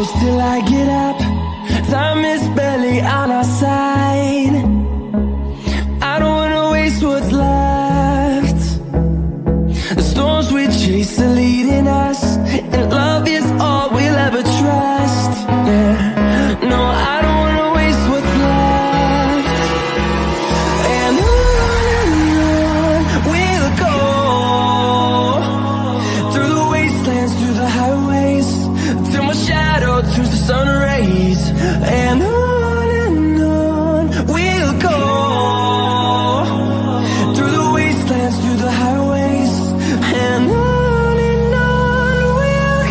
falls till I get up. Time is barely on our side. I don't wanna waste what's left. The storms we chase are leading us, and love is all we'll ever trust. Yeah, no, I don't wanna waste what's left. And on we'll go, through the wastelands, through the highways, till my shadow turns to sun rays. And on we'll go, through the wastelands, through the highways, and on we'll go.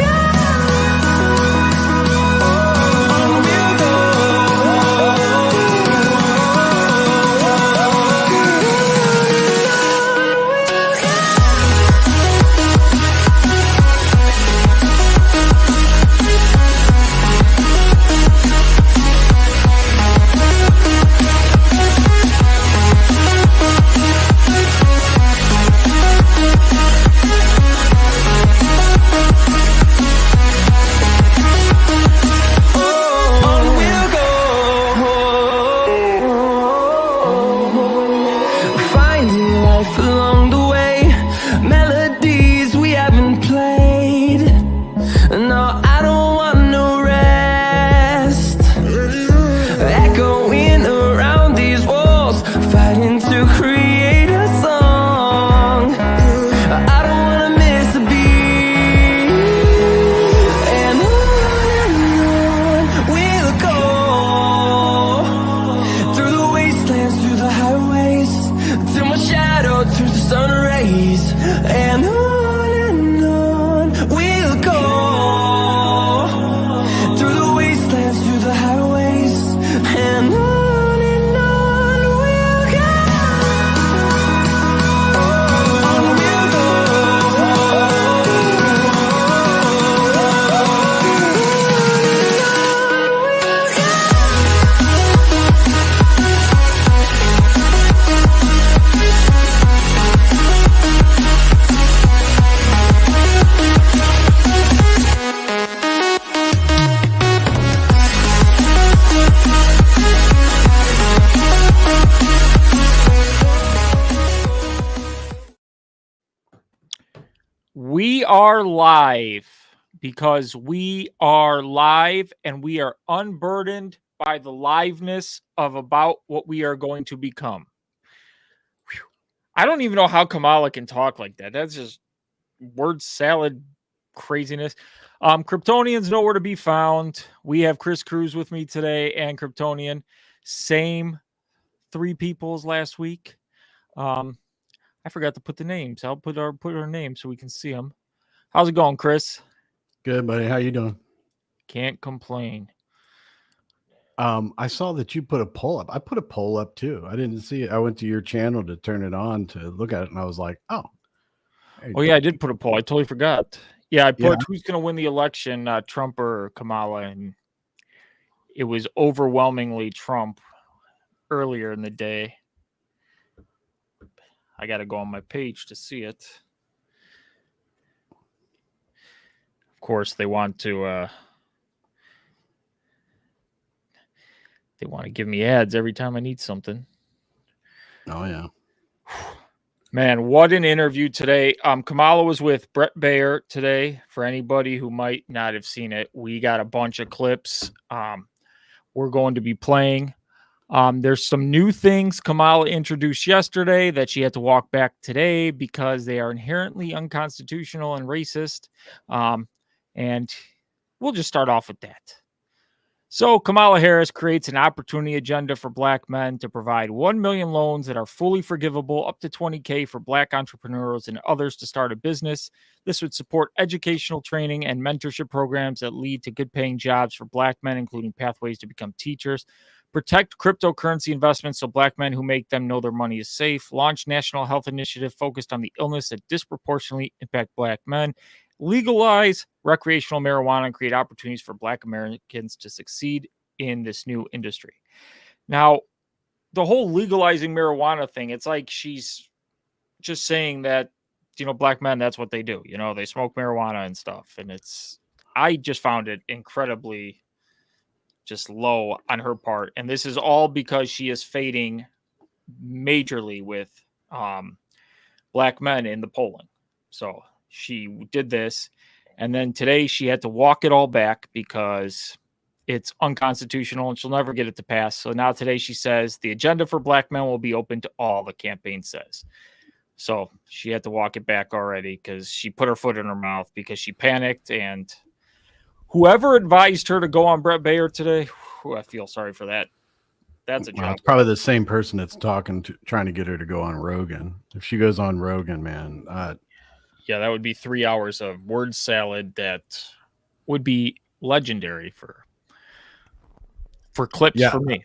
On we'll go. Finding life along the way, melodies we haven't played. No, I don't want no rest. Echoing around these walls, fighting to create a song. I don't wanna miss a beat. And on we'll go, through the wastelands, through the highways, till my shadow turns to sun rays. And on we'll go, through the wastelands, through the highways, and on we'll go. On we'll go. We are live because we are live and we are unburdened by the liveness of about what we are going to become. Whew. I don't even know how Kamala can talk like that. That's just word salad craziness. Kryptonian's nowhere to be found. We have Chris Cruz with me today and Kryptonian. Same three people as last week. I forgot to put the names. I'll put our names so we can see them. How's it going, Chris? Good, buddy. How you doing? Can't complain. I saw that you put a poll up. I put a poll up too. I didn't see it. I went to your channel to turn it on to look at it, and I was like, "Oh, Oh yeah, I did put a poll. I totally forgot. Yeah, I put Yeah. who's going to win the election, Trump or Kamala, and it was overwhelmingly Trump earlier in the day. I got to go on my page to see it. Of course, they want to give me ads every time I need something. Oh yeah." Man, what an interview today. Kamala was with Brett Baer today. For anybody who might not have seen it, we got a bunch of clips we're going to be playing. There's some new things Kamala introduced yesterday that she had to walk back today because they are inherently unconstitutional and racist. And we'll just start off with that. So Kamala Harris creates an opportunity agenda for Black men to provide 1 million loans that are fully forgivable, up to $20,000 for Black entrepreneurs and others to start a business. This would support educational training and mentorship programs that lead to good paying jobs for Black men, including pathways to become teachers. Protect cryptocurrency investments so Black men who make them know their money is safe. Launch national health initiative focused on the illness that disproportionately impact Black men. Legalize recreational marijuana and create opportunities for Black Americans to succeed in this new industry. Now, the whole legalizing marijuana thing, it's like she's just saying that, Black men, that's what they do. They smoke marijuana and stuff. And it's I just found it incredibly just low on her part. And this is all because she is fading majorly with black men in the polling. So she did this. And then today she had to walk it all back because it's unconstitutional and she'll never get it to pass. So now today she says the agenda for black men will be open to all, the campaign says. So she had to walk it back already because she put her foot in her mouth because she panicked. And whoever advised her to go on Brett Baer today, I feel sorry for that. That's a job. It's probably the same person that's trying to get her to go on Rogan. If she goes on Rogan, man. Yeah, that would be 3 hours of word salad that would be legendary for clips for me.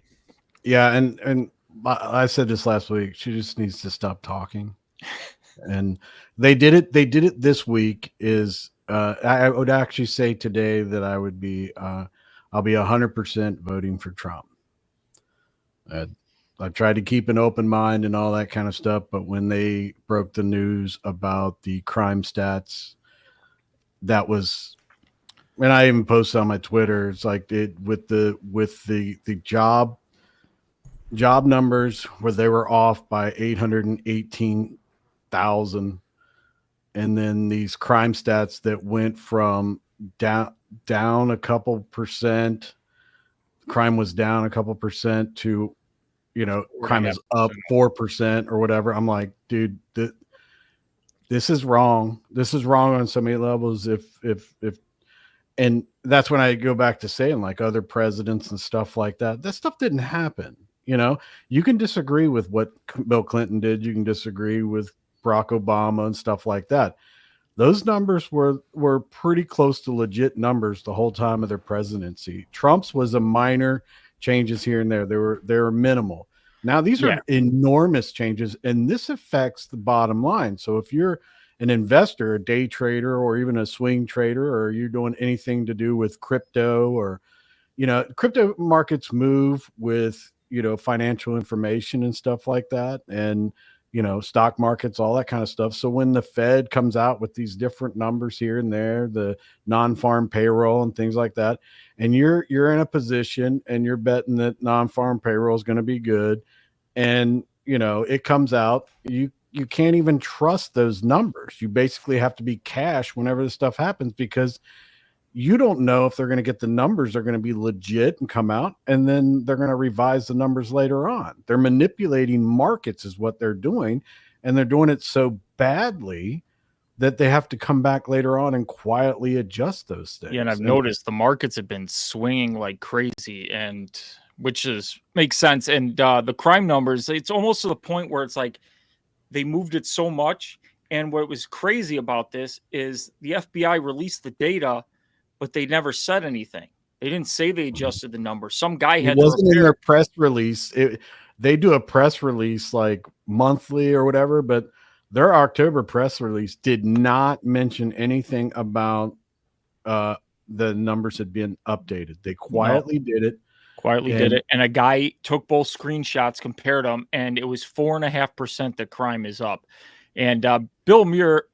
Yeah, and I said this last week. She just needs to stop talking. And they did it. They did it this week. I would actually say today that I'll be 100% voting for Trump. I tried to keep an open mind and all that kind of stuff, but when they broke the news about the crime stats, that was, and I even posted on my Twitter, it's like with the job numbers where they were off by 818,000, and then these crime stats that went from down a couple percent, crime was down a couple percent to, crime is up 4% or whatever. I'm like, dude, this is wrong. This is wrong on so many levels. And that's when I go back to saying, like, other presidents and stuff like that, that stuff didn't happen. You can disagree with what Bill Clinton did. You can disagree with Barack Obama and stuff like that. Those numbers were pretty close to legit numbers the whole time of their presidency. Trump's was a minor changes here and there. They were minimal. Now these are enormous changes, and this affects the bottom line. So if you're an investor, a day trader, or even a swing trader, or you're doing anything to do with crypto, or crypto markets move with financial information and stuff like that, and stock markets, all that kind of stuff. So when the Fed comes out with these different numbers here and there, the non-farm payroll and things like that, and you're in a position and you're betting that non-farm payroll is going to be good, and it comes out, you can't even trust those numbers. You basically have to be cash whenever this stuff happens, because you don't know if they're going to get the numbers are going to be legit and come out, and then they're going to revise the numbers later on. They're manipulating markets is what they're doing, and they're doing it so badly that they have to come back later on and quietly adjust those things. Yeah, and I've noticed the markets have been swinging like crazy, and which makes sense. And the crime numbers, it's almost to the point where it's like they moved it so much. And what was crazy about this is the FBI released the data, but they never said anything. They didn't say they adjusted the number. Some guy had. It wasn't in their press release. They do a press release like monthly or whatever, but their October press release did not mention anything about the numbers had been updated. They quietly did it. And a guy took both screenshots, compared them, and it was 4.5% that crime is up. And Bill Muir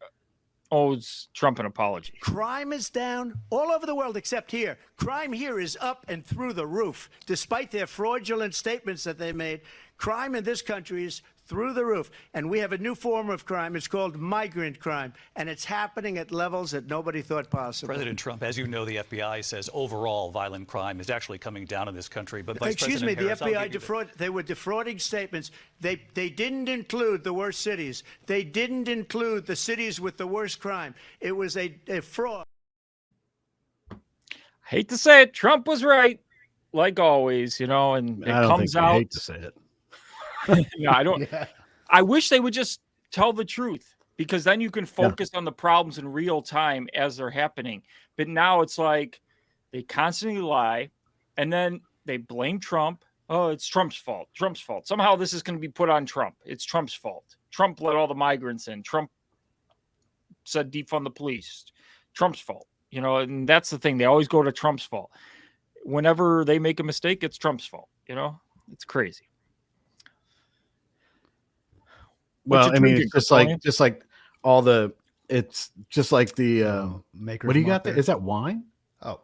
owes Trump an apology. Crime is down all over the world except here. Crime here is up and through the roof. Despite their fraudulent statements that they made, crime in this country is through the roof. And we have a new form of crime. It's called migrant crime. And it's happening at levels that nobody thought possible. President Trump, as you know, the FBI says overall violent crime is actually coming down in this country. But Vice President Harris, the FBI they were defrauding statements. They didn't include the worst cities. They didn't include the cities with the worst crime. It was a fraud. I hate to say it, Trump was right, like always, and it comes out. I hate to say it. Yeah, I don't. Yeah. I wish they would just tell the truth, because then you can focus on the problems in real time as they're happening. But now it's like they constantly lie, and then they blame Trump. Oh, it's Trump's fault. Trump's fault. Somehow this is going to be put on Trump. It's Trump's fault. Trump let all the migrants in. Trump said defund the police. Trump's fault. And that's the thing. They always go to Trump's fault. Whenever they make a mistake, it's Trump's fault. It's crazy. Well, I mean, it's just like all the, it's just like the, Maker's what do you got Mark there? Is that wine? Oh,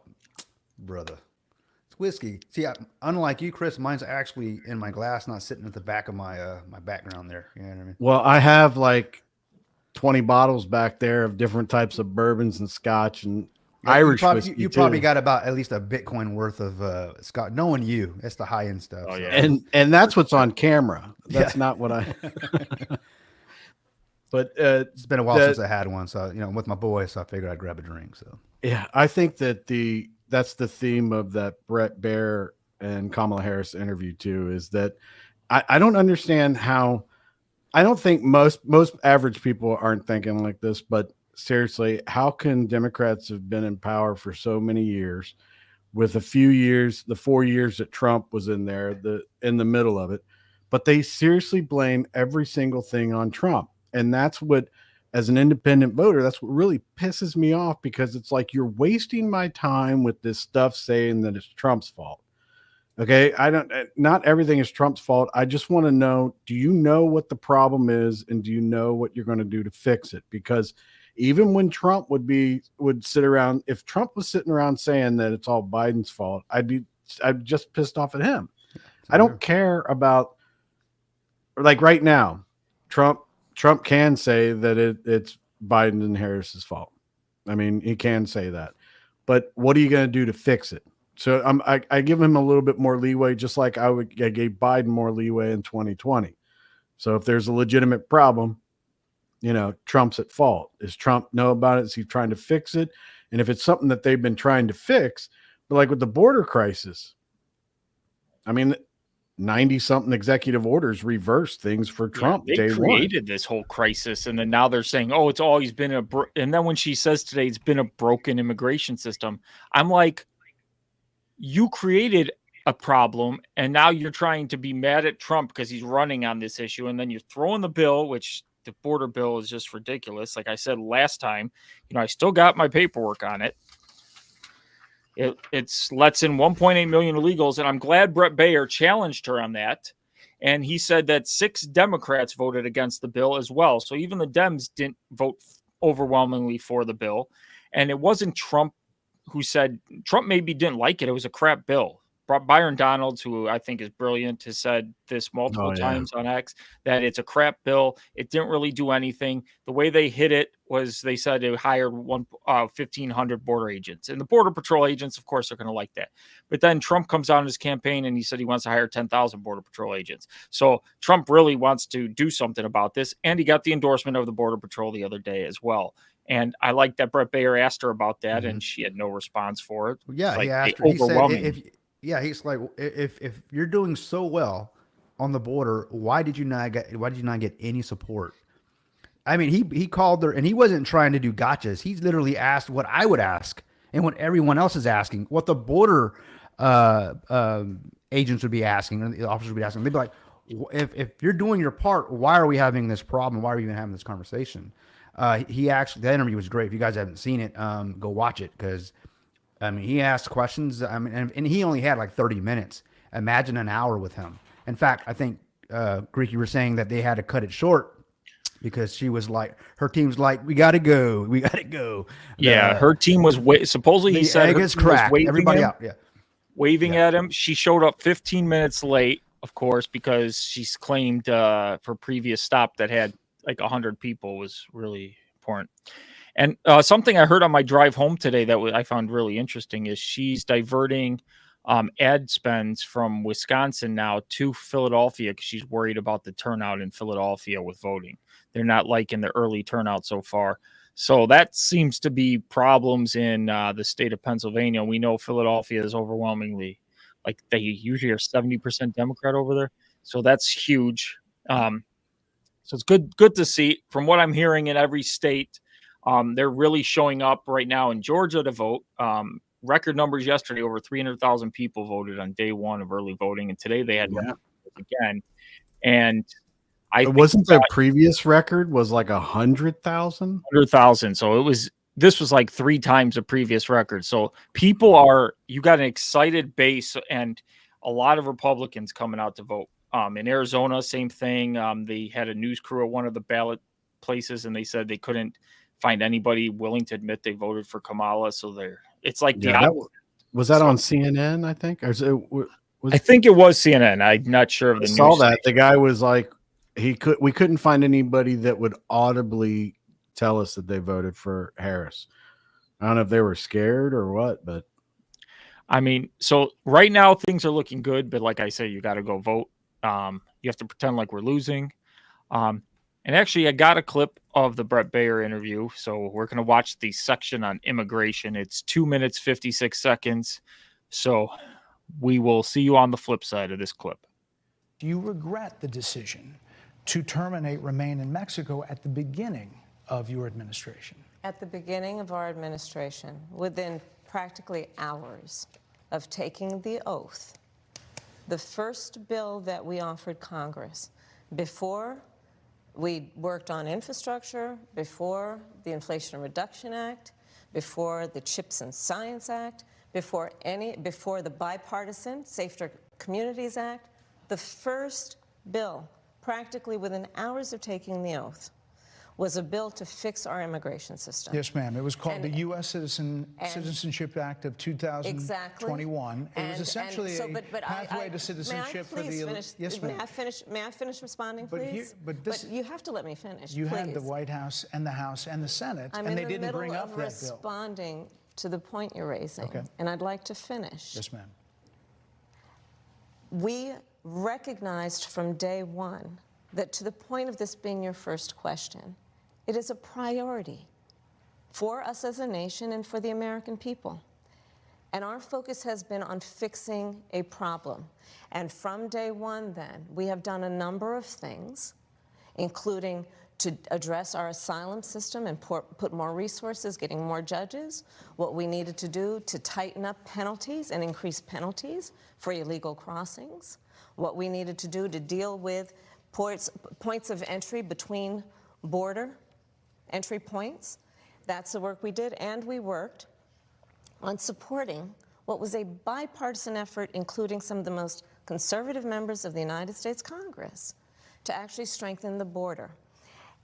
brother. It's whiskey. See, unlike you, Chris, mine's actually in my glass, not sitting at the back of my my background there. You know what I mean? Well, I have like 20 bottles back there of different types of bourbons and scotch and Irish whiskey. You probably got about at least a Bitcoin worth of Scott. Knowing you, it's the high end stuff. Oh, so. yeah. and that's what's on camera. That's not what I. But It's been a while since I had one, so with my boys, so I figured I'd grab a drink. So yeah, I think that that's the theme of that Brett Baer and Kamala Harris interview too, is that I don't understand how. I don't think most average people aren't thinking like this, but seriously, how can Democrats have been in power for so many years, with a few years, the 4 years that Trump was in there, in the middle of it, but they seriously blame every single thing on Trump. And that's what, as an independent voter, that's what really pisses me off, because it's like, you're wasting my time with this stuff saying that it's Trump's fault. Okay. Not everything is Trump's fault. I just want to know, do you know what the problem is? And do you know what you're going to do to fix it? Because even when Trump would sit around, if Trump was sitting around saying that it's all Biden's fault, I'm just pissed off at him. I don't care about, like, right now, Trump can say that it's Biden and Harris's fault. I mean, he can say that, but what are you going to do to fix it? So I give him a little bit more leeway, just like I gave Biden more leeway in 2020. So if there's a legitimate problem, Trump's at fault. Does Trump know about it? Is he trying to fix it? And if it's something that they've been trying to fix, but like with the border crisis, I mean, 90-something executive orders reversed things for Trump. They created this whole crisis, and then now they're saying, "Oh, it's always been and then when she says today it's been a broken immigration system, I'm like, you created a problem, and now you're trying to be mad at Trump because he's running on this issue, and then you're throwing the bill, which the border bill is just ridiculous. Like I said last time, I still got my paperwork on it. It's lets in 1.8 million illegals, and I'm glad Brett Baer challenged her on that. And he said that 6 Democrats voted against the bill as well. So even the Dems didn't vote overwhelmingly for the bill. And it wasn't Trump who said, Trump maybe didn't like it. It was a crap bill. Byron Donalds, who I think is brilliant, has said this multiple times on X, that it's a crap bill. It didn't really do anything. The way they hit it was they said they hired 1,500 border agents. And the Border Patrol agents, of course, are going to like that. But then Trump comes out in his campaign and he said he wants to hire 10,000 Border Patrol agents. So Trump really wants to do something about this. And he got the endorsement of the Border Patrol the other day as well. And I like that Brett Baer asked her about that, and she had no response for it. Yeah, like, he asked her. He said, he's like, if you're doing so well on the border, why did you not get any support? I mean, he called her, and he wasn't trying to do gotchas. He's literally asked what I would ask and what everyone else is asking, what the border agents would be asking, and the officers would be asking. They'd be like, if you're doing your part, why are we having this problem? Why are we even having this conversation? He actually, that interview was great. If you guys haven't seen it, go watch it, because I mean, he asked questions. I mean, and he only had like 30 minutes. Imagine an hour with him. In fact, I think Greek, you were saying that they had to cut it short because she was like, her team's like, we got to go. Yeah, her team was supposedly he said her team was waving everybody out. Yeah, waving at him. She showed up 15 minutes late, of course, because she's claimed for previous stop that had like 100 people was really important. And something I heard on my drive home today that I found really interesting is she's diverting ad spends from Wisconsin now to Philadelphia because she's worried about the turnout in Philadelphia with voting. They're not liking the early turnout so far. So that seems to be problems in the state of Pennsylvania. We know Philadelphia is overwhelmingly, like, they usually are 70% Democrat over there. So that's huge. So it's good to see. From what I'm hearing in every state, they're really showing up right now in Georgia to vote. Record numbers yesterday, over 300,000 people voted on day one of early voting. And today they had again. And I wasn't the previous record was like 100,000? 100,000. So this was like 3 times the previous record. So you got an excited base and a lot of Republicans coming out to vote. In Arizona, same thing. They had a news crew at one of the ballot places and they said they couldn't find anybody willing to admit they voted for Kamala. So It's like the Yeah, was that on CNN, I think? Or I think it was CNN. I'm not sure of the news. Saw that. The guy was like, we couldn't find anybody that would audibly tell us that they voted for Harris. I don't know if they were scared or what, but I mean, so right now things are looking good, but like I say, you got to go vote. You have to pretend like we're losing. And actually, I got a clip of the Bret Baier interview, so we're going to watch the section on immigration. It's 2 minutes, 56 seconds. So we will see you on the flip side of this clip. Do you regret the decision to terminate Remain in Mexico at the beginning of your administration? At the beginning of our administration, within practically hours of taking the oath, the first bill that we offered Congress, before we worked on infrastructure, before the Inflation Reduction Act, before the CHIPS and Science Act, before the bipartisan Safer Communities Act, the first bill, practically within hours of taking the oath, was a bill to fix our immigration system. Yes, ma'am. It was called the U.S. Citizenship Act of 2021. Exactly. It was essentially a pathway to citizenship for the... Yes, ma'am. May I finish responding, please? But you have to let me finish, You please. had the White House and the House and the Senate, and they didn't bring up that bill. I'm in the middle of responding to the point you're raising, okay, and I'd like to finish. Yes, ma'am. We recognized from day one that, to the point of this being your first question, it is a priority for us as a nation and for the American people. And our focus has been on fixing a problem. And from day one, then, we have done a number of things, including to address our asylum system and put more resources, getting more judges, what we needed to do to tighten up penalties and increase penalties for illegal crossings, what we needed to do to deal with points of entry between border entry points. That's the work we did, and we worked on supporting what was a bipartisan effort, including some of the most conservative members of the United States Congress, to actually strengthen the border.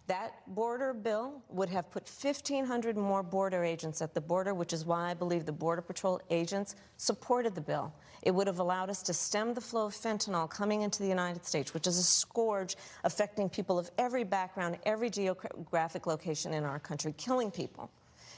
That border bill would have put 1,500 more border agents at the border, which is why I believe the Border Patrol agents supported the bill. It would have allowed us to stem the flow of fentanyl coming into the United States, which is a scourge affecting people of every background, every geographic location in our country, killing people.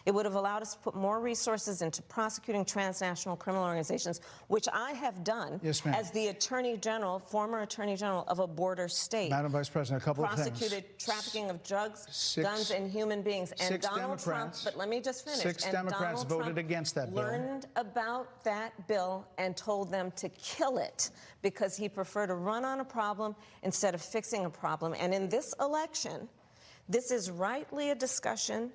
It would have allowed us to put more resources into prosecuting transnational criminal organizations, which I have done, yes, ma'am, as the Attorney General, former Attorney General of a border state. Madam Vice President, a couple of things. Prosecuted trafficking of drugs, guns, and human beings. And Donald Trump, but let me just finish. 6 Democrats voted against that bill. Learned about that bill and told them to kill it because he preferred to run on a problem instead of fixing a problem. And in this election, this is rightly a discussion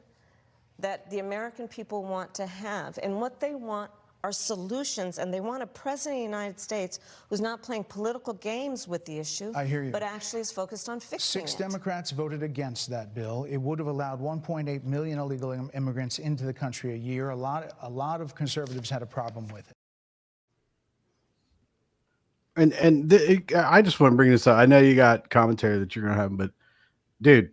that the American people want to have. And what they want are solutions, and they want a president of the United States who's not playing political games with the issue, I hear you, but actually is focused on fixing it. 6 Democrats voted against that bill. It would have allowed 1.8 million illegal immigrants into the country a year. A lot of conservatives had a problem with it. And I just want to bring this up. I know you got commentary that you're going to have, but dude,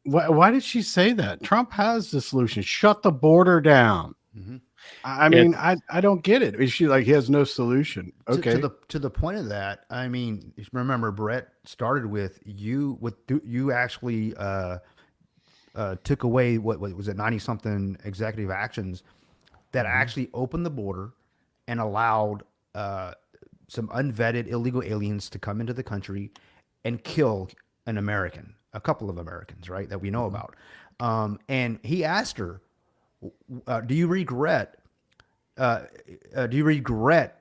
why did she say that? Trump has the solution. Shut the border down. Mm-hmm. I mean, I don't get it. Is she like, he has no solution? Okay. To the point of that, I mean, remember, Brett started with you actually took away what was it, 90-something executive actions that actually opened the border and allowed some unvetted illegal aliens to come into the country and kill an American, a couple of Americans, right, that we know about. And he asked her, do you regret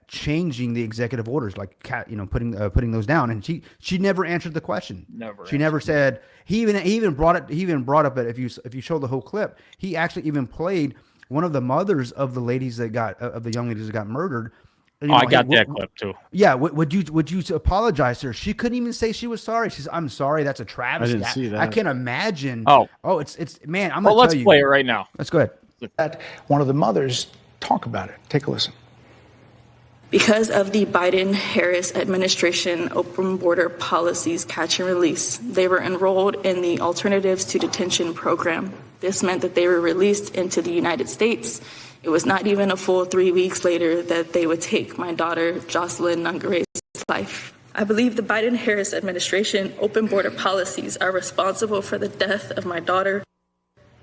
changing the executive orders, like putting those down? And she never answered the question. She never said. He even brought up that if you show the whole clip, he actually even played one of the mothers of the young ladies that got murdered. I got that clip too. Yeah, would you apologize to her? She couldn't even say she was sorry. She says, "I'm sorry. That's a travesty." I didn't see that. I can't imagine. Oh, it's man. I'm well, gonna let's tell you. play it right now. Let's go ahead. Let one of the mothers talk about it. Take a listen. Because of the Biden-Harris administration open border policies catch and release, they were enrolled in the Alternatives to Detention program. This meant that they were released into the United States It was not even a full 3 weeks later that they would take my daughter, Jocelyn Nungare's life. I believe the Biden-Harris administration open border policies are responsible for the death of my daughter.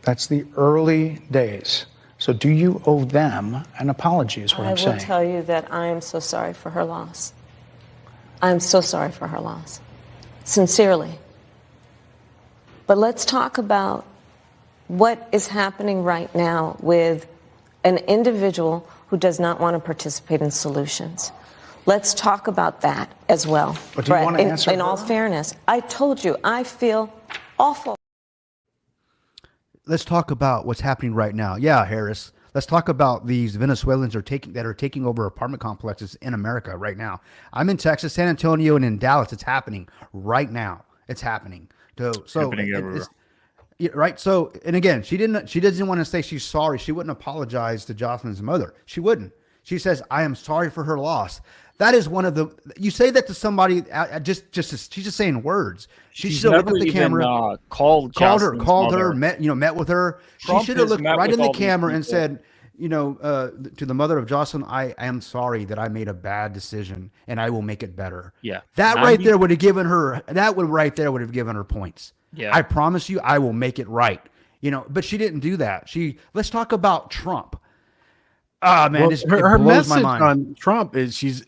That's the early days. So do you owe them an apology is what I'm saying. I will tell you that I am so sorry for her loss. I am so sorry for her loss. Sincerely. But let's talk about what is happening right now with an individual who does not want to participate in solutions. Let's talk about that as well. But do you want to answer in all fairness, I told you, I feel awful. Let's talk about what's happening right now. Yeah, Harris. Let's talk about these Venezuelans that are taking over apartment complexes in America right now. I'm in Texas, San Antonio, and in Dallas. It's happening right now. It's happening. So Happening everywhere. Yeah, right. So, and again, she doesn't want to say she's sorry. She wouldn't apologize to Jocelyn's mother. She wouldn't. She says, I am sorry for her loss. That is one of the, you say that to somebody, she's just saying words. She should have looked at the camera, called her, met with her. Trump she should have looked met right with in the all these camera and people. said, to the mother of Jocelyn, I am sorry that I made a bad decision and I will make it better. Yeah. That right there would have given her points. Yeah. I promise you, I will make it right. But she didn't do that. Let's talk about Trump. Ah, man, Well, her it blows my message mind. on Trump is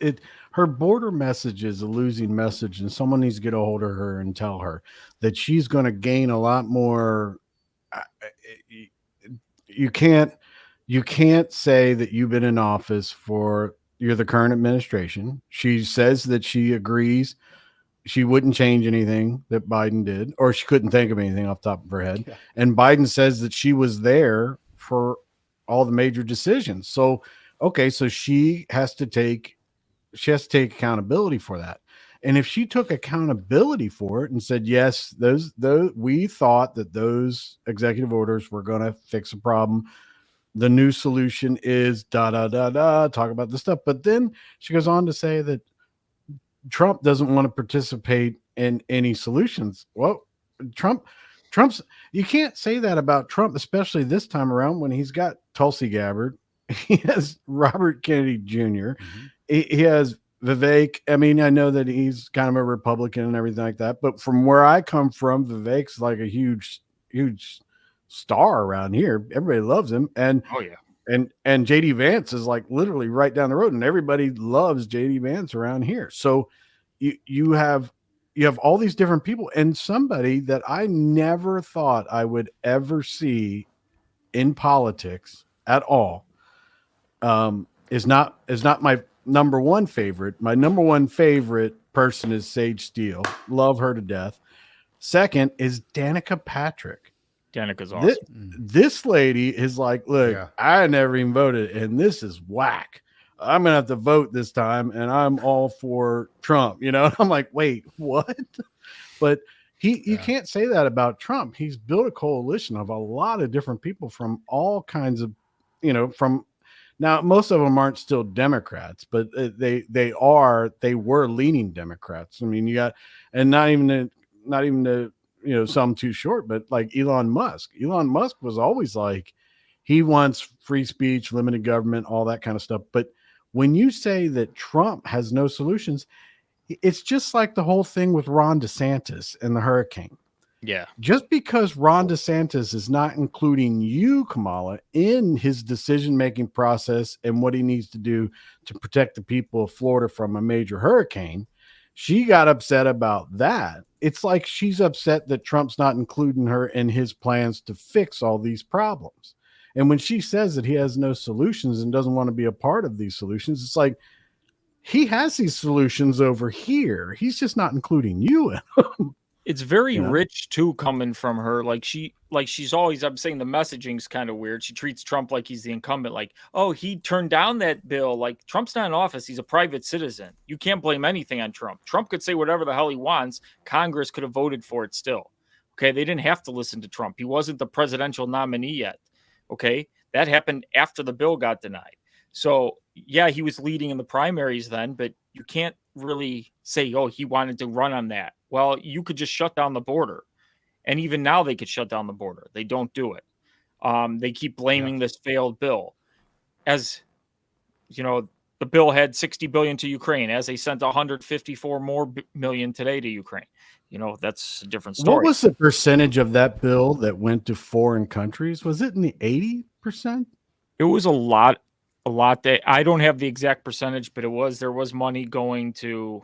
her border message is a losing message, and someone needs to get a hold of her and tell her that she's going to gain a lot more. You can't say that you've been in office you're the current administration. She says that she agrees. She wouldn't change anything that Biden did, or she couldn't think of anything off the top of her head. Yeah. And Biden says that she was there for all the major decisions. So, okay, so she has to take accountability for that. And if she took accountability for it and said, yes, those we thought that those executive orders were going to fix a problem. The new solution is talk about this stuff. But then she goes on to say that Trump doesn't want to participate in any solutions. Well, Trump's, you can't say that about Trump, especially this time around when he's got Tulsi Gabbard. He has Robert Kennedy Jr. He has Vivek. I mean, I know that he's kind of a Republican and everything like that, but from where I come from, Vivek's like a huge star around here. Everybody loves him. And Oh yeah. and JD Vance is like literally right down the road, and everybody loves JD Vance around here. So you have all these different people, and somebody that I never thought I would ever see in politics at all is not my number one favorite. My number one favorite person is Sage Steele. Love her to death. Second is Danica Patrick. Danica's awesome. This lady is like, look, Yeah. I never even voted, and this is whack. I'm gonna have to vote this time, and I'm all for Trump. I'm like, wait, what? But you can't say that about Trump. He's built a coalition of a lot of different people from all kinds of, from now most of them aren't still Democrats, but they were leaning Democrats. I mean, you got, and not even the some too short, but like Elon Musk. Elon Musk was always like, he wants free speech, limited government, all that kind of stuff. But when you say that Trump has no solutions, it's just like the whole thing with Ron DeSantis and the hurricane. Yeah. Just because Ron DeSantis is not including you, Kamala, in his decision-making process and what he needs to do to protect the people of Florida from a major hurricane, she got upset about that. It's like she's upset that Trump's not including her in his plans to fix all these problems. And when she says that he has no solutions and doesn't want to be a part of these solutions, it's like he has these solutions over here. He's just not including you in them. It's very rich too, coming from her. She's always, I'm saying the messaging's kind of weird. She treats Trump like he's the incumbent. Like, oh, he turned down that bill. Like, Trump's not in office. He's a private citizen. You can't blame anything on Trump. Trump could say whatever the hell he wants. Congress could have voted for it still. Okay. They didn't have to listen to Trump. He wasn't the presidential nominee yet. Okay. That happened after the bill got denied. So yeah, he was leading in the primaries then, but you can't really say, oh, he wanted to run on that. Well, you could just shut down the border. And even now they could shut down the border. They don't do it. They keep blaming this failed bill. as you know, the bill had 60 billion to Ukraine, as they sent 154 more million today to Ukraine. You know, that's a different story. What was the percentage of that bill that went to foreign countries? Was it in the 80%? It was a lot that I don't have the exact percentage, but there was money going to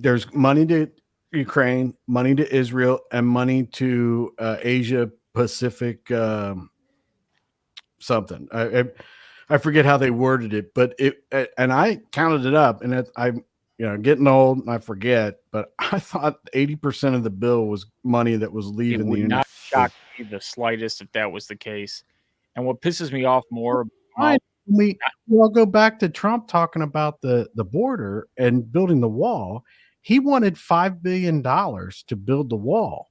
there's money to Ukraine, money to Israel, and money to Asia Pacific something. I forget how they worded it, but and I counted it up, and I'm getting old and I forget, but I thought 80% of the bill was money that was leaving. It would not shock me the slightest if that was the case. And what pisses me off more, we'll go back to Trump talking about the border and building the wall. He wanted $5 billion to build the wall,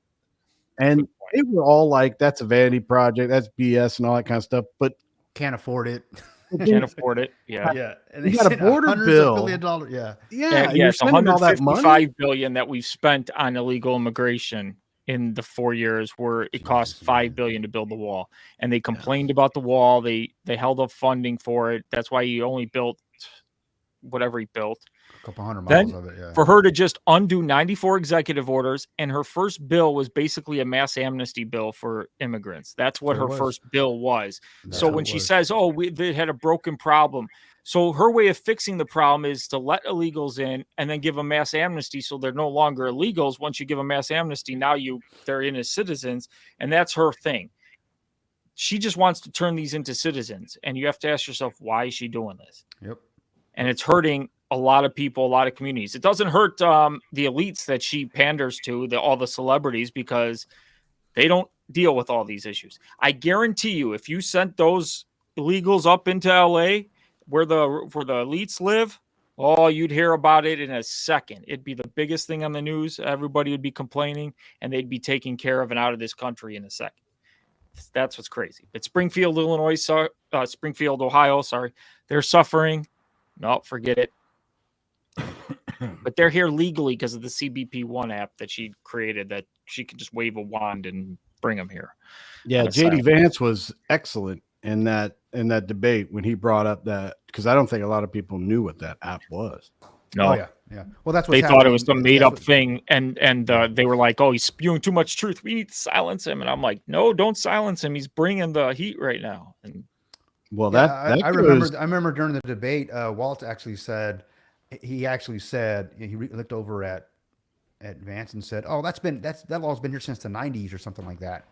and they were all like, "That's a vanity project, that's BS," and all that kind of stuff. But can't afford it. Can't afford it. Yeah. Yeah. And you got a border bill. $100 billion. Yeah. Yeah. Yeah. It's $155 billion that we've spent on illegal immigration in the 4 years, where it cost $5 billion to build the wall. And they complained about the wall. They held up funding for it. That's why he only built whatever he built. A couple hundred miles of it. Yeah. For her to just undo 94 executive orders, and her first bill was basically a mass amnesty bill for immigrants. That's what her first bill was. So when she says, "Oh, they had a broken problem," so her way of fixing the problem is to let illegals in and then give them mass amnesty, so they're no longer illegals. Once you give them mass amnesty, now they're in as citizens, and that's her thing. She just wants to turn these into citizens, and you have to ask yourself, why is she doing this? Yep. And it's hurting a lot of people, a lot of communities. It doesn't hurt the elites that she panders to, all the celebrities, because they don't deal with all these issues. I guarantee you, if you sent those illegals up into LA where the elites live, you'd hear about it in a second. It'd be the biggest thing on the news. Everybody would be complaining, and they'd be taken care of and out of this country in a second. That's what's crazy. But Springfield, Ohio, they're suffering. No, forget it. But they're here legally because of the CBP1 app that she created, that she could just wave a wand and bring them here. Yeah, JD Vance was excellent in that debate when he brought up that, because I don't think a lot of people knew what that app was. No. Oh, yeah. Well, that's what they thought it was some made up thing, and they were like, "Oh, he's spewing too much truth. We need to silence him." And I'm like, "No, don't silence him. He's bringing the heat right now." And well, I remember during the debate, Walt actually said, he looked over at Vance and said, "Oh, that law's been here since the 90s or something like that.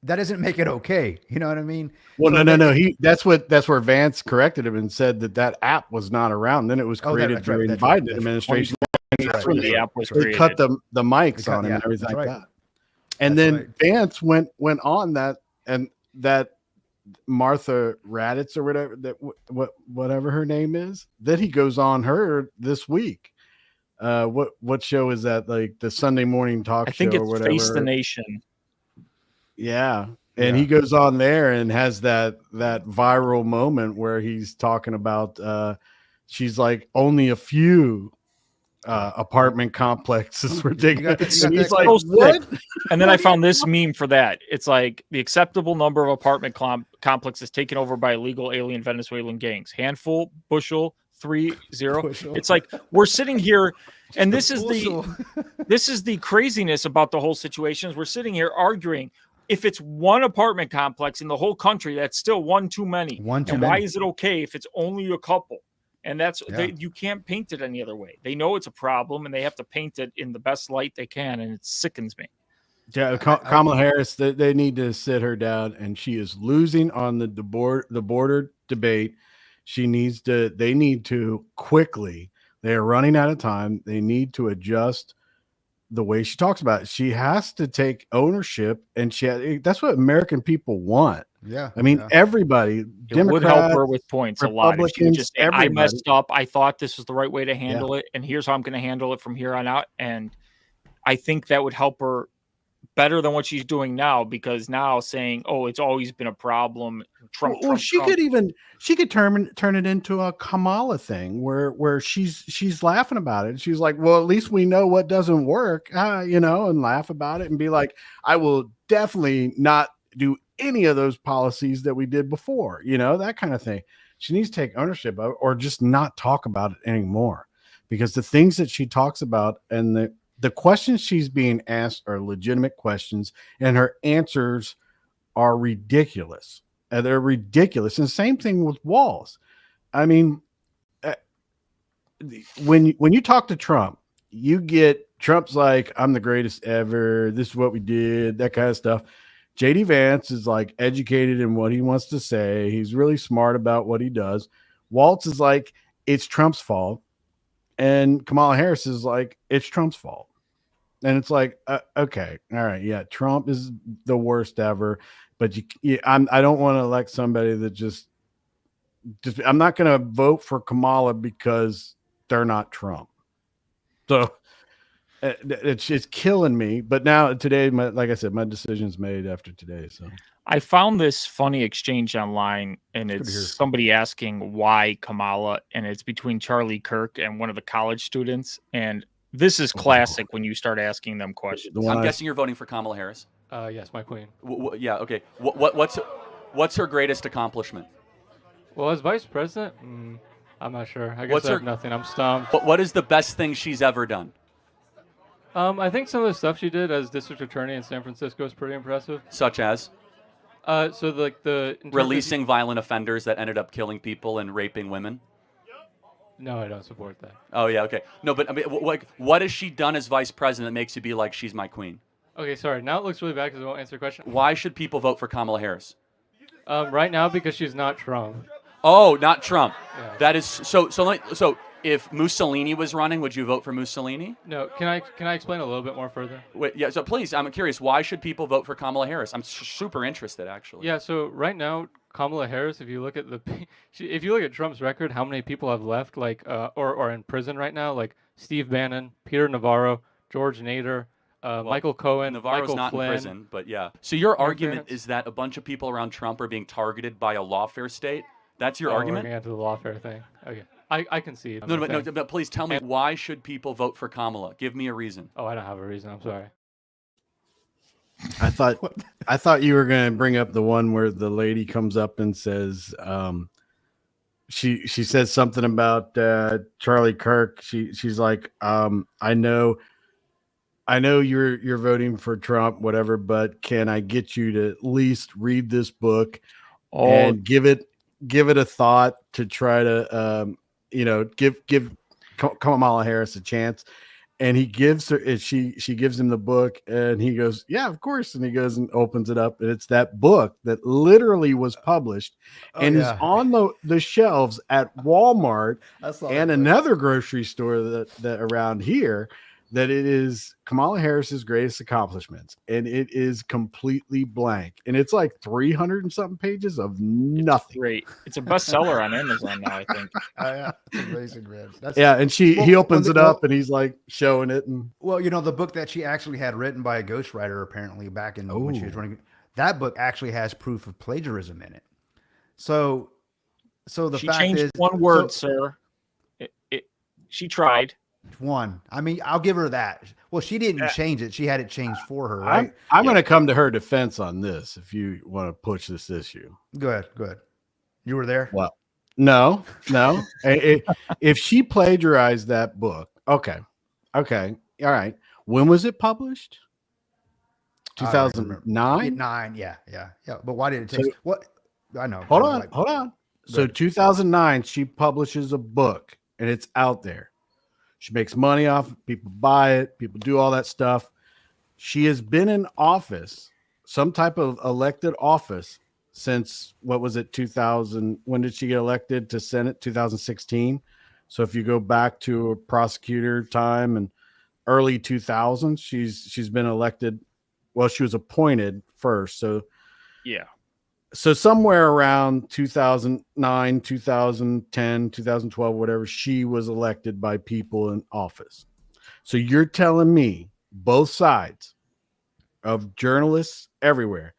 That doesn't make it okay." You know what I mean? Well, so no. That's where Vance corrected him and said that app was not around. Then it was created during the Biden administration. That's when the app was created. They cut the mics on him and everything like that. And then Vance went on that, and that Martha Raddatz or whatever her name is, then he goes on her this week. What show is that? Like the Sunday morning talk show? I think it's or whatever. Face the Nation. Yeah. And he goes on there and has that viral moment where he's talking about she's like, only a few apartment complexes were digging. And he's like, what? And then I found this meme for that. It's like the acceptable number of apartment complexes taken over by illegal alien Venezuelan gangs. Handful, bushel, 30. Bushel. It's like we're sitting here, and this is the craziness about the whole situation. Is we're sitting here arguing. If it's one apartment complex in the whole country, that's still one too many. Why is it okay if it's only a couple? And that's you can't paint it any other way. They know it's a problem, and they have to paint it in the best light they can, and it sickens me. Yeah, Kamala Harris, they need to sit her down, and she is losing on the border debate. They need to quickly. They are running out of time. They need to adjust the way she talks about it. She has to take ownership, and that's what American people want. Yeah. I mean, everybody, it would help her with points a lot. If she would just say, I messed up. I thought this was the right way to handle it, and here's how I'm going to handle it from here on out. And I think that would help her better than what she's doing now, because now saying, "Oh, it's always been a problem." Trump. She could turn it into a Kamala thing where she's laughing about it. She's like, "Well, at least we know what doesn't work," and laugh about it and be like, "I will definitely not do any of those policies that we did before, that kind of thing. She needs to take ownership of it, or just not talk about it anymore, because the things that she talks about and the questions she's being asked are legitimate questions, and her answers are ridiculous. And they're ridiculous. And same thing with Walz. I mean, when you talk to Trump, you get Trump's like, I'm the greatest ever. This is what we did, that kind of stuff. JD Vance is like educated in what he wants to say. He's really smart about what he does. Walz is like, it's Trump's fault. And Kamala Harris is like, it's Trump's fault. And it's like, okay, all right, yeah, Trump is the worst ever. But I don't want to elect somebody that just I'm not going to vote for Kamala because they're not Trump. So it's killing me. But now today, like I said, my decision's made after today. So I found this funny exchange online, and it's somebody asking why Kamala, and it's between Charlie Kirk and one of the college students. And this is classic when you start asking them questions. I'm guessing you're voting for Kamala Harris. Yes, my queen. Yeah. Okay. What's her greatest accomplishment? Well, as vice president, I'm not sure. I guess I have nothing. I'm stumped. What is the best thing she's ever done? I think some of the stuff she did as district attorney in San Francisco is pretty impressive. Such as? So like releasing violent offenders that ended up killing people and raping women. No, I don't support that. Oh yeah, okay. No, but I mean, what has she done as vice president that makes you be like, she's my queen? Okay, sorry. Now it looks really bad because I won't answer the question. Why should people vote for Kamala Harris? Right now, because she's not Trump. Oh, not Trump. Yeah. That is so. If Mussolini was running, would you vote for Mussolini? No. Can I explain a little bit more further? Wait, yeah. So please, I'm curious. Why should people vote for Kamala Harris? I'm super interested, actually. Yeah. So right now, Kamala Harris, if you look at Trump's record, how many people have left, or in prison right now, like Steve Bannon, Peter Navarro, George Nader, Michael Cohen, Navarro's Michael not Flynn. in prison, but yeah. So your argument is that a bunch of people around Trump are being targeted by a lawfare state? That's your argument? We're going to the lawfare thing. Okay. I can see it. No, but please tell me, why should people vote for Kamala? Give me a reason. Oh, I don't have a reason. I'm sorry. I thought you were going to bring up the one where the lady comes up and says, she says something about Charlie Kirk. She's like, I know you're voting for Trump, whatever, but can I get you to at least read this book and give it a thought to try to give Kamala Harris a chance? And he gives her, she gives him the book, and he goes, yeah, of course. And he goes and opens it up, and it's that book that literally was published and is on the shelves at Walmart and another grocery store that around here, that it is Kamala Harris's greatest accomplishments. And it is completely blank. And it's like 300 and something pages of nothing. Great. It's a bestseller on Amazon now, I think. Yeah, it's amazing, man. And he opens it up and he's like showing it. And well, the book that she actually had written by a ghostwriter apparently back in when she was running, that book actually has proof of plagiarism in it. So the she fact changed is, one word, sir. She tried. One. I mean, I'll give her that. Well, she didn't change it. She had it changed for her, right? I'm going to come to her defense on this if you want to push this issue. Go ahead. You were there? Well, no. If she plagiarized that book, okay. All right. When was it published? 2009? 9, yeah. But why did it take? What? I know. Hold on. So 2009, she publishes a book, and it's out there. She makes money off it. People buy it. People do all that stuff. She has been in office, some type of elected office, since, what was it, 2000? When did she get elected to Senate? 2016. So if you go back to a prosecutor time and early 2000s, she's been elected. Well, she was appointed first. So yeah. So somewhere around 2009, 2010, 2012, whatever, she was elected by people in office. So you're telling me both sides of journalists everywhere,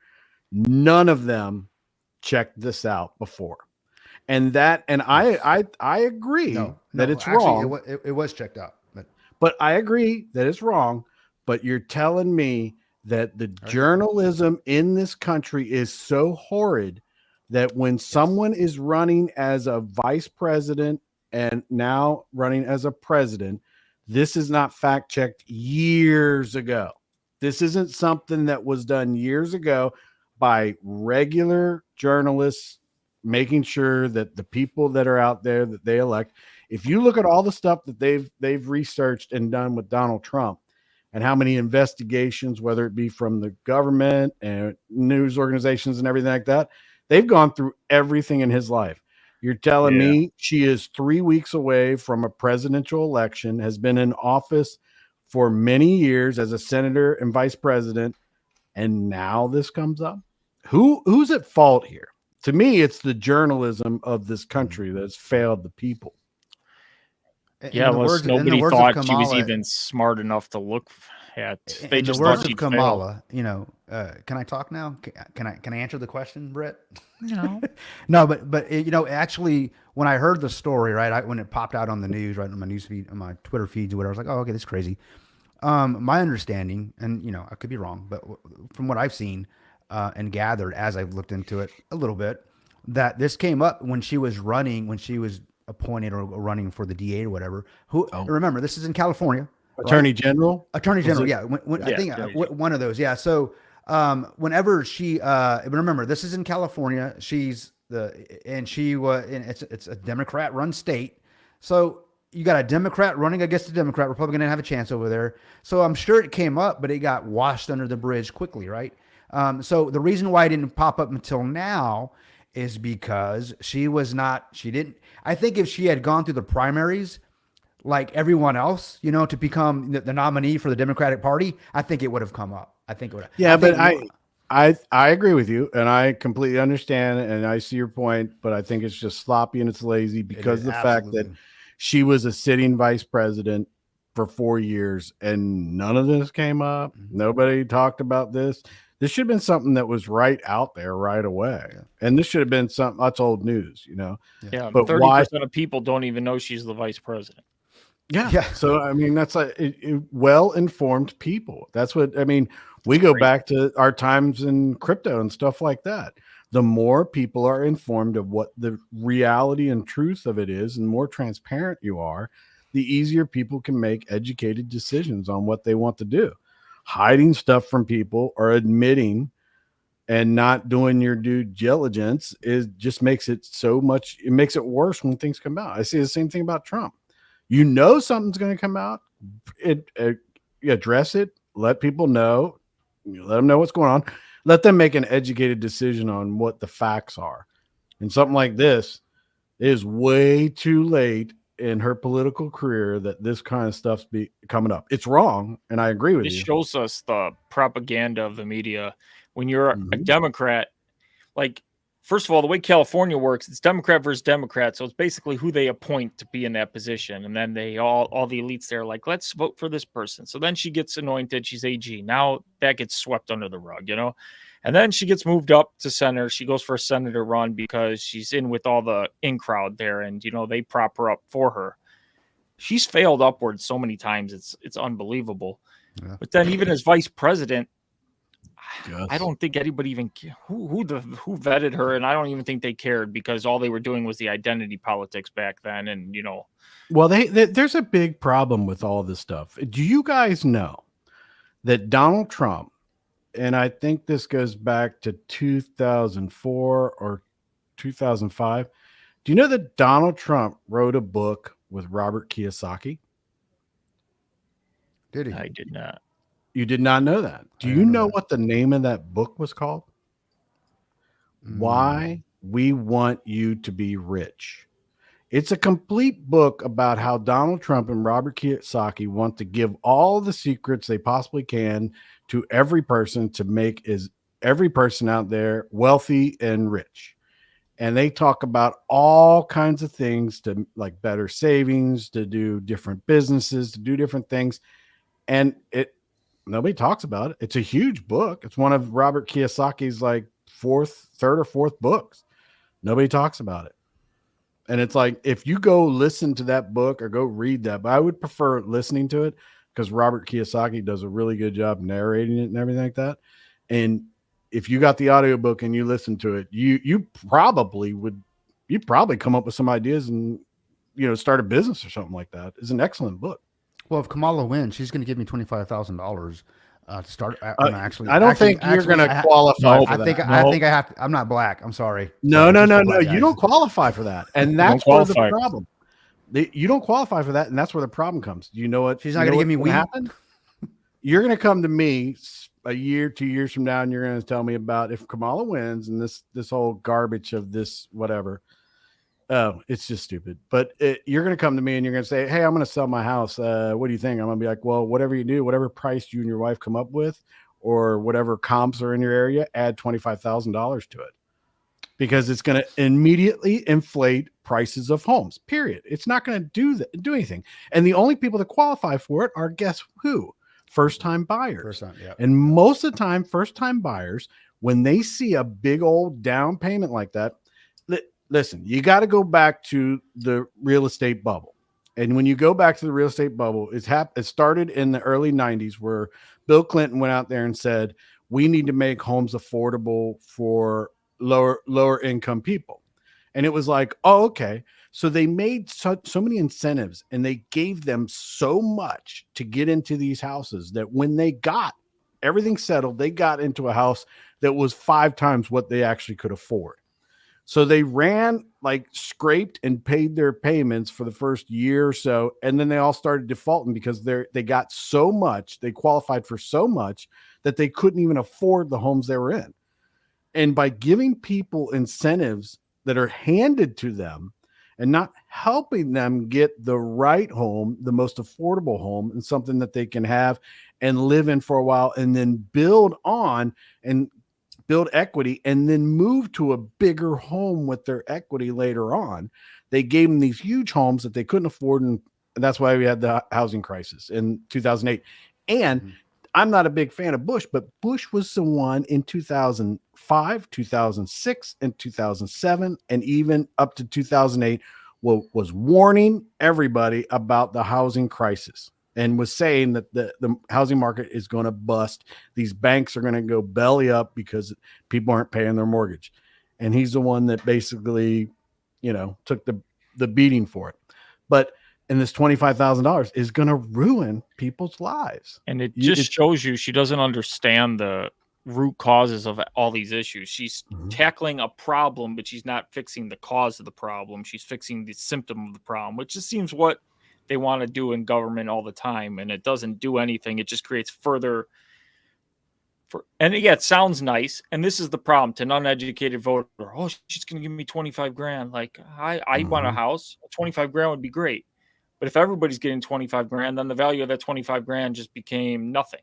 none of them checked this out before. And I agree that it's actually, wrong. It was checked out. But I agree that it's wrong. But you're telling me that the journalism in this country is so horrid that when someone is running as a vice president and now running as a president, this is not fact checked years ago. This isn't something that was done years ago by regular journalists, making sure that the people that are out there that they elect, if you look at all the stuff that they've researched and done with Donald Trump and how many investigations, whether it be from the government and news organizations and everything like that, they've gone through everything in his life. You're telling me she is 3 weeks away from a presidential election, has been in office for many years as a senator and vice president, and now this comes up? Who's at fault here? To me, it's the journalism of this country that's failed the people. Yeah, unless nobody thought she was even smart enough to look at. They just thought she'd Kamala, can I talk now? Can I answer the question, Brett? No. No, but actually, when I heard the story, right, when it popped out on the news, right, on my news feed, on my Twitter feeds or whatever, I was like, oh, okay, this is crazy. My understanding, and I could be wrong, but from what I've seen and gathered as I've looked into it a little bit, that this came up when she was appointed or running for the DA or whatever. Remember, this is in California. Attorney General? Attorney General, yeah. I think one of those, yeah. So whenever she, remember, this is in California. It's a Democrat-run state. So you got a Democrat running against a Democrat. Republican didn't have a chance over there. So I'm sure it came up, but it got washed under the bridge quickly, right? So the reason why it didn't pop up until now is because I think if she had gone through the primaries like everyone else, to become the nominee for the Democratic Party, I think it would have come up. I think it would have. Yeah, but I agree with you, and I completely understand, and I see your point, but I think it's just sloppy and it's lazy because of the fact that she was a sitting vice president for 4 years and none of this came up. Mm-hmm. Nobody talked about this. This should have been something that was right out there right away. Yeah. And this should have been something that's old news, Yeah, but 30% of people don't even know she's the vice president. Yeah. So, I mean, that's well-informed people. That's what, we go back to our times in crypto and stuff like that. The more people are informed of what the reality and truth of it is, and more transparent you are, the easier people can make educated decisions on what they want to do. Hiding stuff from people or admitting and not doing your due diligence just makes it it makes it worse when things come out. I see the same thing about Trump. Something's going to come out, you address it, let people know, let them know what's going on, let them make an educated decision on what the facts are. And something like this is way too late in her political career that this kind of stuff's coming up. It's wrong, and I agree with you. This shows us the propaganda of the media. When you're a Democrat, first of all, the way California works, it's Democrat versus Democrat. So it's basically who they appoint to be in that position. And then they all the elites there are let's vote for this person. So then she gets anointed. She's AG. Now that gets swept under the rug, And then she gets moved up to senator. She goes for a senator run because she's in with all the in crowd there. And, they prop her up for her. She's failed upwards so many times. It's unbelievable. Yeah. But then even as vice president, I don't think anybody even who vetted her, and I don't even think they cared because all they were doing was the identity politics back then, and Well, there's a big problem with all this stuff. Do you guys know that Donald Trump, and I think this goes back to 2004 or 2005? Do you know that Donald Trump wrote a book with Robert Kiyosaki? Did he? I did not. You did not know that. Do you know what the name of that book was called? Why We Want You to Be Rich. It's a complete book about how Donald Trump and Robert Kiyosaki want to give all the secrets they possibly can to every person to make every person out there wealthy and rich. And they talk about all kinds of things to better savings, to do different businesses, to do different things. And nobody talks about it. It's a huge book. It's one of Robert Kiyosaki's third or fourth books. Nobody talks about it. And it's if you go listen to that book or go read that, but I would prefer listening to it. because Robert Kiyosaki does a really good job narrating it and everything like that. And if you got the audiobook and you listen to it, you'd probably come up with some ideas and, start a business or something like that. It's an excellent book. Well, if Kamala wins, she's going to give me $25,000 to start. I don't think you're going to qualify for that. I think I have to. I'm not black. I'm sorry. No. You don't qualify for that. And that's where the problem. You don't qualify for that. And that's where the problem comes. You know what? She's not going to give me weed. Happen? You're going to come to me a year, 2 years from now, and you're going to tell me about if Kamala wins and this whole garbage of this, whatever. Oh, it's just stupid. But you're going to come to me and you're going to say, hey, I'm going to sell my house. What do you think? I'm going to be like, well, whatever you do, whatever price you and your wife come up with, or whatever comps are in your area, add $25,000 to it, because it's going to immediately inflate prices of homes, period. It's not going to do anything. And the only people that qualify for it are, guess who? First-time buyers. First-time, yeah. And most of the time, first-time buyers, when they see a big old down payment like that, listen, you got to go back to the real estate bubble. And when you go back to the real estate bubble, it started in the early 90s, where Bill Clinton went out there and said, we need to make homes affordable for lower income people. And it was like, oh, okay. So they made so many incentives, and they gave them so much to get into these houses that when they got everything settled, they got into a house that was 5 times what they actually could afford. So they scraped and paid their payments for the first year or so. And then they all started defaulting because they got so much, they qualified for so much that they couldn't even afford the homes they were in. And by giving people incentives that are handed to them and not helping them get the right home, the most affordable home, and something that they can have and live in for a while, and then build on and build equity, and then move to a bigger home with their equity later on. They gave them these huge homes that they couldn't afford. And that's why we had the housing crisis in 2008. And I'm not a big fan of Bush, but Bush was the one in 2005, 2006, and 2007, and even up to 2008, was warning everybody about the housing crisis, and was saying that the housing market is going to bust. These banks are going to go belly up because people aren't paying their mortgage. And he's the one that basically, took the beating for it. And this $25,000 is going to ruin people's lives. And it shows you she doesn't understand the root causes of all these issues. She's tackling a problem, but she's not fixing the cause of the problem. She's fixing the symptom of the problem, which just seems what they want to do in government all the time, and it doesn't do anything. It just creates further. And yeah, it sounds nice, and this is the problem to an uneducated voter. Oh, she's going to give me 25 grand. Like I want a house. 25 grand would be great, but if everybody's getting 25 grand, then the value of that 25 grand just became nothing.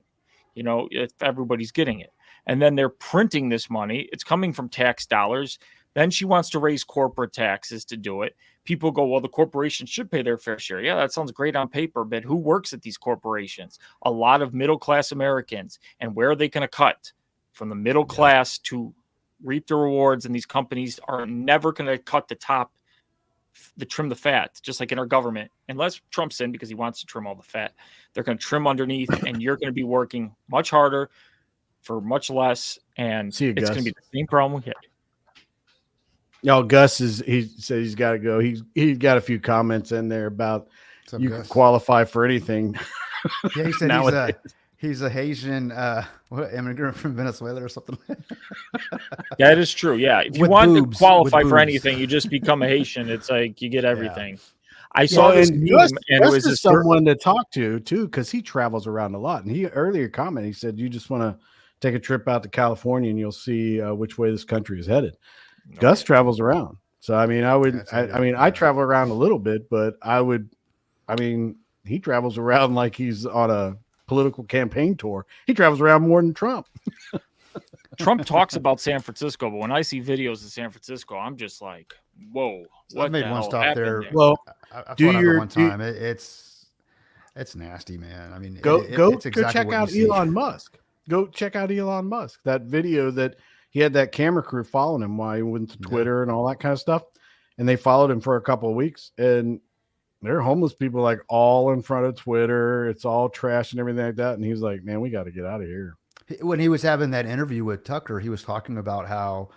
If everybody's getting it, and then they're printing this money, it's coming from tax dollars. Then she wants to raise corporate taxes to do it. People go, well, the corporations should pay their fair share. Yeah, that sounds great on paper, but who works at these corporations? A lot of middle-class Americans. And where are they going to cut? From the middle class to reap the rewards, and these companies are never going to cut the top, trim the fat, just like in our government. Unless Trump's in because he wants to trim all the fat. They're going to trim underneath, and you're going to be working much harder for much less, and it's going to be the same problem we had. No, Gus he said he's got to go. He's got a few comments in there about you can qualify for anything. Yeah, he said he's a Haitian immigrant from Venezuela or something. That is true. Yeah, if you want to qualify for anything, you just become a Haitian. It's like you get everything. Yeah. I saw this meme, and it was someone to talk to too, because he travels around a lot. And he earlier commented, he said, "You just want to take a trip out to California, and you'll see which way this country is headed." Okay. Gus travels around. So, I mean, I travel around a little bit, but he travels around like he's on a political campaign tour. He travels around more than Trump. Trump talks about San Francisco, but when I see videos of San Francisco, I'm just like, whoa. I made one stop there. Well, one time. It's nasty, man. I mean, go check out Elon Musk. Go check out Elon Musk. That video that he had that camera crew following him while he went to Twitter and all that kind of stuff. And they followed him for a couple of weeks. And there are homeless people like all in front of Twitter. It's all trash and everything like that. And he's like, man, we got to get out of here. When he was having that interview with Tucker, he was talking about how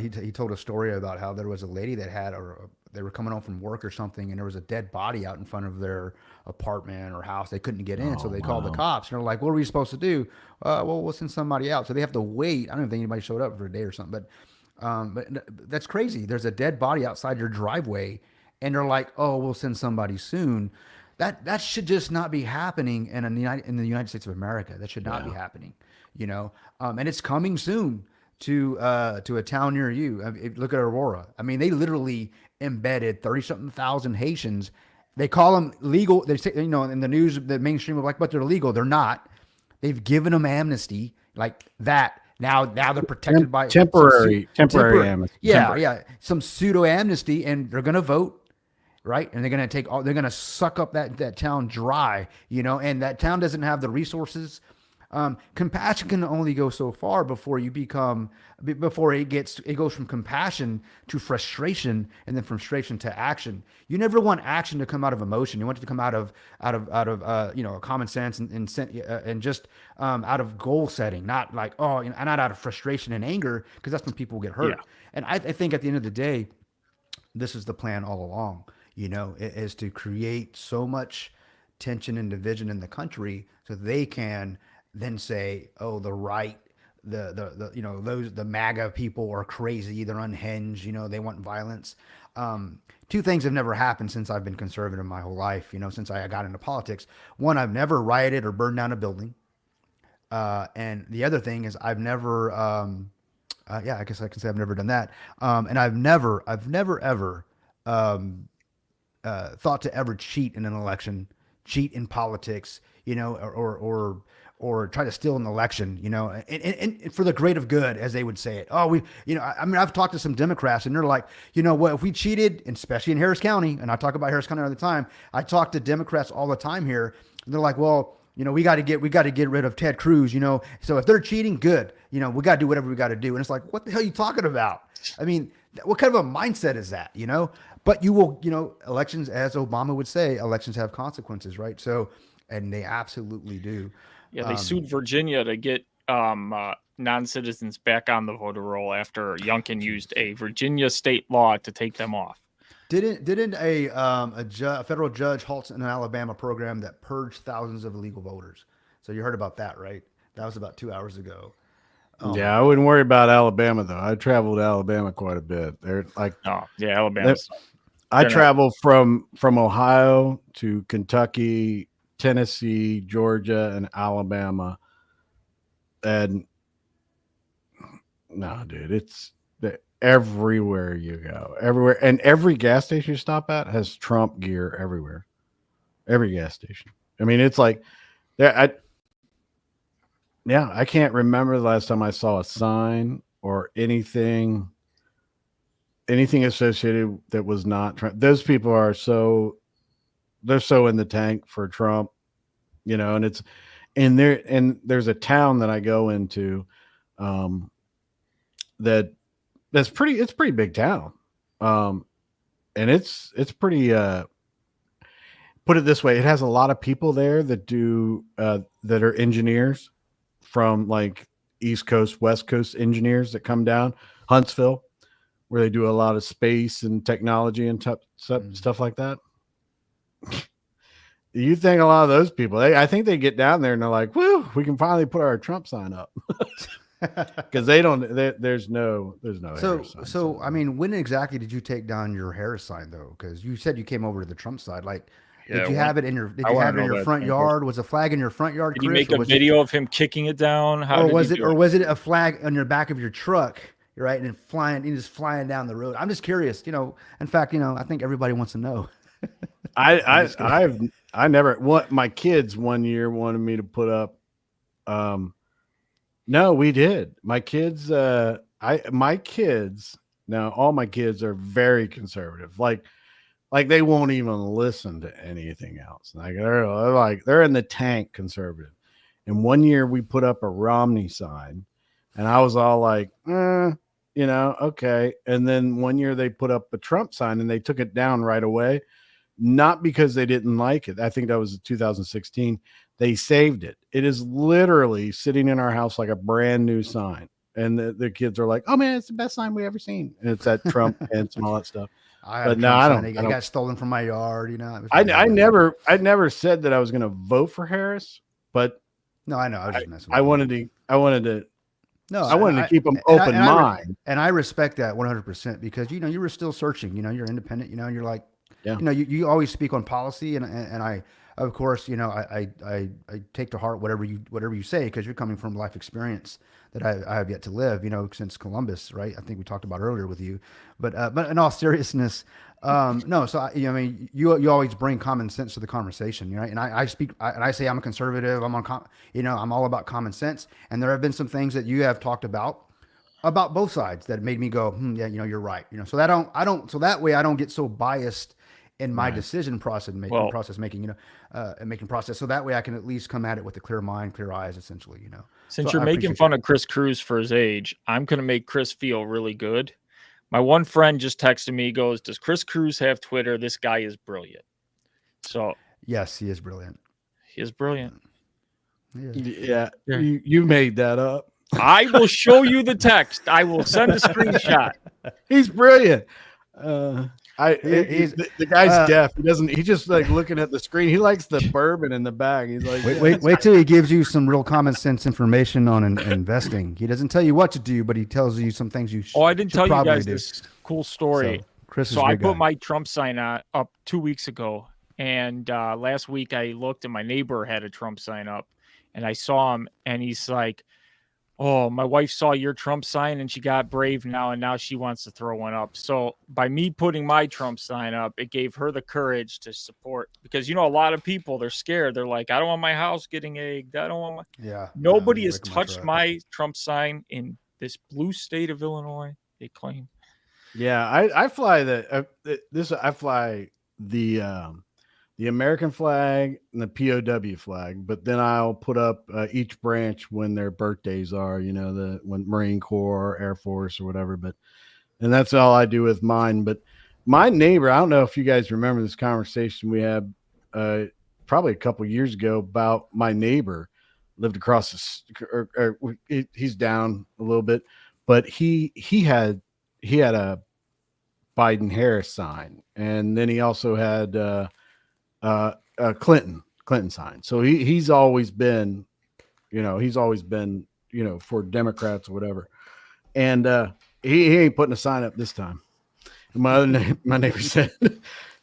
he told a story about how there was a lady that had, they were coming home from work or something, and there was a dead body out in front of their apartment or house. They couldn't get in, so they called the cops. And they're like, what are we supposed to do? Well, we'll send somebody out. So they have to wait. I don't even think anybody showed up for a day or something, but that's crazy. There's a dead body outside your driveway, and they're like, oh, we'll send somebody soon. That should just not be happening in the United States of America. That should not be happening, and it's coming soon to a town near you. Look at Aurora. I mean, they literally embedded 30-something thousand Haitians. They call them legal. They say, in the news, the mainstream are like, but they're legal. They're not. They've given them amnesty like that. Now they're protected by temporary amnesty. Yeah, some pseudo amnesty, and they're gonna vote. Right. And they're going to suck up that town dry, and that town doesn't have the resources. Compassion can only go so far before it goes from compassion to frustration, and then frustration to action. You never want action to come out of emotion. You want it to come out of common sense and just out of goal setting, not like, not out of frustration and anger, because that's when people get hurt. Yeah. And I think at the end of the day, this is the plan all along. Is to create so much tension and division in the country so they can then say, oh, the right, the MAGA people are crazy, they're unhinged, they want violence. Two things have never happened since I've been conservative my whole life, since I got into politics. One, I've never rioted or burned down a building. And the other thing is I've never, I guess I can say I've never done that. And I've never ever, thought to ever cheat in an election, cheat in politics, or try to steal an election, and for the greater good, as they would say it. I've talked to some Democrats, and they're like, if we cheated, and especially in Harris County, and I talk about Harris County all the time. I talk to Democrats all the time here, and they're like, well, we got to get rid of Ted Cruz, So if they're cheating, good, we got to do whatever we got to do. And it's like, what the hell are you talking about? I mean, what kind of a mindset is that, But you will, elections, as Obama would say, elections have consequences, right? So, and they absolutely do. Yeah, they sued Virginia to get non-citizens back on the voter roll after Youngkin used a Virginia state law to take them off. Didn't a federal judge halt an Alabama program that purged thousands of illegal voters? So you heard about that, right? That was about 2 hours ago. Yeah, I wouldn't worry about Alabama though. I traveled to Alabama quite a bit. They're like, Alabama. I traveled from Ohio to Kentucky, Tennessee, Georgia, and Alabama. And no, dude, it's everywhere you go, everywhere, and every gas station you stop at has Trump gear everywhere. Every gas station. I mean, it's like I can't remember the last time I saw a sign or anything associated that was not Trump. Those people are they're so in the tank for Trump, and there's a town that I go into, it's a pretty big town. And it's pretty, put it this way. It has a lot of people there that that are engineers from like East Coast, West Coast engineers that come down Huntsville, where they do a lot of space and technology and stuff like that. You think a lot of those people, I think they get down there and they're like, woo, we can finally put our Trump sign up. Because there's no Harris sign. So I mean, when exactly did you take down your Harris sign though? Because you said you came over to the Trump side. Like, did you have it in your front yard? Was a flag in your front yard? Did you make a video of him kicking it down? Was it a flag on your back of your truck? Right, and just flying down the road. I'm just curious. In fact, I think everybody wants to know. I never. What my kids one year wanted me to put up. No, we did. My kids. Now all my kids are very conservative. Like they won't even listen to anything else. They're in the tank conservative. And one year we put up a Romney sign, and I was all like, okay. And then one year they put up a Trump sign, and they took it down right away. not because they didn't like it. I think that was 2016. They saved it. It is literally sitting in our house like a brand new sign. And the kids are like, "Oh man, it's the best sign we ever seen." And it's that Trump pants and all that stuff. But no, I don't. It got stolen from my yard. You know, I never said that I was going to vote for Harris, but no, I know. I was just messing with I wanted to keep them and open mind. And I respect that 100% because, you know, you were still searching, you know, you're independent, you know, you're like, you know, you always speak on policy and I, of course, you know, I take to heart whatever you say, because you're coming from life experience that I have yet to live, you know, since Columbus, right? I think we talked about earlier with you, but in all seriousness, no. So I mean, you always bring common sense to the conversation, right? And I speak and I say I'm a conservative. I'm I'm all about common sense. And there have been some things that you have talked about both sides that made me go, yeah, you know, you're right. You know, so so that way I don't get so biased in my decision process making, you know, and making process. So that way I can at least come at it with a clear mind, clear eyes, essentially, you know. Since you're making fun of Chris Cruz for his age, I'm going to make Chris feel really good. My one friend just texted me, goes, "Does Chris Cruz have Twitter? This guy is brilliant." So yes, he is brilliant. He is brilliant. Yeah. You made that up. I will show you the text. I will send a screenshot. He's brilliant. The guy's deaf. He's just like looking at the screen. He likes the bourbon in the bag. He's like, wait till he gives you some real common sense information on investing. He doesn't tell you what to do, but he tells you some things you should. Oh, I didn't tell you guys do. this cool story. So I put my Trump sign up 2 weeks ago, and last week I looked and my neighbor had a Trump sign up, and I saw him, and he's like, "Oh, my wife saw your Trump sign and she got brave now, and now she wants to throw one up." So by me putting my Trump sign up, it gave her the courage to support, because, you know, a lot of people, they're scared. They're like, "I don't want my house getting egged. I don't want my..." Nobody has touched my Trump sign in this blue state of Illinois, they claim. Yeah, I fly I fly the American flag and the POW flag, but then I'll put up each branch when their birthdays are, you know, when Marine Corps, Air Force, or whatever. And that's all I do with mine. But my neighbor, I don't know if you guys remember this conversation we had probably a couple years ago about my neighbor lived across he's down a little bit, but he had a Biden Harris sign, and then he also had Clinton sign. So he's always been, you know, for Democrats or whatever. And he ain't putting a sign up this time. And my neighbor said,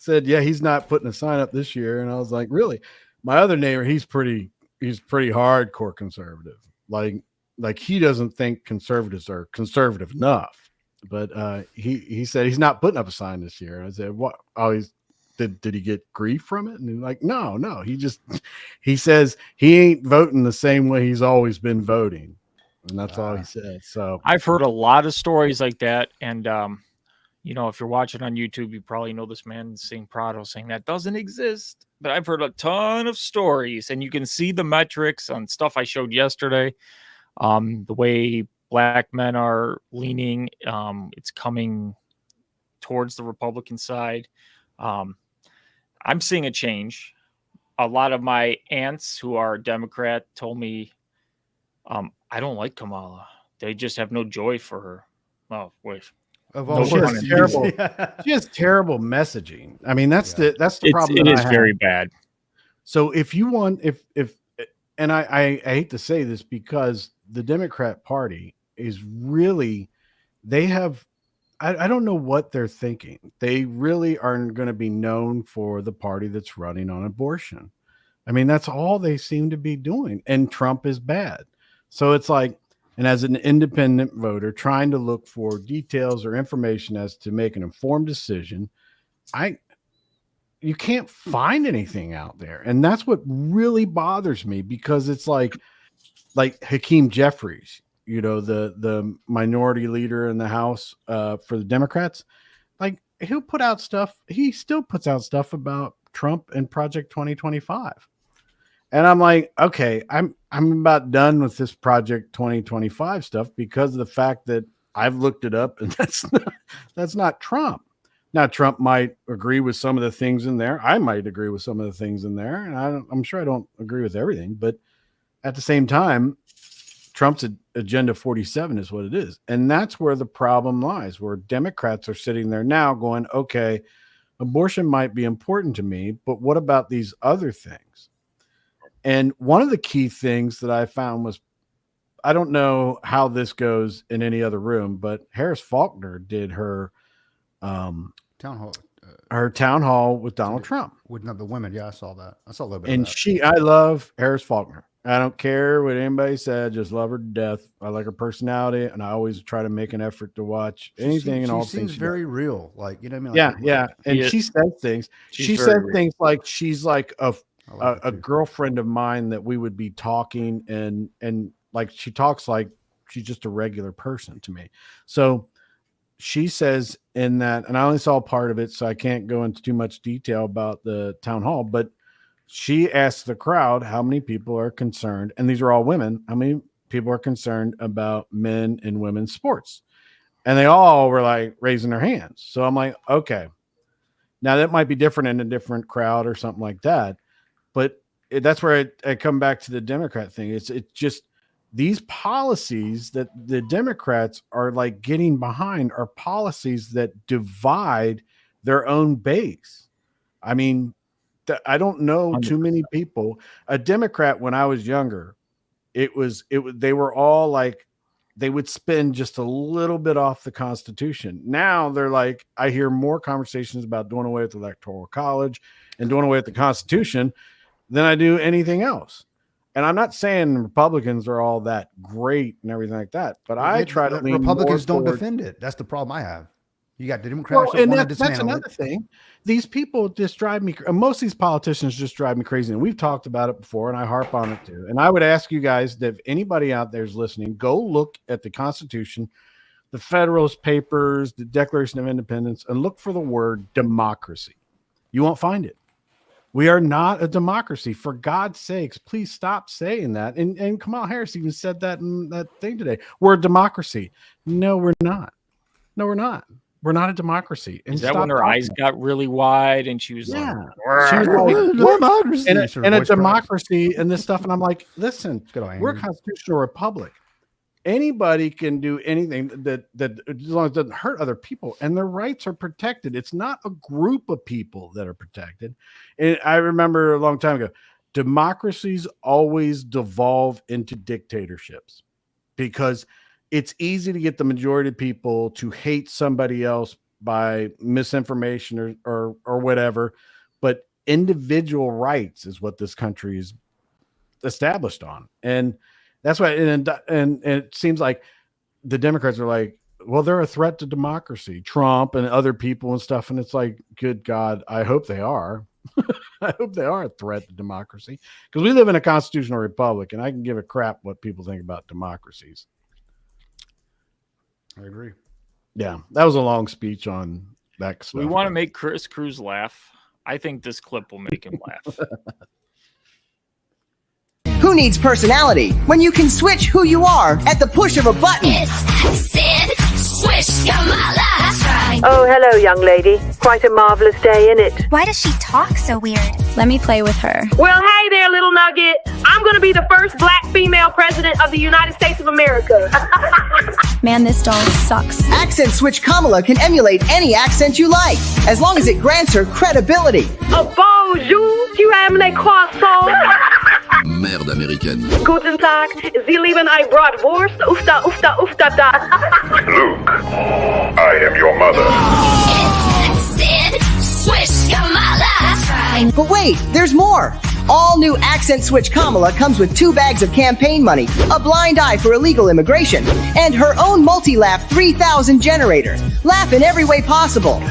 yeah, he's not putting a sign up this year. And I was like, really? My other neighbor, he's pretty hardcore conservative. Like he doesn't think conservatives are conservative enough. But he said he's not putting up a sign this year. I said, what? Oh, did he get grief from it? And he's like, no, he says he ain't voting the same way he's always been voting. And that's all he said. So I've heard a lot of stories like that. And, you know, if you're watching on YouTube, you probably know this man, Singh Prado, saying that doesn't exist. But I've heard a ton of stories, and you can see the metrics on stuff I showed yesterday. The way Black men are leaning, it's coming towards the Republican side. I'm seeing a change. A lot of my aunts who are Democrat told me, I don't like Kamala. They just have no joy for her. Oh, wait. She has terrible messaging. I mean, that's the problem. It is very bad. So if you want, and I hate to say this, because the Democrat Party is really, they have, I don't know what they're thinking. They really aren't going to be known for the party that's running on abortion. I mean, that's all they seem to be doing. And Trump is bad. So it's like, and as an independent voter trying to look for details or information as to make an informed decision, you can't find anything out there. And that's what really bothers me, because it's like Hakeem Jeffries, you know, the minority leader in the House for the Democrats, like he'll put out stuff. He still puts out stuff about Trump and Project 2025. And I'm like, okay, I'm about done with this Project 2025 stuff, because of the fact that I've looked it up and that's not Trump. Now, Trump might agree with some of the things in there. I might agree with some of the things in there. And I'm sure I don't agree with everything. But at the same time, Trump's Agenda 47 is what it is. And that's where the problem lies, where Democrats are sitting there now going, okay, abortion might be important to me, but what about these other things? And one of the key things that I found was, I don't know how this goes in any other room, but Harris Faulkner did her town hall with Donald Trump. With the women. Yeah, I saw that. I saw a little bit And of that. I love Harris Faulkner. I don't care what anybody said, just love her to death. I like her personality, and I always try to make an effort to watch anything and all she things. Seems very real. Like, you know what I mean? Yeah, Like, yeah. And she says things. She says things like she's like a girlfriend of mine that we would be talking and like she talks like she's just a regular person to me. So she says in that, and I only saw part of it, so I can't go into too much detail about the town hall, but she asked the crowd how many people are concerned, and these are all women, how many people are concerned about men and women's sports. And they all were like raising their hands. So I'm like, okay, now that might be different in a different crowd or something like that. But that's where I come back to the Democrat thing. It's just these policies that the Democrats are like getting behind are policies that divide their own base. I mean, I don't know too many people. A Democrat, when I was younger, they were all like, they would spend just a little bit off the Constitution. Now they're like, I hear more conversations about doing away with the Electoral College and doing away with the Constitution than I do anything else. And I'm not saying Republicans are all that great and everything like that, but I try to lean Republicans more don't defend it. That's the problem I have. You got the Democrats and that want to that's dismantle another it. thing. These people just drive me. Most of these politicians just drive me crazy, and we've talked about it before, and I harp on it too. And I would ask you guys that if anybody out there is listening, go look at the Constitution, the Federalist Papers, the Declaration of Independence, and look for the word democracy. You won't find it. We are not a democracy. For God's sakes, please stop saying that. And Kamala Harris even said that in that thing today. We're a democracy. No, we're not. No, we're not. We're not a democracy. And is that when her eyes got really wide and she was like, she was like, democracy. And a democracy and this stuff. And I'm like, listen, we're a constitutional republic. Anybody can do anything that as long as it doesn't hurt other people, and their rights are protected. It's not a group of people that are protected. And I remember a long time ago, democracies always devolve into dictatorships because it's easy to get the majority of people to hate somebody else by misinformation or whatever. But individual rights is what this country is established on. And that's why, and it seems like the Democrats are like, well, they're a threat to democracy, Trump and other people and stuff. And it's like, good God, I hope they are. I hope they are a threat to democracy because we live in a constitutional republic, and I can give a crap what people think about democracies. I agree. Yeah, that was a long speech on that stuff. We want to make Chris Cruz laugh. I think this clip will make him laugh. Who needs personality when you can switch who you are at the push of a button? It's Sid Swish Kamala. That's right. Oh, hello, young lady. Quite a marvelous day, innit? Why does she talk so weird? Let me play with her. Well, hey there, little nugget. I'm going to be the first black female president of the United States of America. Man, this doll sucks. Accent Switch Kamala can emulate any accent you like, as long as it grants her credibility. Bonjour, tu aimes les croissants? Merde américaine. Guten Tag, Sie lieben ein Bratwurst? Ufta, ufta, ufta, da. Luke, I am your mother. It's Sid Swish Kamala. That's right. But wait, there's more. All new Accent Switch Kamala comes with 2 bags of campaign money, a blind eye for illegal immigration, and her own multi-laugh 3000 generator. Laugh in every way possible.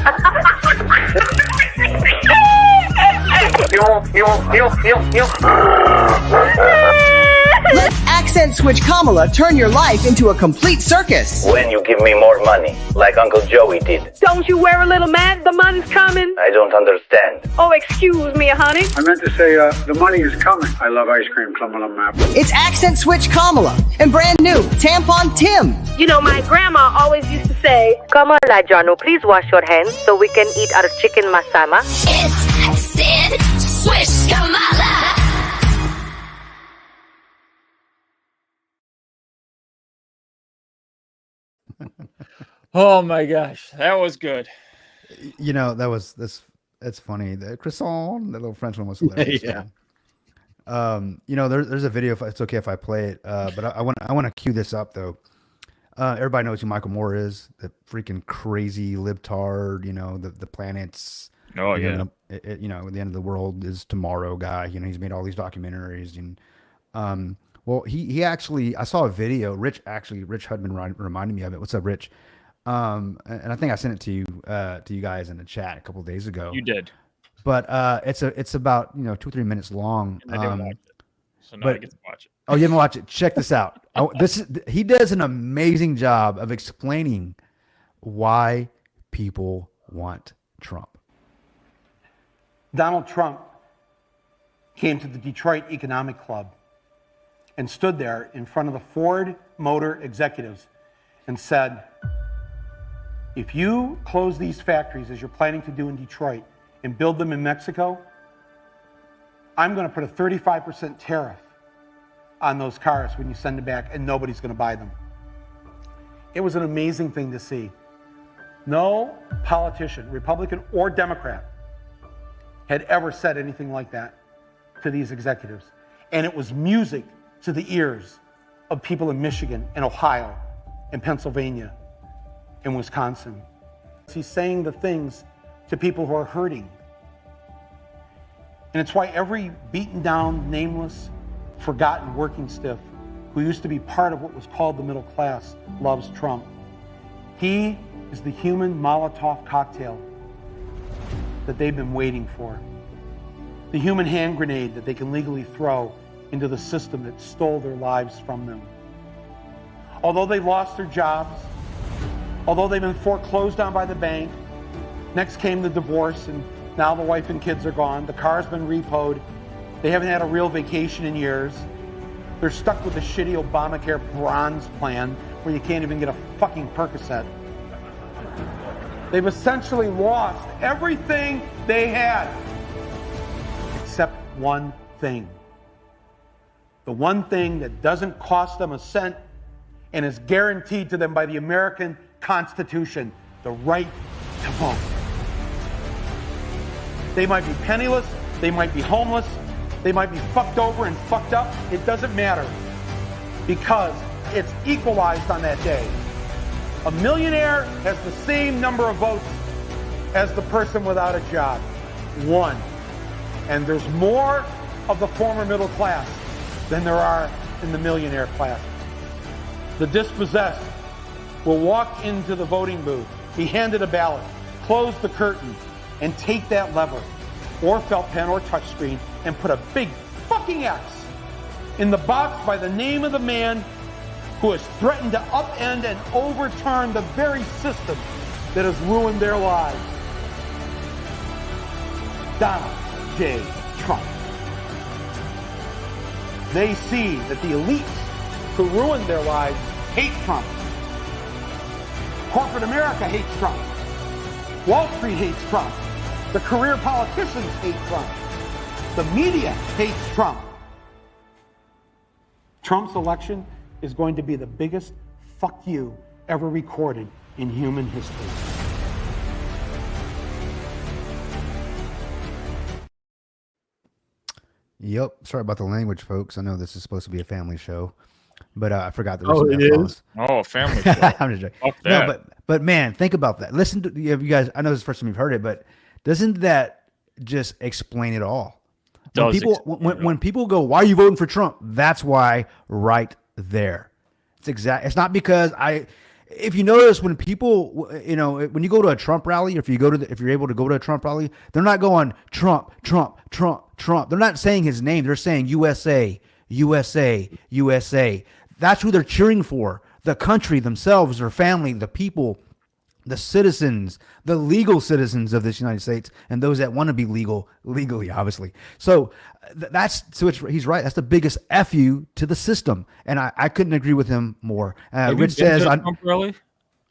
Let Accent Switch Kamala turn your life into a complete circus. When you give me more money, like Uncle Joey did. Don't you worry, little man. The money's coming. I don't understand. Oh, excuse me, honey. I meant to say, the money is coming. I love ice cream, Kamala map. It's Accent Switch Kamala and brand new Tampon Tim. You know, my grandma always used to say, Kamala Janu, please wash your hands so we can eat our chicken masama. It's Sid Swish Kamala. Oh my gosh, that was good. You know, that's funny. The croissant, the little French one was hilarious. Yeah. You know, there's a video. If it's okay if I play it, but I want to cue this up though. Everybody knows who Michael Moore is, the freaking crazy libtard. You know, the planets. Oh yeah. You know, the end of the world is tomorrow guy. You know, he's made all these documentaries and well, he actually, I saw a video. Rich Hudman reminded me of it. What's up, Rich? And I think I sent it to you guys in the chat a couple of days ago. You did. But it's about 2 or 3 minutes long. I didn't watch it, so now I get to watch it. Oh, you didn't watch it? Check this out. He does an amazing job of explaining why people want Trump. Donald Trump came to the Detroit Economic Club and stood there in front of the Ford Motor executives and said, if you close these factories as you're planning to do in Detroit and build them in Mexico, I'm going to put a 35% tariff on those cars when you send them back, and nobody's going to buy them. It was an amazing thing to see. No politician, Republican or Democrat, had ever said anything like that to these executives. And it was music to the ears of people in Michigan and Ohio and Pennsylvania and Wisconsin. He's saying the things to people who are hurting. And it's why every beaten down, nameless, forgotten working stiff who used to be part of what was called the middle class loves Trump. He is the human Molotov cocktail that they've been waiting for. The human hand grenade that they can legally throw into the system that stole their lives from them. Although they lost their jobs, although they've been foreclosed on by the bank, next came the divorce, and now the wife and kids are gone, the car's been repoed, they haven't had a real vacation in years, they're stuck with the shitty Obamacare bronze plan where you can't even get a fucking Percocet. They've essentially lost everything they had, except one thing. The one thing that doesn't cost them a cent and is guaranteed to them by the American Constitution, the right to vote. They might be penniless, they might be homeless, they might be fucked over and fucked up. It doesn't matter, because it's equalized on that day. A millionaire has the same number of votes as the person without a job. One. And there's more of the former middle class than there are in the millionaire class. The dispossessed will walk into the voting booth, be handed a ballot, close the curtain, and take that lever, or felt pen or touchscreen, and put a big fucking X in the box by the name of the man who has threatened to upend and overturn the very system that has ruined their lives. Donald J. Trump. They see that the elites who ruined their lives hate Trump. Corporate America hates Trump. Wall Street hates Trump. The career politicians hate Trump. The media hates Trump. Trump's election is going to be the biggest fuck you ever recorded in human history. Yep. Sorry about the language, folks. I know this is supposed to be a family show, but I forgot there was Oh, some it F-bombs. is? Oh, a family show. I'm just joking. Fuck No, that. but man, think about that. Listen to you guys. I know this is the first time you've heard it, but doesn't that just explain it all? When Does people explain when people go, "Why are you voting for Trump?" That's why, right there. It's not because if you notice, when people, when you go to a Trump rally, or if you're able to go to a Trump rally, they're not going Trump, Trump, Trump, Trump. They're not saying his name. They're saying USA, USA, USA. That's who they're cheering for. The country themselves, their family, the people, the citizens, the legal citizens of this United States, and those that want to be legally, obviously. So he's right. That's the biggest FU to the system, and I couldn't agree with him more. Rich says, to a Trump rally?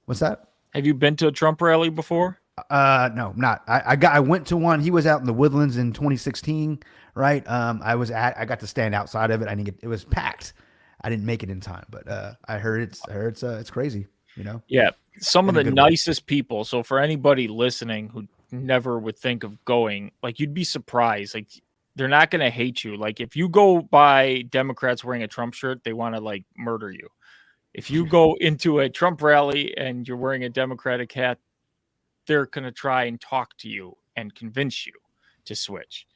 What's that? Have you been to a Trump rally before? No, not. I went to one. He was out in the Woodlands in 2016, right? I got to stand outside of it. It was packed. I didn't make it in time, but I heard it's crazy, you know? Yeah. Some of the nicest people. So for anybody listening who never would think of going, like, you'd be surprised. Like, they're not going to hate you. Like, if you go by Democrats wearing a Trump shirt, they want to like murder you. If you go into a Trump rally and you're wearing a Democratic hat, they're going to try and talk to you and convince you to switch.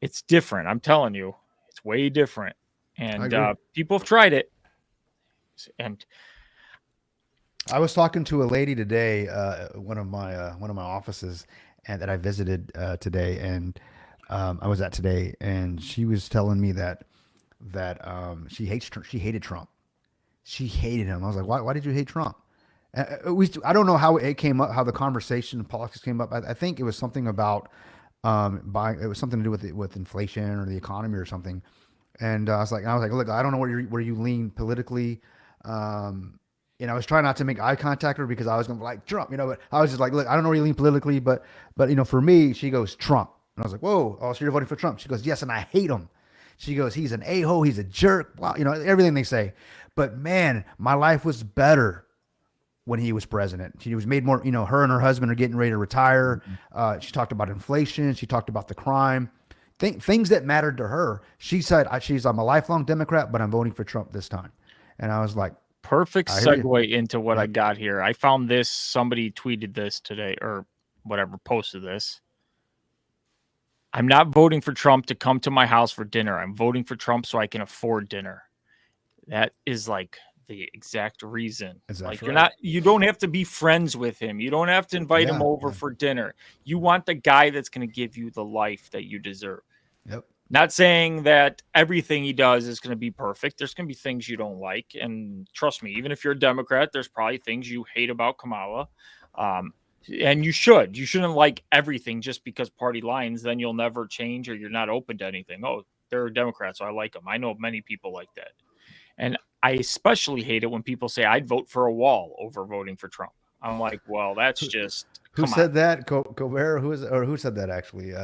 It's different. I'm telling you, it's way different. And people have tried it. And I was talking to a lady today, one of my offices, and that I visited today, and I was at today, and she was telling me that she hated Trump. She hated him. I was like, why did you hate Trump? I don't know how it came up, how the conversation of politics came up. I think it was something about it was something to do with inflation or the economy or something. And I was like, look, I don't know where you lean politically. And I was trying not to make eye contact with her because I was going to be like Trump, you know, but I was just like, look, I don't know where you lean politically, but you know, for me, she goes Trump. And I was like, whoa, oh, so you're voting for Trump? She goes, yes, and I hate him. She goes, he's an a-hole, he's a jerk, blah, you know, everything they say. But man, my life was better when he was president. She was made more, you know, her and her husband are getting ready to retire. She talked about inflation. She talked about the crime, things that mattered to her. She said, I'm a lifelong Democrat, but I'm voting for Trump this time. And I was like, perfect segue into what I got here. I found this, somebody tweeted this today or whatever, posted this. I'm not voting for Trump to come to my house for dinner. I'm voting for Trump so I can afford dinner. That is like the exact reason. Like, you don't have to be friends with him. You don't have to invite him over for dinner. You want the guy that's going to give you the life that you deserve. Yep. Not saying that everything he does is going to be perfect. There's going to be things you don't like. And trust me, even if you're a Democrat, there's probably things you hate about Kamala. And you shouldn't like everything just because party lines, then you'll never change or you're not open to anything. Oh, they're a Democrat, so I like them. I know many people like that. And I especially hate it when people say I'd vote for a wall over voting for Trump. I'm like, well, that's just who said that? Colbert? Who said that actually?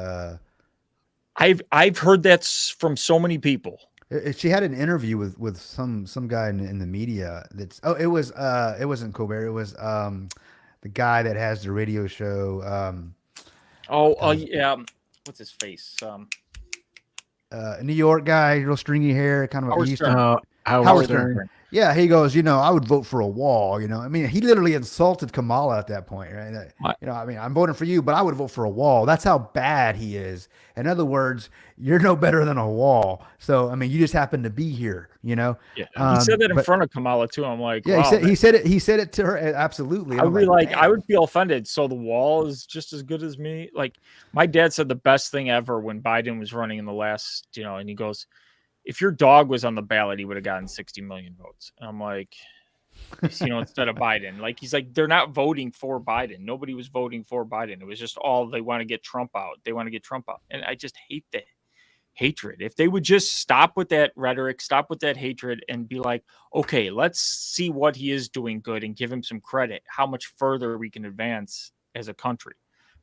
I've heard that from so many people. She had an interview with some guy in the media. It wasn't Colbert. It was the guy that has the radio show. Yeah. What's his face? New York guy, real stringy hair, kind of Howard Eastern. Howard Stern. Yeah, he goes, you know, I would vote for a wall. You know, I mean, he literally insulted Kamala at that point, right? You know, I mean, I'm voting for you, but I would vote for a wall. That's how bad he is. In other words, you're no better than a wall. So, I mean, you just happen to be here, you know? Yeah. He said that in front of Kamala too. I'm like, yeah, wow, he said it to her. Absolutely. I would feel offended. So the wall is just as good as me. Like, my dad said the best thing ever when Biden was running in the last, you know, and he goes, if your dog was on the ballot, he would have gotten 60 million votes. And I'm like, you know, instead of Biden, like, he's like, they're not voting for Biden. Nobody was voting for Biden. It was just they want to get Trump out. They want to get Trump out. And I just hate that hatred. If they would just stop with that rhetoric, stop with that hatred and be like, okay, let's see what he is doing good and give him some credit, how much further we can advance as a country.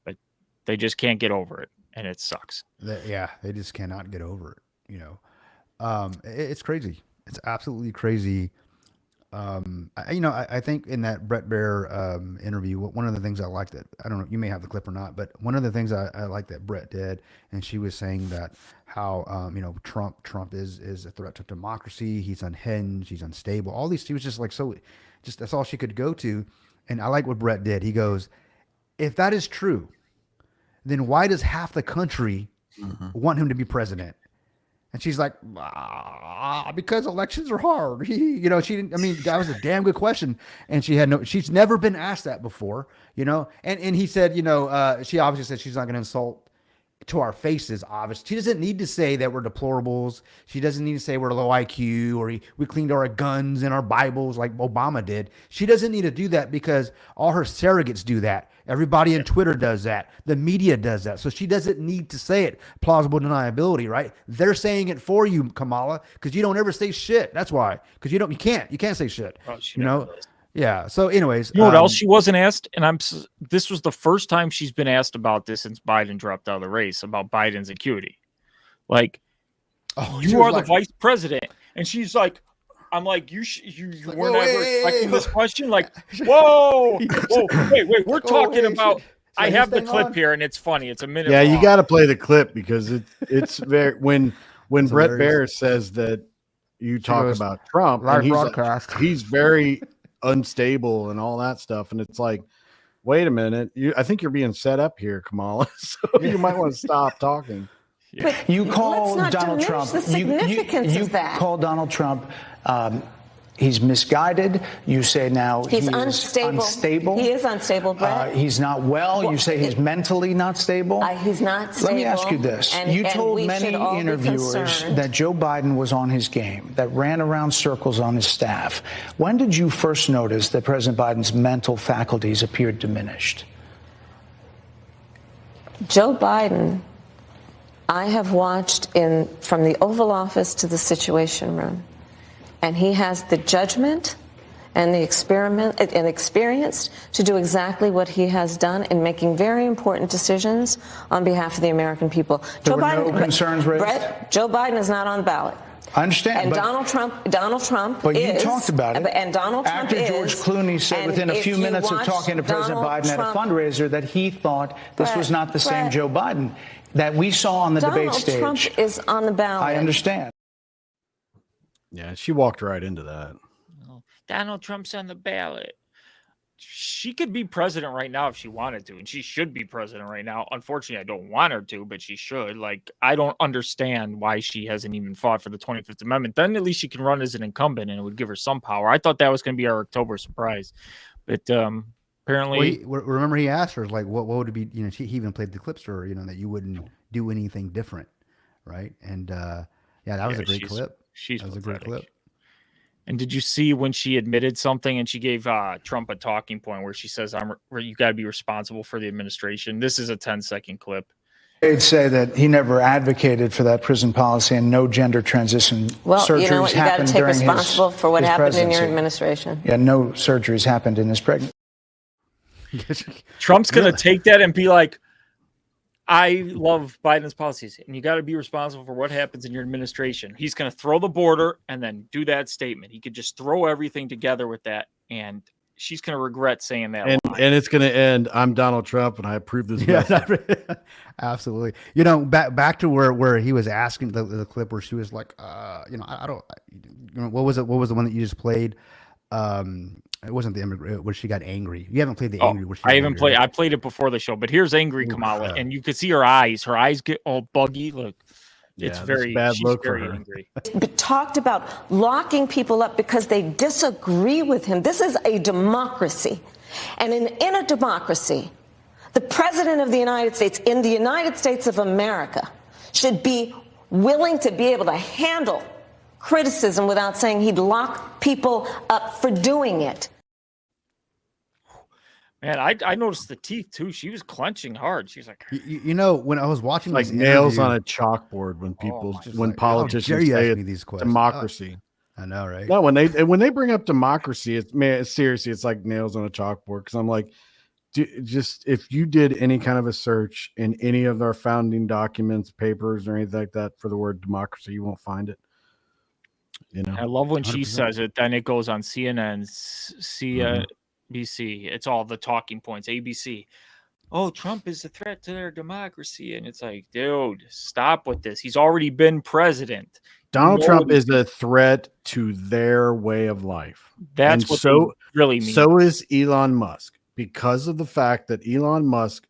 But they just can't get over it. And it sucks. They just cannot get over it, you know. It's crazy. It's absolutely crazy. I think in that Bret Baier interview, one of the things I liked that, I don't know, you may have the clip or not, but one of the things I like that Bret did, and she was saying that how, you know, Trump is a threat to democracy. He's unhinged. He's unstable. All these, she was just like, that's all she could go to. And I like what Bret did. He goes, if that is true, then why does half the country want him to be president? And she's like, because elections are hard. You know, she didn't, I mean, that was a damn good question. And she's never been asked that before, you know? And he said, you know, she obviously said she's not going to insult to our faces, obviously. She doesn't need to say that we're deplorables. She doesn't need to say we're low IQ or we cleaned our guns and our Bibles like Obama did. She doesn't need to do that because all her surrogates do that. Everybody on Twitter does that. The media does that. So she doesn't need to say it. Plausible deniability, right? They're saying it for you, Kamala, because you don't ever say shit. That's why. Because you can't say shit. Oh, does. Yeah. So, anyways, you know what else she wasn't asked? And this was the first time she's been asked about this since Biden dropped out of the race, about Biden's acuity. Like, you are the vice president, and she's like, I'm like, you weren't ever expecting this question. Like, whoa, wait, we're talking about. I have the clip here, and it's funny. It's a minute. Yeah, long. you got to play the clip because it's very when Brett Baer says that you talk about Trump, and he's very unstable and all that stuff, and it's like, wait a minute, I think you're being set up here, Kamala. So you might want to stop talking. But you call Donald Trump. The significance you of that. Call Donald Trump. He's misguided. You say now he's unstable. He is unstable, Brett. He's not well. You say he's mentally not stable. He's not stable. Let me ask you this. You told many interviewers that Joe Biden was on his game, that ran around circles on his staff. When did you first notice that President Biden's mental faculties appeared diminished? Joe Biden, I have watched from the Oval Office to the Situation Room. And he has the judgment and the experience to do exactly what he has done in making very important decisions on behalf of the American people. There were no concerns raised? Brett, Joe Biden is not on the ballot. I understand. And Donald Trump but is. You talked about it. And Donald Trump After George Clooney said within a few minutes of talking to President Biden at a fundraiser that he thought this was not the same Joe Biden that we saw on the debate stage. Donald Trump is on the ballot. I understand. Yeah, she walked right into that. Donald Trump's on the ballot. She could be president right now if she wanted to, and she should be president right now. Unfortunately, I don't want her to, but she should. Like, I don't understand why she hasn't even fought for the 25th Amendment. Then at least she can run as an incumbent, and it would give her some power. I thought that was going to be our October surprise, but apparently, remember he asked her like, what would it be? You know, he even played the clips for her, that you wouldn't do anything different, right? And that was a great clip. That was a great clip. And did you see when she admitted something and she gave Trump a talking point where she says, you got to be responsible for the administration? This is a 10-second clip. I'd say that he never advocated for that prison policy and no gender transition surgeries you know what? You got to take responsible for what happened presidency. in your administration. Yeah, no surgeries happened in his pregnancy. Trump's going to take that and be like, I love Biden's policies, and you got to be responsible for what happens in your administration. He's going to throw the border and then do that statement. He could just throw everything together with that, and she's going to regret saying that. And it's going to end, I'm Donald Trump, and I approve this. Yeah, absolutely. Back to where he was asking the clip where she was like, I don't. What was it? What was the one that you just played? It wasn't the immigrant where she got angry. You haven't played the angry. Where she I haven't played. I played it before the show, but here's angry Kamala, and you could see her eyes. Her eyes get all buggy. Look, it's very bad. She's very angry. Talked about locking people up because they disagree with him. This is a democracy, and in a democracy, the president of the United States in the United States of America should be willing to be able to handle criticism without saying he'd lock people up for doing it. Man, I noticed the teeth too. She was clenching hard. She's like, when I was watching, like nails on a chalkboard when people, politicians say it's democracy. I know, right? No, when they bring up democracy, it's seriously, it's like nails on a chalkboard. Because I'm like, just if you did any kind of a search in any of our founding documents, papers, or anything like that for the word democracy, you won't find it. I love when 100%. She says it. Then it goes on CNN, CNBC. It's all the talking points. ABC. Oh, Trump is a threat to their democracy, and it's like, dude, stop with this. He's already been president. Donald Trump is a threat to their way of life. That's what they really mean. So is Elon Musk, because of the fact that Elon Musk.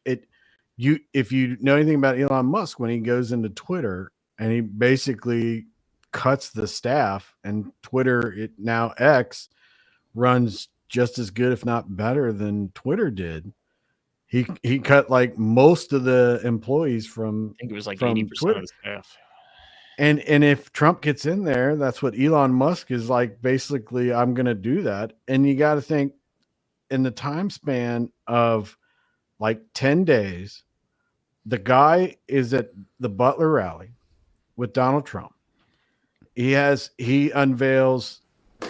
If you know anything about Elon Musk, when he goes into Twitter and he basically cuts the staff, and Twitter, now X, runs just as good, if not better, than Twitter did. he cut like most of the employees from, I think it was like from 80% Twitter. of the staff. And if Trump gets in there, that's what Elon Musk is like, basically, I'm going to do that. And you got to think in the time span of like 10 days, the guy is at the Butler rally with Donald Trump. He unveils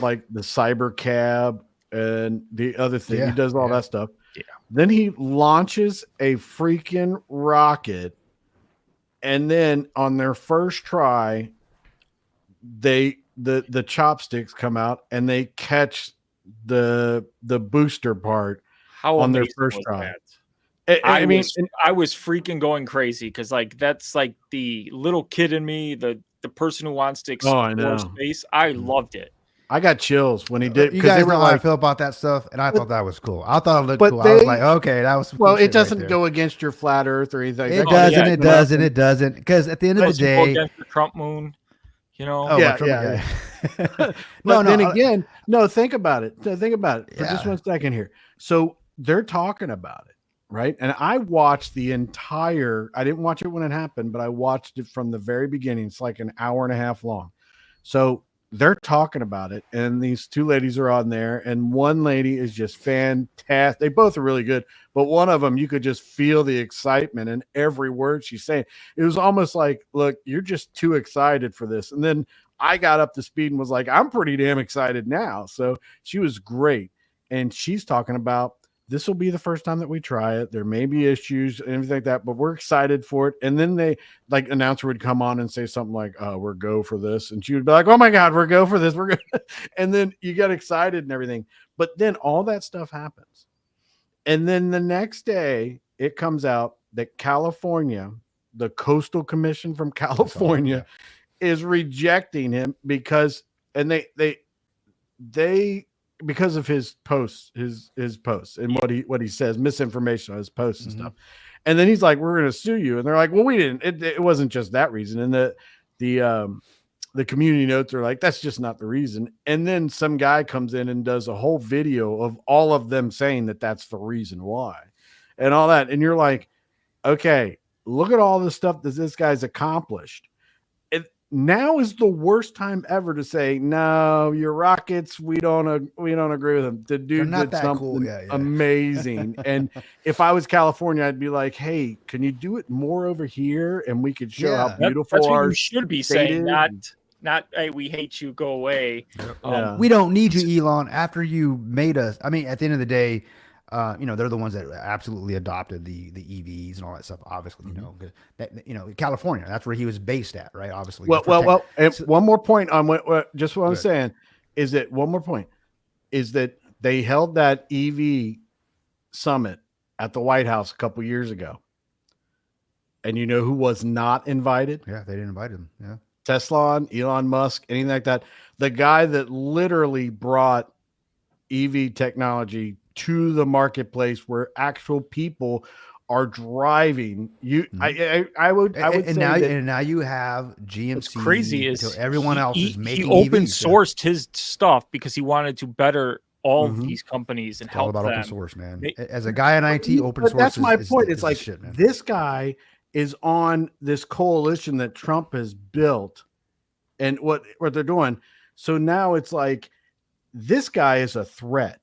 like the cyber cab and the other thing. Yeah, he does all that stuff. Yeah. Then he launches a freaking rocket. And then on their first try, the chopsticks come out and they catch the booster part on their amazing first was try. that? I mean, I was freaking going crazy because like that's like the little kid in me, the person who wants to I explore know. space. I loved it. I got chills when he did. You 'cause guys they were know how I like, feel about that stuff, and I thought that was cool. I thought it looked but cool. I was they- like, okay, that was some well, cool it shit doesn't right there. go against your flat Earth or anything. It That- doesn't. yeah, It doesn't. It doesn't. Because at the end of the Doesn't go day, against the Trump moon, you know. Oh, Yeah, Trump- yeah. No, But then no, again, no, think about it. Think about it for just Yeah. 1 second here. So they're talking about it, right? And I watched the entire, I didn't watch it when it happened, but I watched it from the very beginning. It's like an hour and a half long. So they're talking about it, and these two ladies are on there, and one lady is just fantastic. They both are really good, but one of them, you could just feel the excitement in every word she's saying. It was almost like, look, you're just too excited for this. And then I got up to speed and was like, I'm pretty damn excited now. So she was great. And she's talking about, this will be the first time that we try it. There may be issues and everything like that, but we're excited for it. And then they like announcer would come on and say something like, we're go for this. And she would be like, oh my God, we're go for this. We're good. And then you get excited and everything. But then all that stuff happens. And then the next day it comes out that California, the Coastal Commission from California is rejecting him because, and they because of his posts, his posts and what he says, misinformation on his posts and stuff. And then he's like, we're going to sue you. And they're like, well, we didn't, it wasn't just that reason. And the community notes are like, that's just not the reason. And then some guy comes in and does a whole video of all of them saying that that's the reason why and all that. And you're like, okay, look at all the stuff that this guy's accomplished. Now is the worst time ever to say, no, your rockets, we don't agree with them. The dude did something cool. Yeah. amazing. And if I was California, I'd be like, hey, can you do it more over here? And we could show how beautiful that's what our you should be state saying, is. not hey, we hate you, go away. We don't need you, Elon. After you made us, I mean, at the end of the day, they're the ones that absolutely adopted the EVs and all that stuff. Obviously, California, that's where he was based at, right? Obviously. Well. And one more point on what I'm saying is that they held that EV summit at the White House a couple years ago, and you know who was not invited? Yeah, they didn't invite him. Yeah, Tesla, Elon Musk, anything like that. The guy that literally brought EV technology to the marketplace where actual people are driving. I would and say now you have GMC. What's crazy is everyone else is making he open EVs, sourced his stuff because he wanted to better all of these companies and It's all help about them. open source, man. As a guy in IT, open source. That's my point. Is It's like shit, man. this guy is on this coalition that Trump has built, and what they're doing. So now it's like this guy is a threat.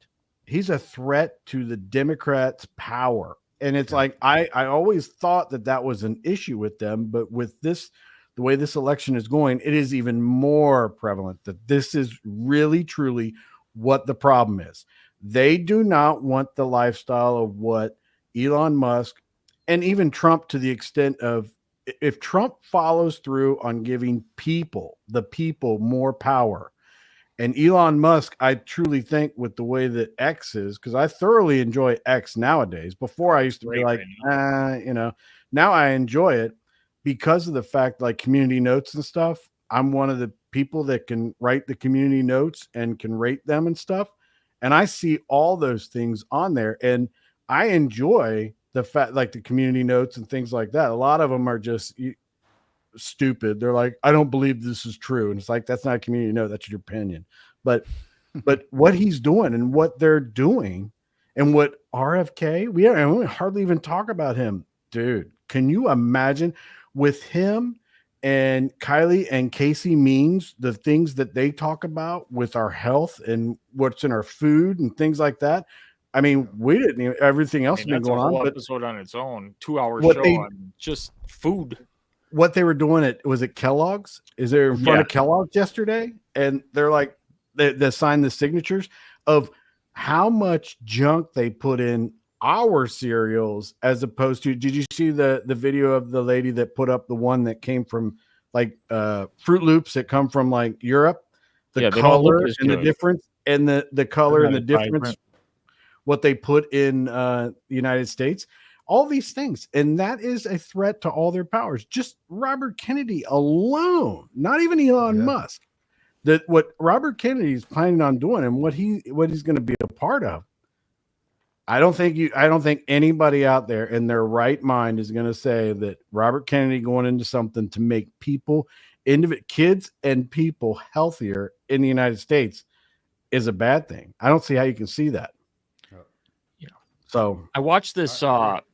He's a threat to the Democrats' power. And it's like, I always thought that was an issue with them, but with this, the way this election is going, it is even more prevalent that this is really, truly what the problem is. They do not want the lifestyle of what Elon Musk and even Trump, to the extent of, if Trump follows through on giving the people more power. And Elon Musk, I truly think, with the way that X is, because I thoroughly enjoy X nowadays. Before I used to be like, now I enjoy it because of the fact, like community notes and stuff. I'm one of the people that can write the community notes and can rate them and stuff. And I see all those things on there, and I enjoy the fact, like the community notes and things like that. A lot of them are just stupid. They're like, I don't believe this is true. And it's like, that's not a community note, that's your opinion. But what he's doing and what they're doing, And what RFK, we hardly even talk about him, dude. Can you imagine with him and Kylie and Casey Means, the things that they talk about with our health and what's in our food and things like that? I mean, we didn't even, everything else has been going on. But episode on its own, 2-hour what show they- on just food. what they were doing was it Kellogg's? Is there in front of Kellogg's yesterday? And they're like, they signed the signatures of how much junk they put in our cereals as opposed to, did you see the video of the lady that put up the one that came from like Fruit Loops that come from like Europe? The Yeah, they don't look color as and the good. difference and the color and the They're not difference, vibrant. what they put in the United States, all these things. And that is a threat to all their powers. Just Robert Kennedy alone, not even Elon Musk. That what Robert Kennedy is planning on doing and what he's going to be a part of. I don't think anybody out there in their right mind is going to say that Robert Kennedy going into something to make people, kids and people healthier in the United States is a bad thing. I don't see how you can see that. So I watched this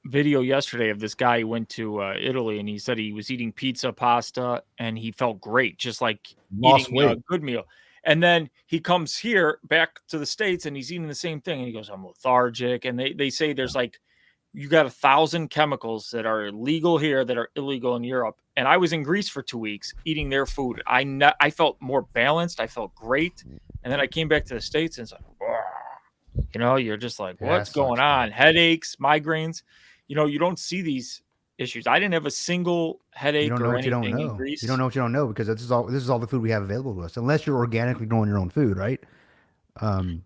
video yesterday of this guy who went to Italy, and he said he was eating pizza, pasta, and he felt great, just like Lost eating a weight. good meal. And then he comes here back to the States, and he's eating the same thing, and he goes, "I'm lethargic." And they say there's like, you got 1,000 chemicals that are legal here that are illegal in Europe. And I was in Greece for 2 weeks eating their food. I felt more balanced. I felt great. And then I came back to the States, and it's like, "Wow." You know, you're just like, Yeah, what's it sucks, going on? Headaches, migraines. You know, you don't see these issues. I didn't have a single headache You don't know or what you don't anything in know. Greece. You don't know what you don't know because this is all the food we have available to us. Unless you're organically growing your own food, right? In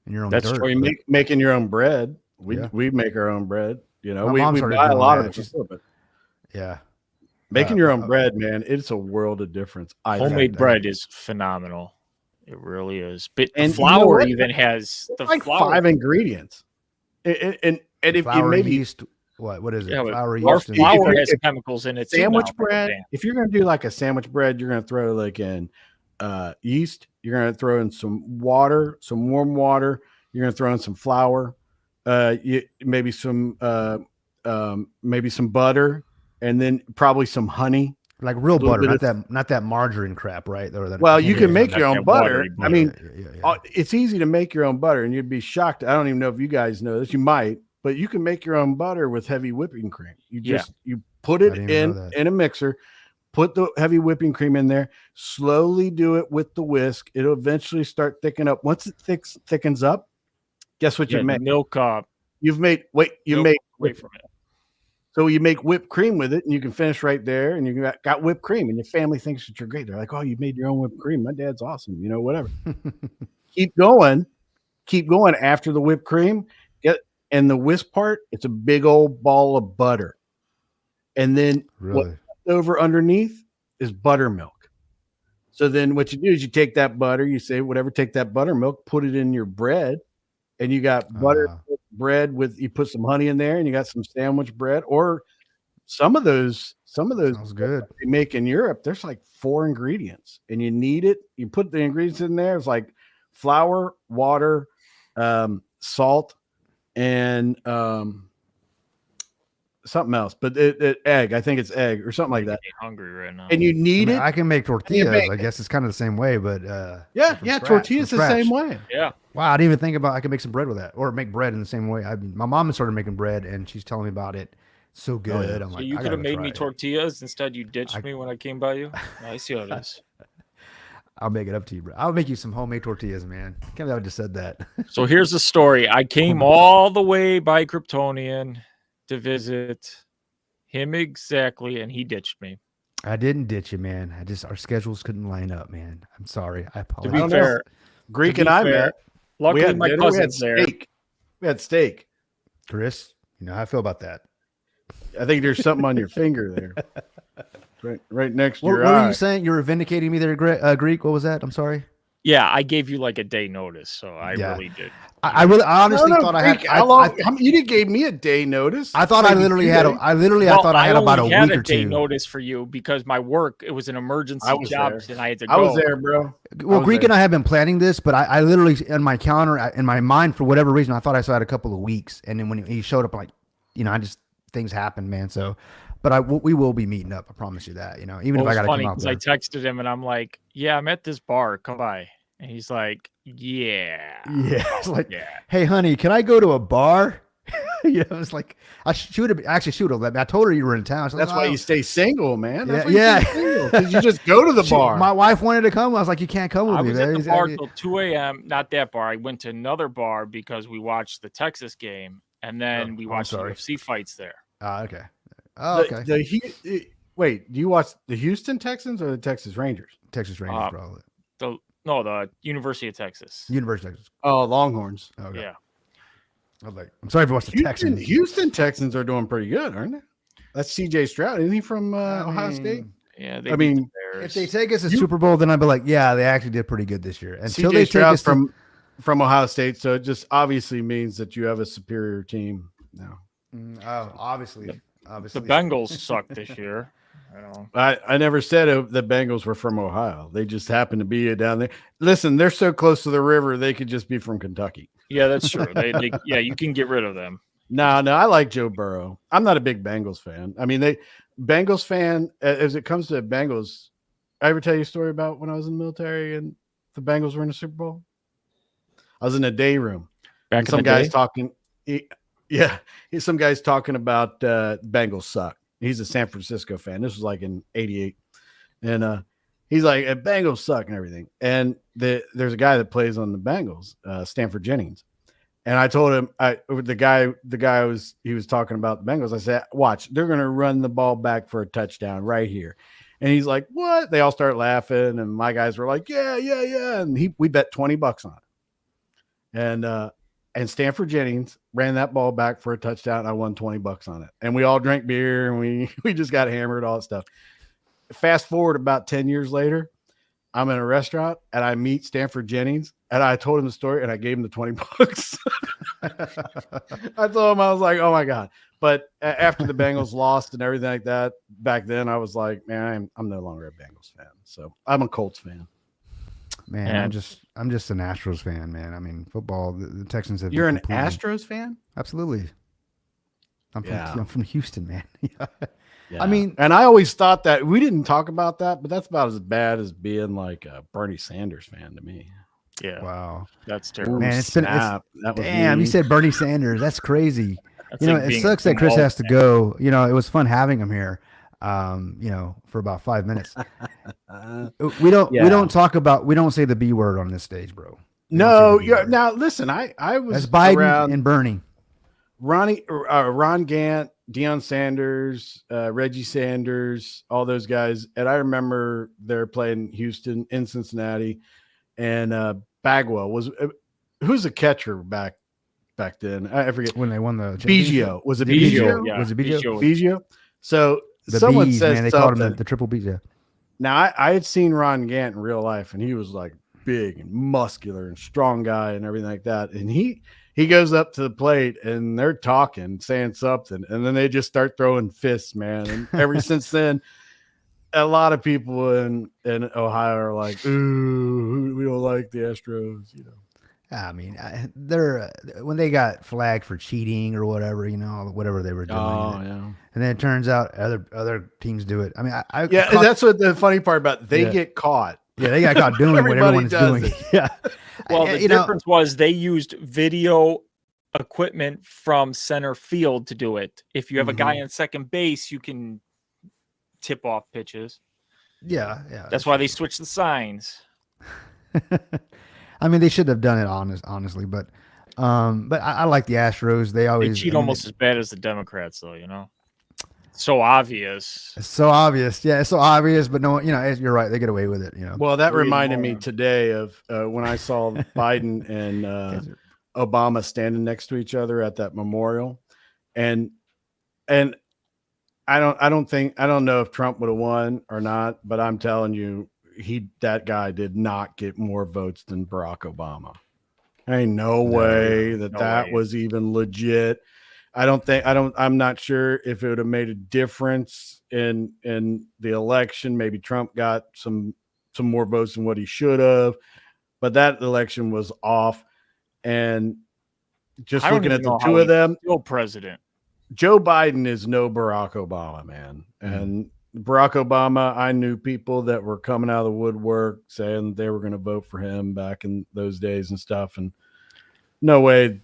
your own that's dirt. or you making your own bread. We Yeah. we make our own bread. You know, My we mom buy started a doing lot that. of it. She's- before, but Yeah. making your own bread, man, it's a world of difference. Homemade bread is phenomenal. It really is. But And the you know flour what? even has the like flour. 5 ingredients. And if you Flour, maybe yeast, what is it? Yeah, but Flour, our yeast, and- flour if- has if- chemicals in it. too sandwich now. bread. Damn. If you're going to do like a sandwich bread, you're going to throw like in yeast. You're going to throw in some water, some warm water. You're going to throw in some flour, maybe some butter, and then probably some honey. like real little butter, bit not that margarine crap, right? Or that Well, you can make not your own that butter. watery I mean, yeah. it's easy to make your own butter, and you'd be shocked. I don't even know if you guys know this. You might, but you can make your own butter with heavy whipping cream. You just you put I it didn't even know that. in a mixer, put the heavy whipping cream in there, slowly do it with the whisk. It'll eventually start thickening up. Once it thickens up, guess what Yeah, you the make? milk. You've made Milk made away from it. so you make whipped cream with it, and you can finish right there, and you got whipped cream, and your family thinks that you're great. They're like, "Oh, you made your own whipped cream. My dad's awesome." You know, whatever. keep going after the whipped cream. And the whisk part, it's a big old ball of butter, and then what's Really? over underneath is buttermilk. So then what you do is you take that butter, you say whatever, take that buttermilk, put it in your bread, and you got butter bread with, you put some honey in there, and you got some sandwich bread, or some of those Sounds good. they make in Europe. There's like 4 ingredients, and you need it. You put the ingredients in there. It's like flour, water, salt, and something else, but egg. I think it's egg or something like that. I'm hungry right now. And you need I mean, it. I can make tortillas. make- I guess it's kind of the same way, but Yeah, from yeah. scratch, Tortillas from the same scratch. way. Yeah. Wow, I didn't even think about I could make some bread with that, or make bread in the same way. My mom started making bread, and she's telling me about it. So good. I'm So like, you I could have gotta made try me it. tortillas. Instead, you ditched me when I came by you. I see how it is. I'll make it up to you, bro. I'll make you some homemade tortillas, man. Can't believe I just said that. So here's the story. I came all the way by Kryptonian to visit him exactly, and he ditched me. I didn't ditch you, man. Our schedules couldn't line up, man. I'm sorry. I To apologize. be don't know. fair, Greek to and be I fair, met. luckily we had my dinner, we had cousin's there. steak. We had steak. Chris, you know how I feel about that. I think there's something on your finger there, right next to What your were eye. you saying? You were vindicating me there, Greek. What was that? I'm sorry. Yeah, I gave you like a day notice, so I really did. I honestly thought I had. How long? You didn't give me a day notice. I thought I literally had. I thought I had about a week or day two. notice for you because my work, it was an emergency job and I had to go. I was there, bro. Well, Greek and I have been planning this, but I literally in my calendar, in my mind, for whatever reason, I thought I saw it a couple of weeks, and then when he showed up, like, things happen, man. So, but we will be meeting up. I promise you that. Even if I got to come out there. I texted him and I'm like, "Yeah, I'm at this bar. Come by." And he's like, "Yeah." It's like, "Hey, honey, can I go to a bar?" It's like she would have let me. I told her you were in town. So that's why you stay single, man. That's because you just go to the bar. My wife wanted to come. I was like, "You can't come with me." I was at the bar till 2 a.m. Not that bar. I went to another bar because we watched the Texas game, and then we watched the UFC fights there. Okay. Oh, okay. Wait, do you watch the Houston Texans or the Texas Rangers? Texas Rangers, probably. The University of Texas. University of Texas. Oh, Longhorns. Okay. Yeah. I'm sorry if you watched the Texans. Houston Texans are doing pretty good, aren't they? That's CJ Stroud. Isn't he from Ohio State? Yeah. If they take us to Super Bowl, then I'd be like, yeah, they actually did pretty good this year. Until CJ they take us from Ohio State, so it just obviously means that you have a superior team now. Obviously. The Bengals suck this year. I never said the Bengals were from Ohio. They just happen to be down there. Listen, they're so close to the river, they could just be from Kentucky. Yeah, that's true. You can get rid of them. No, I like Joe Burrow. I'm not a big Bengals fan. I mean, Bengals fan, as it comes to Bengals, I ever tell you a story about when I was in the military and the Bengals were in the Super Bowl? I was in a day room. Some guys talking. Some guys talking about Bengals suck. He's a San Francisco fan. This was like in '88. And he's like, Bengals suck and everything. And there's a guy that plays on the Bengals, Stanford Jennings. And I told him, the guy he was talking about the Bengals. I said, watch, they're going to run the ball back for a touchdown right here. And he's like, what? They all start laughing. And my guys were like, yeah. And we bet $20 on it. And Stanford Jennings ran that ball back for a touchdown. I won $20 on it. And we all drank beer and we just got hammered, all that stuff. Fast forward about 10 years later, I'm in a restaurant and I meet Stanford Jennings and I told him the story and I gave him the $20. I told him, I was like, oh my God. But after the Bengals lost and everything like that, back then I was like, man, I'm no longer a Bengals fan. So I'm a Colts fan. Man, I'm just an Astros fan, man. I mean, football, the Texans have. You're an Astros fan? Absolutely. I'm from Houston, man. Yeah. I mean, and I always thought that we didn't talk about that, but that's about as bad as being like a Bernie Sanders fan to me. Yeah. Wow. That's terrible. Man, damn, you said Bernie Sanders. That's crazy. It sucks that Chris has to go. It was fun having him here. For about 5 minutes. We don't say the B word on this stage, bro. No, now listen, I was that's Biden and Bernie. Ron Gant, Deion Sanders, Reggie Sanders, all those guys. And I remember they're playing Houston in Cincinnati, and Bagwell who's the catcher back then? I forget when they won the Biggio. Was it Biggio? Yeah. Was it Biggio? Biggio. So the someone bees, says man, they called him the triple bees. Yeah. Now I had seen Ron Gant in real life, and he was like big and muscular and strong guy and everything like that. And he goes up to the plate, and they're talking, saying something, and then they just start throwing fists, man. And ever since then, a lot of people in Ohio are like, "Ooh, we don't like the Astros," I mean, they're when they got flagged for cheating or whatever, whatever they were doing. Oh, yeah. And then it turns out other teams do it. I mean, that's what the funny part about they get caught. Yeah, they got caught doing what everyone's doing. Yeah. Well, the difference was they used video equipment from center field to do it. If you have a guy on second base, you can tip off pitches. Yeah. That's why they switched the signs. I mean, they should have done it honestly, but I like the Astros. They cheat almost as bad as the Democrats, though. So obvious. It's so obvious. Yeah, it's so obvious, but no, you're right. They get away with it. Well, that reminded me today of when I saw Biden and Obama standing next to each other at that memorial, and I don't know if Trump would have won or not, but I'm telling you, that guy did not get more votes than Barack Obama. Ain't no way that was even legit. I'm not sure if it would have made a difference in the election. Maybe Trump got some more votes than what he should have, but that election was off. And just looking at the two of them, still president. Joe Biden is no Barack Obama, man. And Barack Obama, I knew people that were coming out of the woodwork saying they were going to vote for him back in those days and stuff. And no way.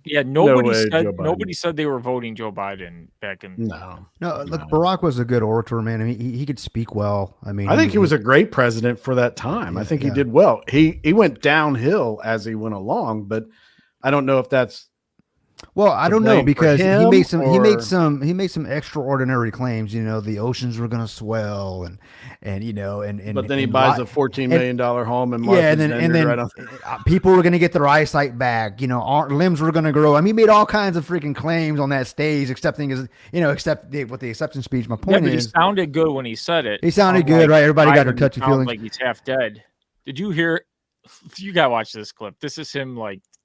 Yeah, nobody said they were voting Joe Biden back in. No. Look, Barack was a good orator, man. I mean, he could speak well. I mean, I think he was a great president for that time. I think he did well. He went downhill as he went along, but I don't know if that's. Well, I don't know, because he made some extraordinary claims. You know, the oceans were going to swell, and But then he buys a $14 million home and then people were going to get their eyesight back. You know, our limbs were going to grow. I mean, he made all kinds of freaking claims on that stage, with the acceptance speech. My point is, he sounded good when he said it. He sounded good, right? Everybody got their touchy feelings. Like he's half dead. Did you hear? You gotta watch this clip. This is him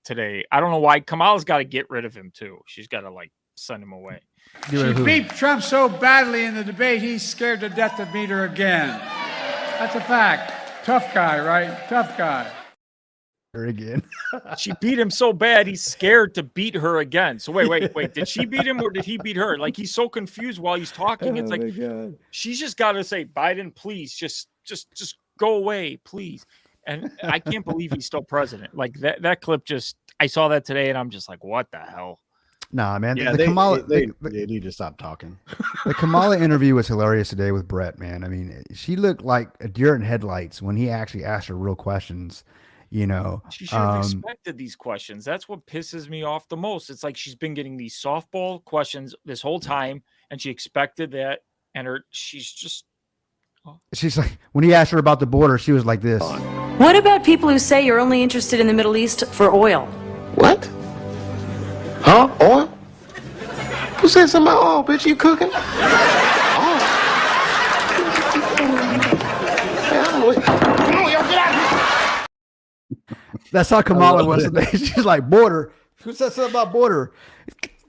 today. I don't know why Kamala's got to get rid of him too. She's got to send him away. She beat Trump so badly in the debate, he's scared to death to beat her again. That's a fact. Tough guy, right? Tough guy. Her again. She beat him so bad, he's scared to beat her again. So wait. Did she beat him or did he beat her? He's so confused while he's talking. It's she's just got to say, Biden, please, just go away, please. And I can't believe he's still president. That clip I saw that today and I'm just like, what the hell? Nah, man. Yeah, they need to stop talking. The Kamala interview was hilarious today with Brett, man. I mean, she looked like a deer in headlights when he actually asked her real questions. You know, she should have expected these questions. That's what pisses me off the most. It's like she's been getting these softball questions this whole time, and she expected that. And she's like, when he asked her about the border, she was like this. What about people who say you're only interested in the Middle East for oil? What? Huh? Oil? Who said something about oil, bitch? You cooking? That's how Kamala was today. She's like, border. Who said something about border?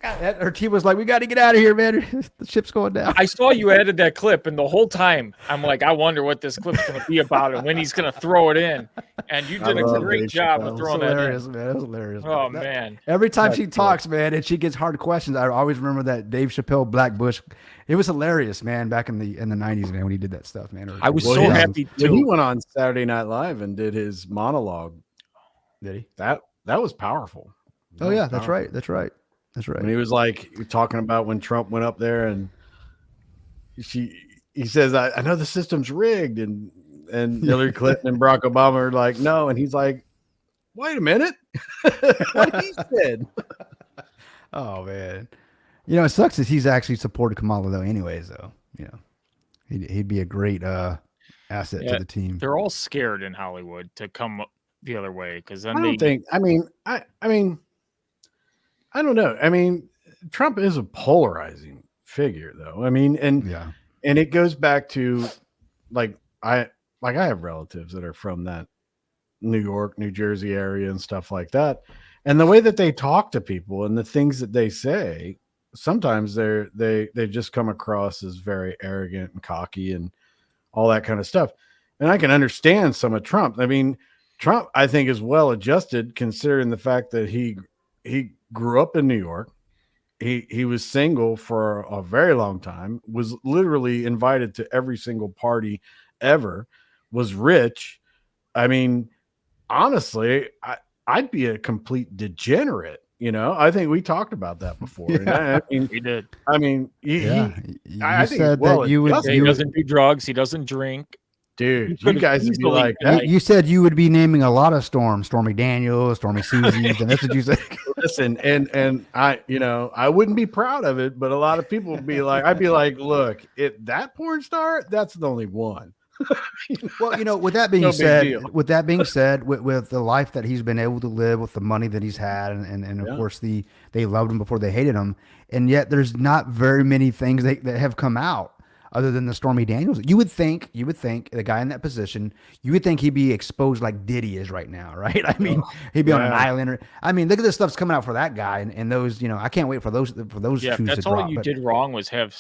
Her team was like, we got to get out of here, man. The ship's going down. I saw you added that clip, and the whole time I'm like, I wonder what this clip's going to be about and when he's going to throw it in. And you did a great job of throwing that in. Man. It was hilarious. Oh, man. Every time she talks, man, and she gets hard questions, I always remember that Dave Chappelle Black Bush. It was hilarious, man, back in the 90s, man, when he did that stuff, man. I was so happy, too. When he went on Saturday Night Live and did his monologue. Did he? That was powerful. Oh, yeah, that's right. That's right. When he was talking about when Trump went up there and he says, I know the system's rigged, and Hillary Clinton and Barack Obama are like, no. And he's like, wait a minute. What he said. Oh, man. You know, it sucks that he's actually supported Kamala though anyways, though. You know, he'd be a great asset to the team. They're all scared in Hollywood to come the other way because then I don't know. I mean, Trump is a polarizing figure, though. I mean, and it goes back to I have relatives that are from that New York, New Jersey area and stuff like that. And the way that they talk to people and the things that they say, sometimes they just come across as very arrogant and cocky and all that kind of stuff. And I can understand some of Trump. I mean, Trump, I think, is well adjusted considering the fact that he grew up in New York. He was single for a very long time, was literally invited to every single party ever, was rich. I mean, honestly, I'd be a complete degenerate. You know, I think we talked about that before. Yeah, we did. I mean, I think said that you would. He doesn't do drugs. He doesn't drink. Dude, you guys would be like that. You said you would be naming a lot of Storms, Stormy Daniels, Stormy Susie's, and that's what you said. Listen, and I, I wouldn't be proud of it, but a lot of people would be like, I'd be like, look, that porn star, that's the only one. Well, with that being said, with the life that he's been able to live, with the money that he's had, and of course they loved him before they hated him, and yet there's not very many things that have come out other than the Stormy Daniels. You would think the guy in that position, you would think he'd be exposed like Diddy is right now, right? I mean, he'd be on an island. I mean, look at the stuff's coming out for that guy, and those, I can't wait for those Yeah, shoes that's to all drop. you did wrong was have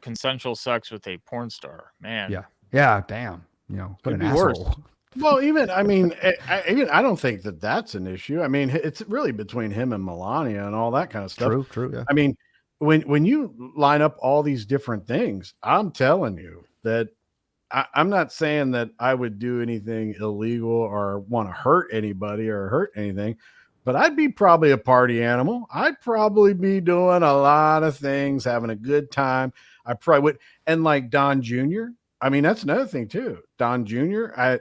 consensual sex with a porn star, man. Yeah, damn. What Could an be asshole. worse. Well, I don't think that's an issue. I mean, it's really between him and Melania and all that kind of stuff. True. Yeah. I mean, when you line up all these different things, I'm telling you that I'm not saying that I would do anything illegal or want to hurt anybody or hurt anything, but I'd be probably a party animal. I'd probably be doing a lot of things, having a good time. I probably would. And like Don Jr., I mean, that's another thing too. Don Jr., I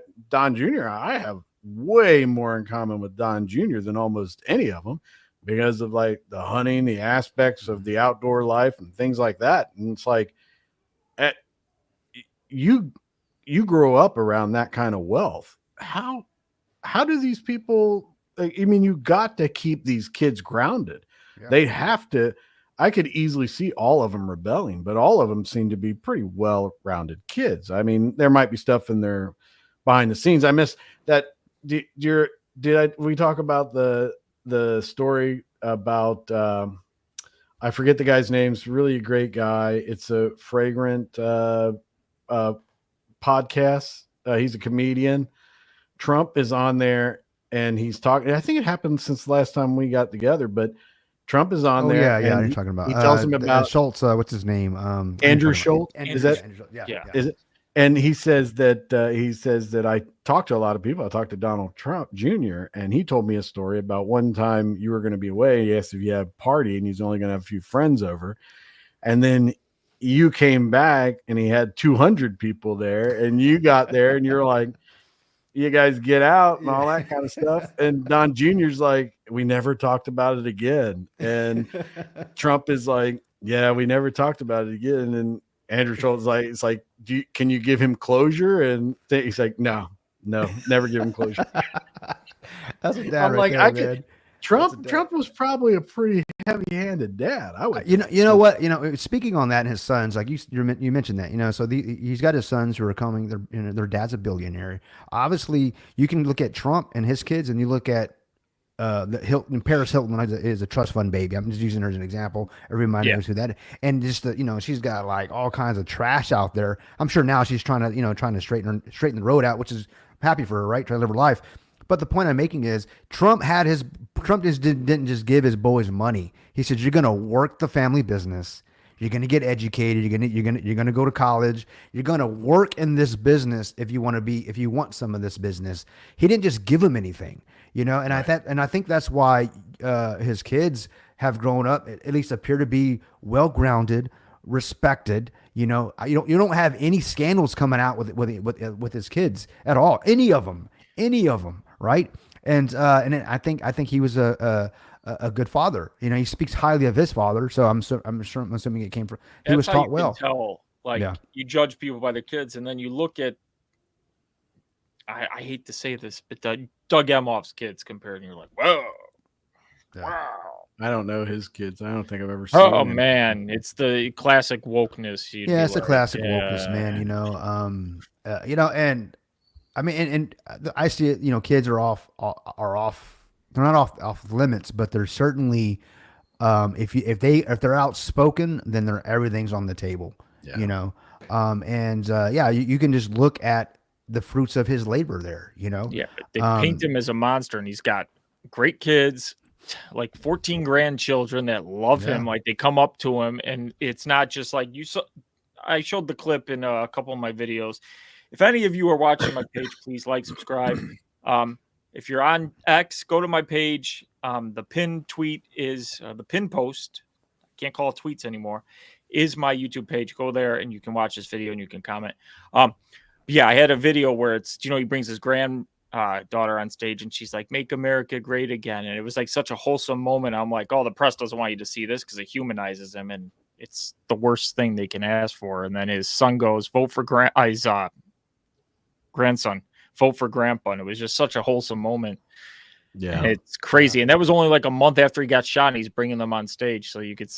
have way more in common with Don Jr. than almost any of them because of like the hunting, the aspects of the outdoor life and things like that. And it's like, you grow up around that kind of wealth. How do these people, I mean, you got to keep these kids grounded. Yeah. They have to. I could easily see all of them rebelling, but all of them seem to be pretty well-rounded kids. I mean, there might be stuff in there behind the scenes. I missed that. We talk about the story about, I forget the guy's name. It's really a great guy. It's a Fragrant podcast. He's a comedian. Trump is on there and he's talking. I think it happened since the last time we got together, but Trump is on there. Yeah, you're talking about. He tells him about Schultz. What's his name? Andrew Schultz. Andrew, Is that? Andrew, yeah. Is it? And he says that I talked to a lot of people. I talked to Donald Trump Jr. and he told me a story about one time you were going to be away. He asked if you had a party and he's only going to have a few friends over, and then you came back and he had 200 people there, and you got there and you're like, you guys get out and all that kind of stuff. And Don Jr.'s like, we never talked about it again. And Trump is like, yeah, we never talked about it again. And Andrew Schultz is like, it's like, can you give him closure? And he's like, no, never give him closure. That's a dad. I'm right like, there, man. Trump was probably a pretty heavy-handed dad. I would, you know what, speaking on that, and his sons, like you mentioned that, so he's got his sons who are coming. Their dad's a billionaire. Obviously, you can look at Trump and his kids, and you look at the Hilton. Paris Hilton is a trust fund baby. I'm just using her as an example. Everybody knows who that is. And just she's got like all kinds of trash out there. I'm sure now she's trying to straighten the road out, which is happy for her, right? Trying to live her life. But the point I'm making is Trump just didn't just give his boys money. He said, you're going to work the family business. You're going to get educated. You're going to go to college. You're going to work in this business if you want some of this business. He didn't just give them anything, and right. I think that's why his kids have grown up, at least appear to be well-grounded, respected. You don't have any scandals coming out with his kids at all. Any of them. Right. And I think he was a good father. He speaks highly of his father. So I'm assuming it came from, he was taught well. You judge people by their kids. And then you look at, I hate to say this, but Doug Emhoff's kids compared, and you're like, whoa, wow. I don't know his kids. I don't think I've ever seen him. Man, it's the classic wokeness. It's the classic wokeness, man. And I mean, and I see it. Kids are off. They're not off limits, but they're certainly, if they're outspoken, then everything's on the table. Yeah. You can just look at the fruits of his labor there. Yeah, they paint him as a monster, and he's got great kids, like 14 grandchildren that love him. Like they come up to him, and it's not just like you saw. I showed the clip in a couple of my videos. If any of you are watching my page, please like, subscribe. If you're on X, go to my page. The pinned tweet is the pinned post. I can't call it tweets anymore. Is my YouTube page. Go there and you can watch this video and you can comment. I had a video where it's he brings his daughter on stage and she's like, "Make America Great Again," and it was like such a wholesome moment. I'm like, oh, the press doesn't want you to see this because it humanizes him, and it's the worst thing they can ask for. And then his son goes, "Vote for grandson, vote for grandpa," and it was just such a wholesome moment. Yeah, and it's crazy. And that was only like a month after he got shot, and he's bringing them on stage, so you could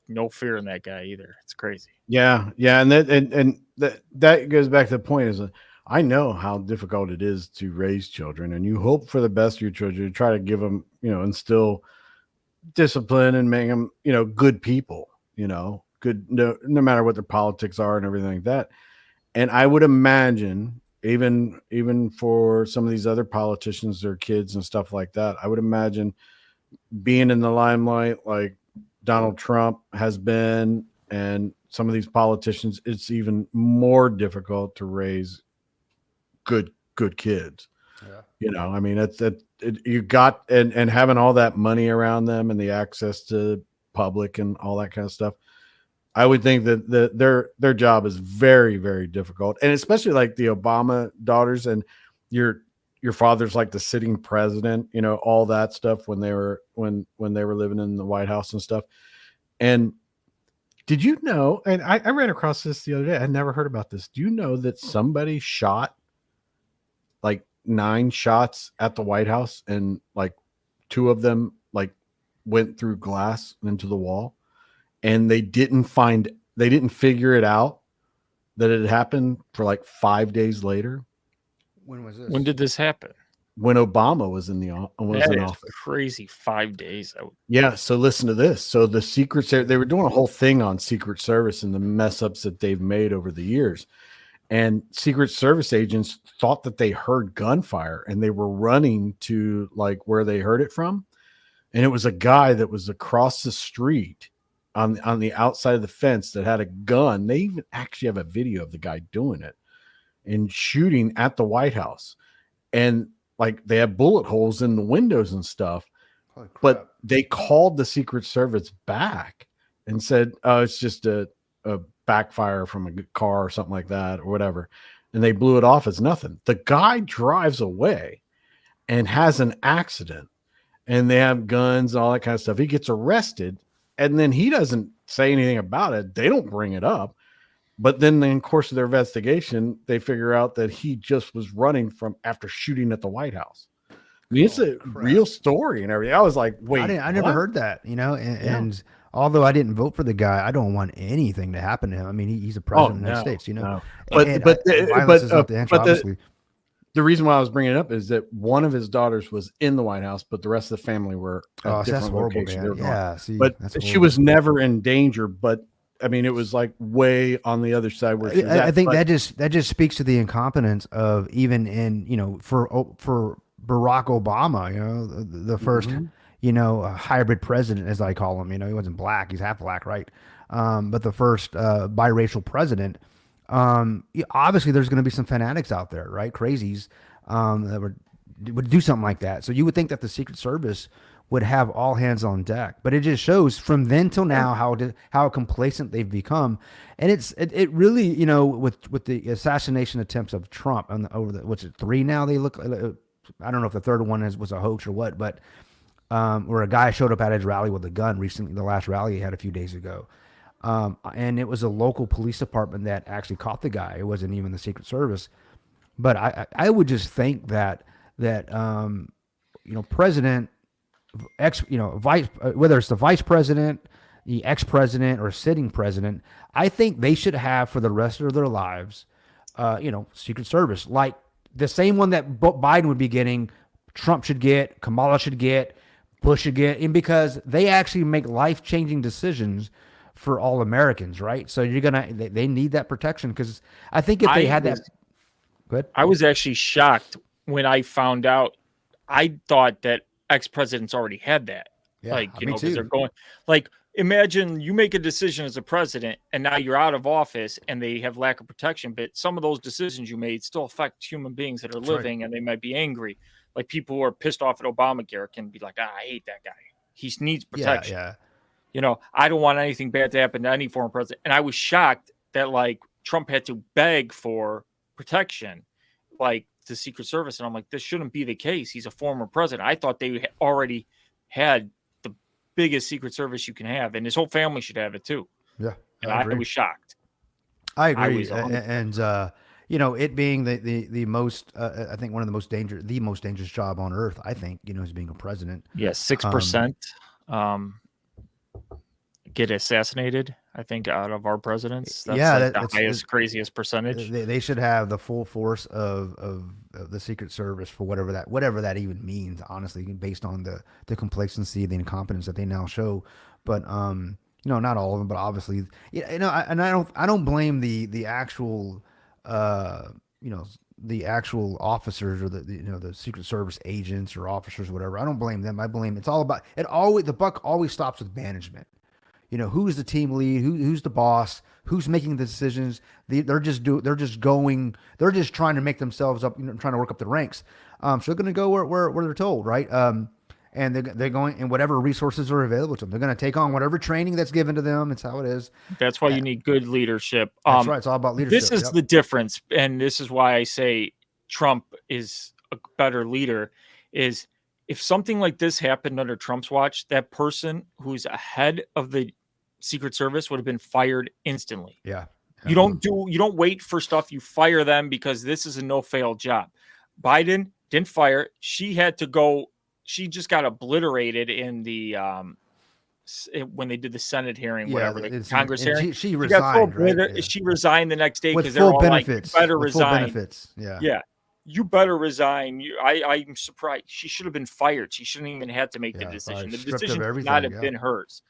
no fear in that guy either. It's crazy. Yeah, and that goes back to the point is I know how difficult it is to raise children, and you hope for the best of your children. You try to give them, instill discipline and make them, good people. Good no matter what their politics are and everything like that. And I would imagine even for some of these other politicians, their kids and stuff like that, I would imagine being in the limelight like Donald Trump has been, and some of these politicians, it's even more difficult to raise good kids. Yeah. I mean, you got, and having all that money around them and the access to public and all that kind of stuff. I would think that their job is very, very difficult. And especially like the Obama daughters, and your father's like the sitting president, all that stuff when they were living in the White House and stuff. And did you know, and I ran across this the other day, I never heard about this. Do you know that somebody shot like 9 shots at the White House, and like 2 of them like went through glass into the wall, and they didn't figure it out that it had happened for like 5 days later? When was this? When did this happen? When Obama was in office. Crazy 5 days. Yeah. So listen to this. So the Secret Service, they were doing a whole thing on Secret Service and the mess ups that they've made over the years. And Secret Service agents thought that they heard gunfire, and they were running to like where they heard it from. And it was a guy that was across the street on the outside of the fence that had a gun. They even actually have a video of the guy doing it and shooting at the White House. And like they had bullet holes in the windows and stuff, but they called the Secret Service back and said, oh, it's just a backfire from a car or something like that or whatever. And they blew it off as nothing. The guy drives away and has an accident, and they have guns and all that kind of stuff. He gets arrested, and then he doesn't say anything about it. They don't bring it up. But then in the course of their investigation, they figure out that he just was running from after shooting at the White House. I mean, it's a real story and everything. I was like, wait, I never heard that, and although I didn't vote for the guy, I don't want anything to happen to him. I mean, he's a president of the United States, No. But violence is not the answer, obviously. The reason why I was bringing it up is that one of his daughters was in the White House, but the rest of the family were at different locations. Yeah, see, but she was never in danger. But I mean, it was like way on the other side where she was I think that just speaks to the incompetence of even in for Barack Obama, the first hybrid president, as I call him. He wasn't black; he's half black, right? But the first biracial president. Obviously there's going to be some fanatics out there, right? Crazies that would do something like that. So you would think that the Secret Service would have all hands on deck, but it just shows from then till now how complacent they've become. And it really, with the assassination attempts of Trump what's it, 3 now? They look, I don't know if the third one was a hoax or what, but where a guy showed up at his rally with a gun recently, the last rally he had a few days ago. And it was a local police department that actually caught the guy. It wasn't even the Secret Service. But I would just think that president, vice, whether it's the vice president, the ex-president, or sitting president, I think they should have for the rest of their lives, Secret Service, like the same one that Biden would be getting, Trump should get, Kamala should get, Bush should get, and because they actually make life-changing decisions for all Americans, right? So they need that protection, because I think if they had that. Good. I was actually shocked when I found out. I thought that ex-presidents already had that. Yeah, because they're going, like, imagine you make a decision as a president and now you're out of office and they have lack of protection, but some of those decisions you made still affect human beings that are living, and they might be angry. Like people who are pissed off at Obamacare can be like, I hate that guy. He needs protection. Yeah. I don't want anything bad to happen to any former president. And I was shocked that like Trump had to beg for protection, like the Secret Service. And I'm like, this shouldn't be the case. He's a former president. I thought they already had the biggest Secret Service you can have, and his whole family should have it too. Yeah. And I was shocked. I agree. It being the most, I think one of the most dangerous job on earth, I think, is being a president. Yeah. 6%. get assassinated. I think out of our presidents, that's Yeah, like that's the highest, craziest percentage. They should have the full force of the Secret Service for whatever that even means. Honestly, based on the complacency, the incompetence that they now show. But not all of them, but obviously, I don't blame the actual the actual officers or the Secret Service agents or officers or whatever. I don't blame them. I blame it's all about it. Always the buck always stops with management. Who's the team lead? Who's the boss? Who's making the decisions? They're just trying to make themselves up, trying to work up the ranks. So they're going to go where they're told, right? And they're going in whatever resources are available to them. They're going to take on whatever training that's given to them. It's how it is. That's why you need good leadership. That's right. It's all about leadership. This is the difference, and this is why I say Trump is a better leader. Is if something like this happened under Trump's watch, that person who's ahead of the Secret Service would have been fired instantly. Yeah. You don't wait for stuff. You fire them because this is a no-fail job. Biden didn't fire. She had to go. She just got obliterated in the when they did the Senate hearing, whatever, the Congress hearing. She resigned. Right? She resigned the next day because they're all benefits. Like, "You better resign." Benefits. Yeah. Yeah. You better resign. I'm surprised. She should have been fired. She shouldn't even have to make the decision. The decision should not have been hers.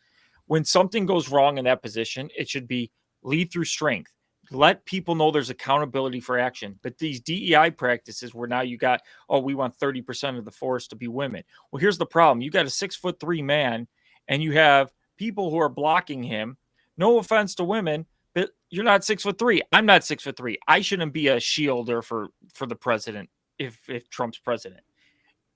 When something goes wrong in that position, it should be lead through strength. Let people know there's accountability for action. But these DEI practices where now you got, we want 30% of the force to be women. Well, here's the problem. You got a 6'3" man and you have people who are blocking him. No offense to women, but you're not 6'3". I'm not 6'3". I shouldn't be a shielder for the president if Trump's president.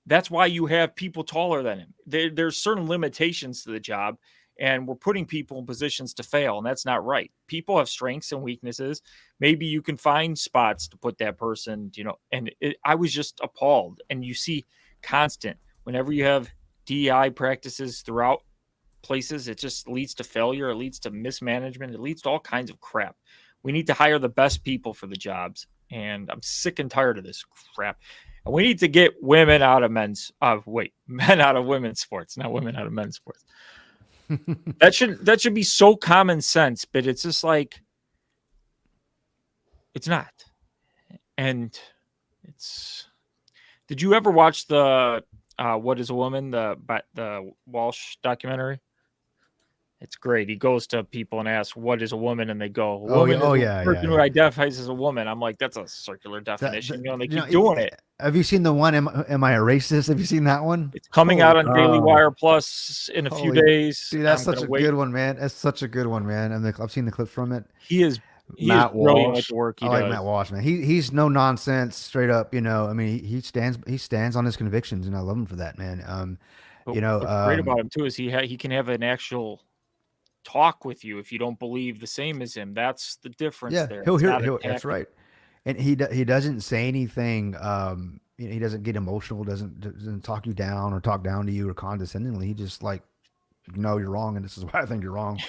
That's why you have people taller than him. There's certain limitations to the job. And we're putting people in positions to fail, and that's not right. People have strengths and weaknesses. Maybe you can find spots to put that person, and I was just appalled. And you see constant, whenever you have DEI practices throughout places, it just leads to failure. It leads to mismanagement. It leads to all kinds of crap. We need to hire the best people for the jobs. And I'm sick and tired of this crap. And we need to get women out of men out of women's sports, not women out of men's sports. That should be so common sense, but it's just like it's not. And did you ever watch the What Is a Woman, the Walsh documentary? It's great. He goes to people and asks, "What is a woman?" And they go, "Woman is a person who identifies as a woman." I'm like, that's a circular definition. They keep doing it. Have you seen the one? Am I a racist? Have you seen that one? It's coming out on Daily Wire Plus in a few days. Dude, that's such a good one, man. That's such a good one, man. And I've seen the clips from it. He is brilliant at the work he does. I like Matt Walsh, man. He's no nonsense, straight up. I mean, he stands on his convictions, and I love him for that, man. What's great about him too is he can have an actual talk with you if you don't believe the same as him. That's the difference. Yeah, there. he'll hear. That's right. And he doesn't say anything. He doesn't get emotional. Doesn't talk you down or talk down to you or condescendingly. He just like, no, you're wrong, and this is why I think you're wrong.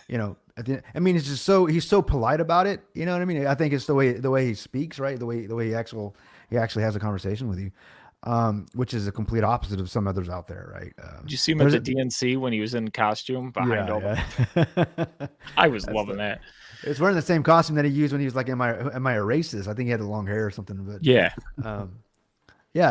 It's just he's so polite about it. You know what I mean? I think it's the way he speaks, right? The way he actually has a conversation with you. Which is a complete opposite of some others out there, right? Did you see him at the DNC when he was in costume behind all that? I was loving that. It's wearing the same costume that he used when he was like, "Am I a racist?" I think he had the long hair or something. But yeah,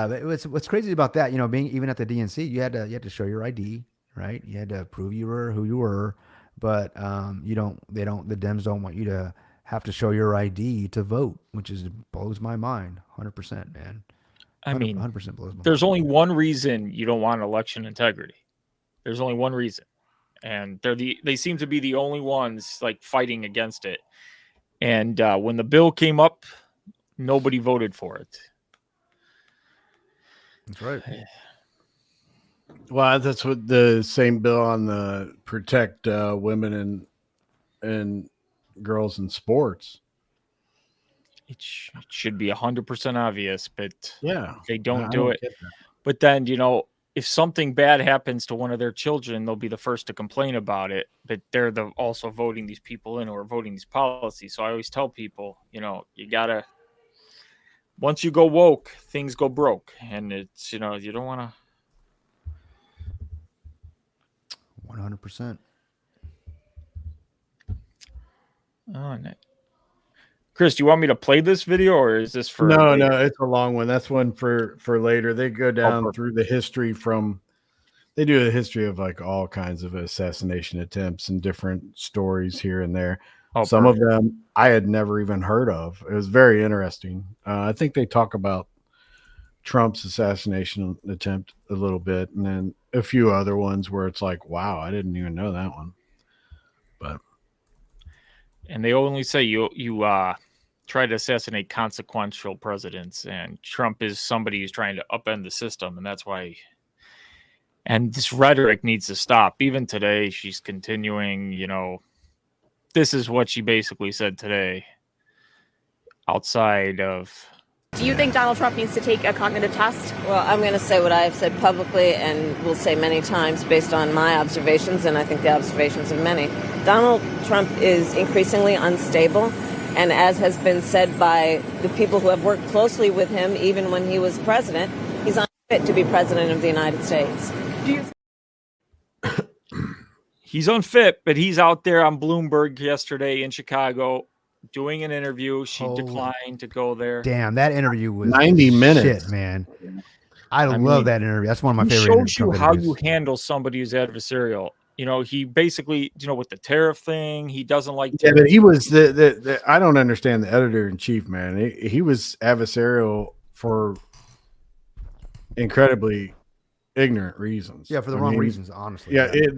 but what's crazy about that, being even at the DNC, you had to show your ID, right? You had to prove you were who you were, but the Dems don't want you to have to show your ID to vote, which blows my mind, 100%, man. I mean, 100% blows my mind. There's only one reason you don't want election integrity. There's only one reason, and they seem to be the only ones like fighting against it. And when the bill came up, nobody voted for it. That's right. Well, that's what the same bill on the protect women and girls in sports. It should be 100% obvious, but they don't do it. But then, if something bad happens to one of their children, they'll be the first to complain about it. But they're also voting these people in or voting these policies. So I always tell people, you gotta. Once you go woke, things go broke, and it's you don't want to. 100%. Oh, no. Chris, do you want me to play this video, or is this for No, later? no, it's a long one. That's one for later. They go down through the history they do a history of like all kinds of assassination attempts and different stories here and there. Some of them I had never even heard of. It was very interesting. I think they talk about Trump's assassination attempt a little bit, and then a few other ones where it's like, wow, I didn't even know that one. But and they only say you try to assassinate consequential presidents, and Trump is somebody who's trying to upend the system, and that's why. And this rhetoric needs to stop. Even today, she's continuing. This is what she basically said today. Outside of. Do you think Donald Trump needs to take a cognitive test? Well, I'm going to say what I've said publicly and will say many times based on my observations, and I think the observations of many. Donald Trump is increasingly unstable, and as has been said by the people who have worked closely with him, even when he was president, he's unfit to be president of the United States. He's unfit, but he's out there on Bloomberg yesterday in Chicago doing an interview. She declined to go there. Damn, that interview was 90 minutes, shit, man. I love that interview. That's one of my favorite interviews. Shows you how you handle somebody who's adversarial. He basically, with the tariff thing, he doesn't like. Yeah, but he was the I don't understand the editor in chief, man. He was adversarial for incredibly ignorant reasons. Yeah, for the wrong reasons, honestly. Yeah, his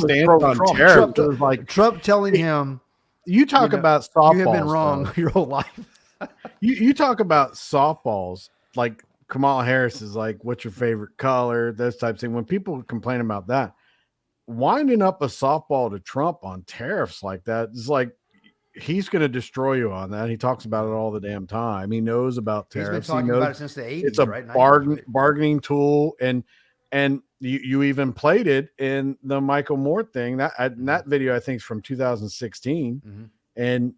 stance on tariff was like Trump telling him, "You talk about softballs. You have been wrong your whole life." you talk about softballs like Kamala Harris is like, "What's your favorite color?" Those types of things. When people complain about that, winding up a softball to Trump on tariffs like that is like he's going to destroy you on that. He talks about it all the damn time. He knows about tariffs. He's been talking about it since the 80s. It's a right? bargaining tool, and you even played it in the Michael Moore thing. That video I think is from 2016, and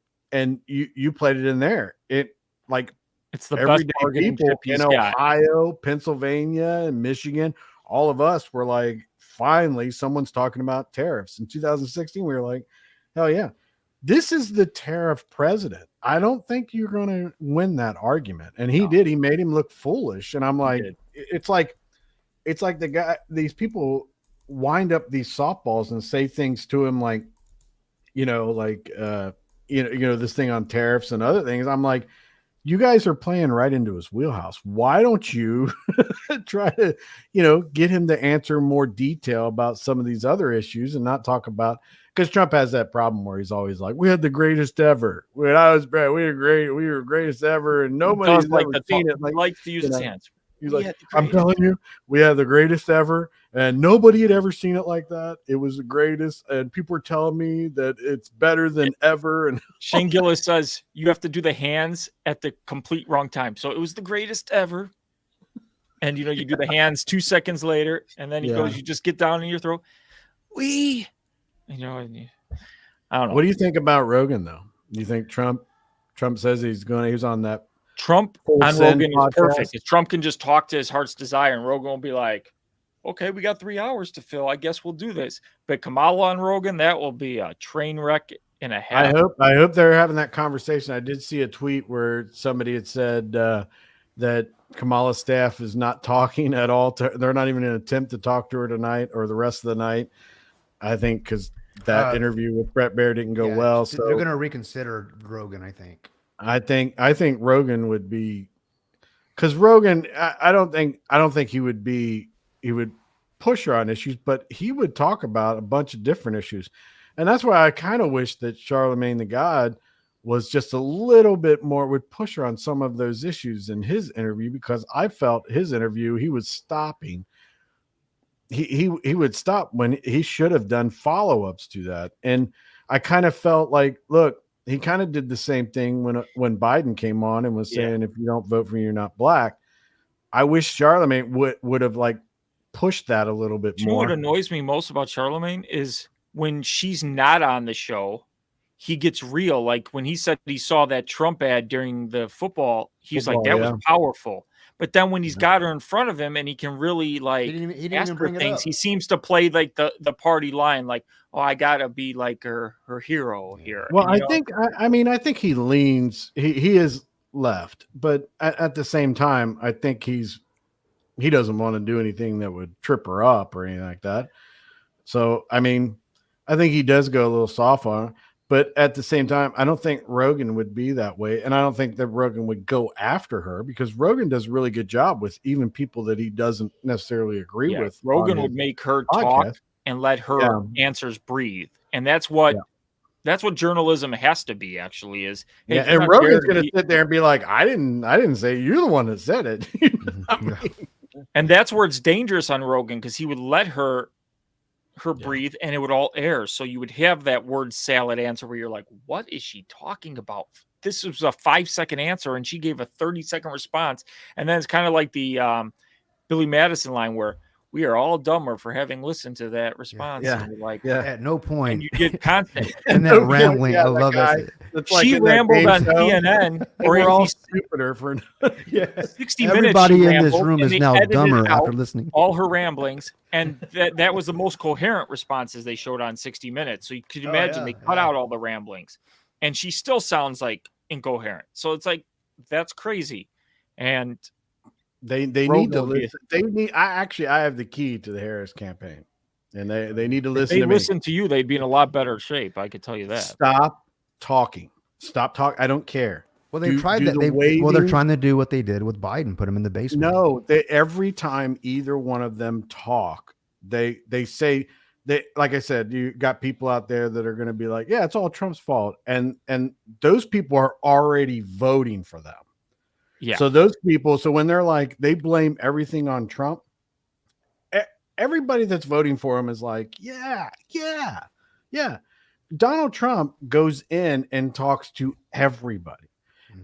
you played it in there. It's the everyday best bargaining people chip he's in got. Ohio, Pennsylvania, and Michigan. All of us were like, finally, someone's talking about tariffs. In 2016, we were like, hell yeah. This is the tariff president. I don't think you're going to win that argument. And he did. He made him look foolish. And I'm like, it's like the guy, these people wind up these softballs and say things to him like, this thing on tariffs and other things. I'm like, you guys are playing right into his wheelhouse. Why don't you try to, get him to answer more detail about some of these other issues and not talk about, because Trump has that problem where he's always like, we had the greatest ever. When I was bad, we were great. We were greatest ever. And nobody's like ever seen it. Like to use his hands. He's like, I'm telling you, we had the greatest ever, and nobody had ever seen it like that. It was the greatest, and people were telling me that it's better than ever. And Shane Gillis says you have to do the hands at the complete wrong time. So it was the greatest ever. And, you do the hands 2 seconds later, and then he goes, you just get down in your throat. I don't know. What do you think about Rogan, though? Do you think Trump says he was on that Trump on Rogan is perfect. podcast? If Trump can just talk to his heart's desire, and Rogan will be like, okay, we got 3 hours to fill. I guess we'll do this. But Kamala on Rogan, that will be a train wreck in a half. I hope they're having that conversation. I did see a tweet where somebody had said that Kamala's staff is not talking at all. They're not even an attempt to talk to her tonight or the rest of the night. I think because that interview with Brett Baer didn't go well. So they're going to reconsider Rogan, I think. I think Rogan would be, because Rogan, I don't think he would push her on issues, but he would talk about a bunch of different issues. And that's why I kind of wish that Charlemagne the God was just a little bit more, would push her on some of those issues in his interview, because I felt his interview, he was stopping. He would stop when he should have done follow-ups to that. And I kind of felt like, look, he kind of did the same thing when Biden came on and was saying, if you don't vote for me, you're not black. I wish Charlemagne would have like pushed that a little bit more. What annoys me most about Charlemagne is when she's not on the show, he gets real. Like when he said he saw that Trump ad during the football, he's like, that was powerful. But then when he's got her in front of him and he can really like he didn't ask even her bring it things, up. he seems to play like the party line, like, oh, I gotta be like her hero here. Well, And, I think he leans. He is left, but at the same time, I think he doesn't want to do anything that would trip her up or anything like that. So, I mean, I think he does go a little soft on her, but at the same time, I don't think Rogan would be that way, and I don't think that Rogan would go after her because Rogan does a really good job with even people that he doesn't necessarily agree with. Rogan would make her talk and let her answers breathe, and that's what journalism has to be. Actually, is hey, and Rogan's going to sit there and be like, "I didn't say it. You're the one that said it." You know what I mean? And that's where it's dangerous on Rogan because he would let her breathe and it would all air. So you would have that word salad answer where you're like, what is she talking about? This was a 5-second answer and she gave a 30-second response. And then it's kind of like the Billy Madison line where we are all dumber for having listened to that response. Yeah. And you're like, At no point. And you get content. And that rambling. I love that. She rambled on CNN or we're all ABC. stupider for 60 Everybody minutes. in this room is now dumber after listening. All her ramblings, and that was the most coherent responses they showed on 60 Minutes. So you could imagine they cut out all the ramblings, and she still sounds like incoherent. So it's like that's crazy, and they need to listen. I have the key to the Harris campaign, and they need to listen. If to they listen to you, they'd be in a lot better shape. I could tell you that. Stop talking. I don't care. Well, they tried that. They're trying to do what they did with Biden, put him in the basement. No, every time either one of them talk, they say that, like I said, you got people out there that are going to be like, yeah, it's all Trump's fault. And those people are already voting for them. Yeah. So those people, when they're like, they blame everything on Trump, everybody that's voting for him is like, yeah. Donald Trump goes in and talks to everybody.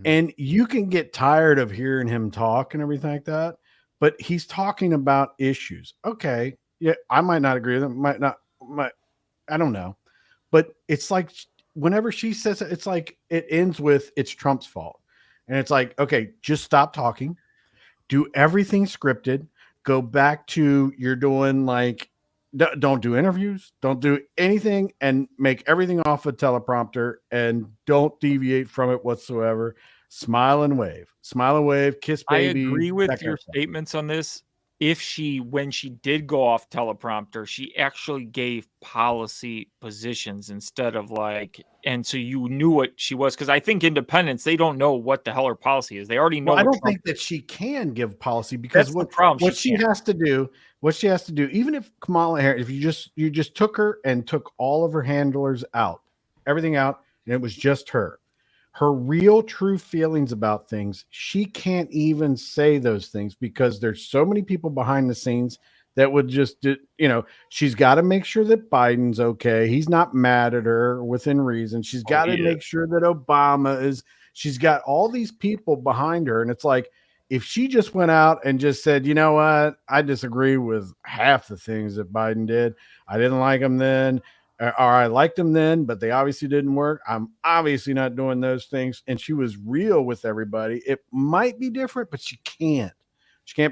And you can get tired of hearing him talk and everything like that, but he's talking about issues. Okay. Yeah. I might not agree with him. I don't know. But it's like, whenever she says it, it's like, it ends with, it's Trump's fault. And it's like, okay, just stop talking, do everything scripted, go back to, you're doing like, don't do interviews, don't do anything, and make everything off a teleprompter and don't deviate from it whatsoever. Smile and wave, kiss baby. I agree with your statements on this. When she did go off teleprompter, she actually gave policy positions instead of and so you knew what she was. Because I think independents, they don't know what the hell her policy is. They already know. I don't think that she can give policy because what she has to do, even if Kamala Harris, if you just took her and took all of her handlers out, everything out, and it was just her real true feelings about things, she can't even say those things because there's so many people behind the scenes that would just, she's got to make sure that Biden's okay. He's not mad at her within reason. She's got to make sure that Obama is, she's got all these people behind her. And it's like, if she just went out and just said, you know what, I disagree with half the things that Biden did. I didn't like him then. Or I liked them then, but they obviously didn't work. I'm obviously not doing those things. And she was real with everybody. It might be different, but she can't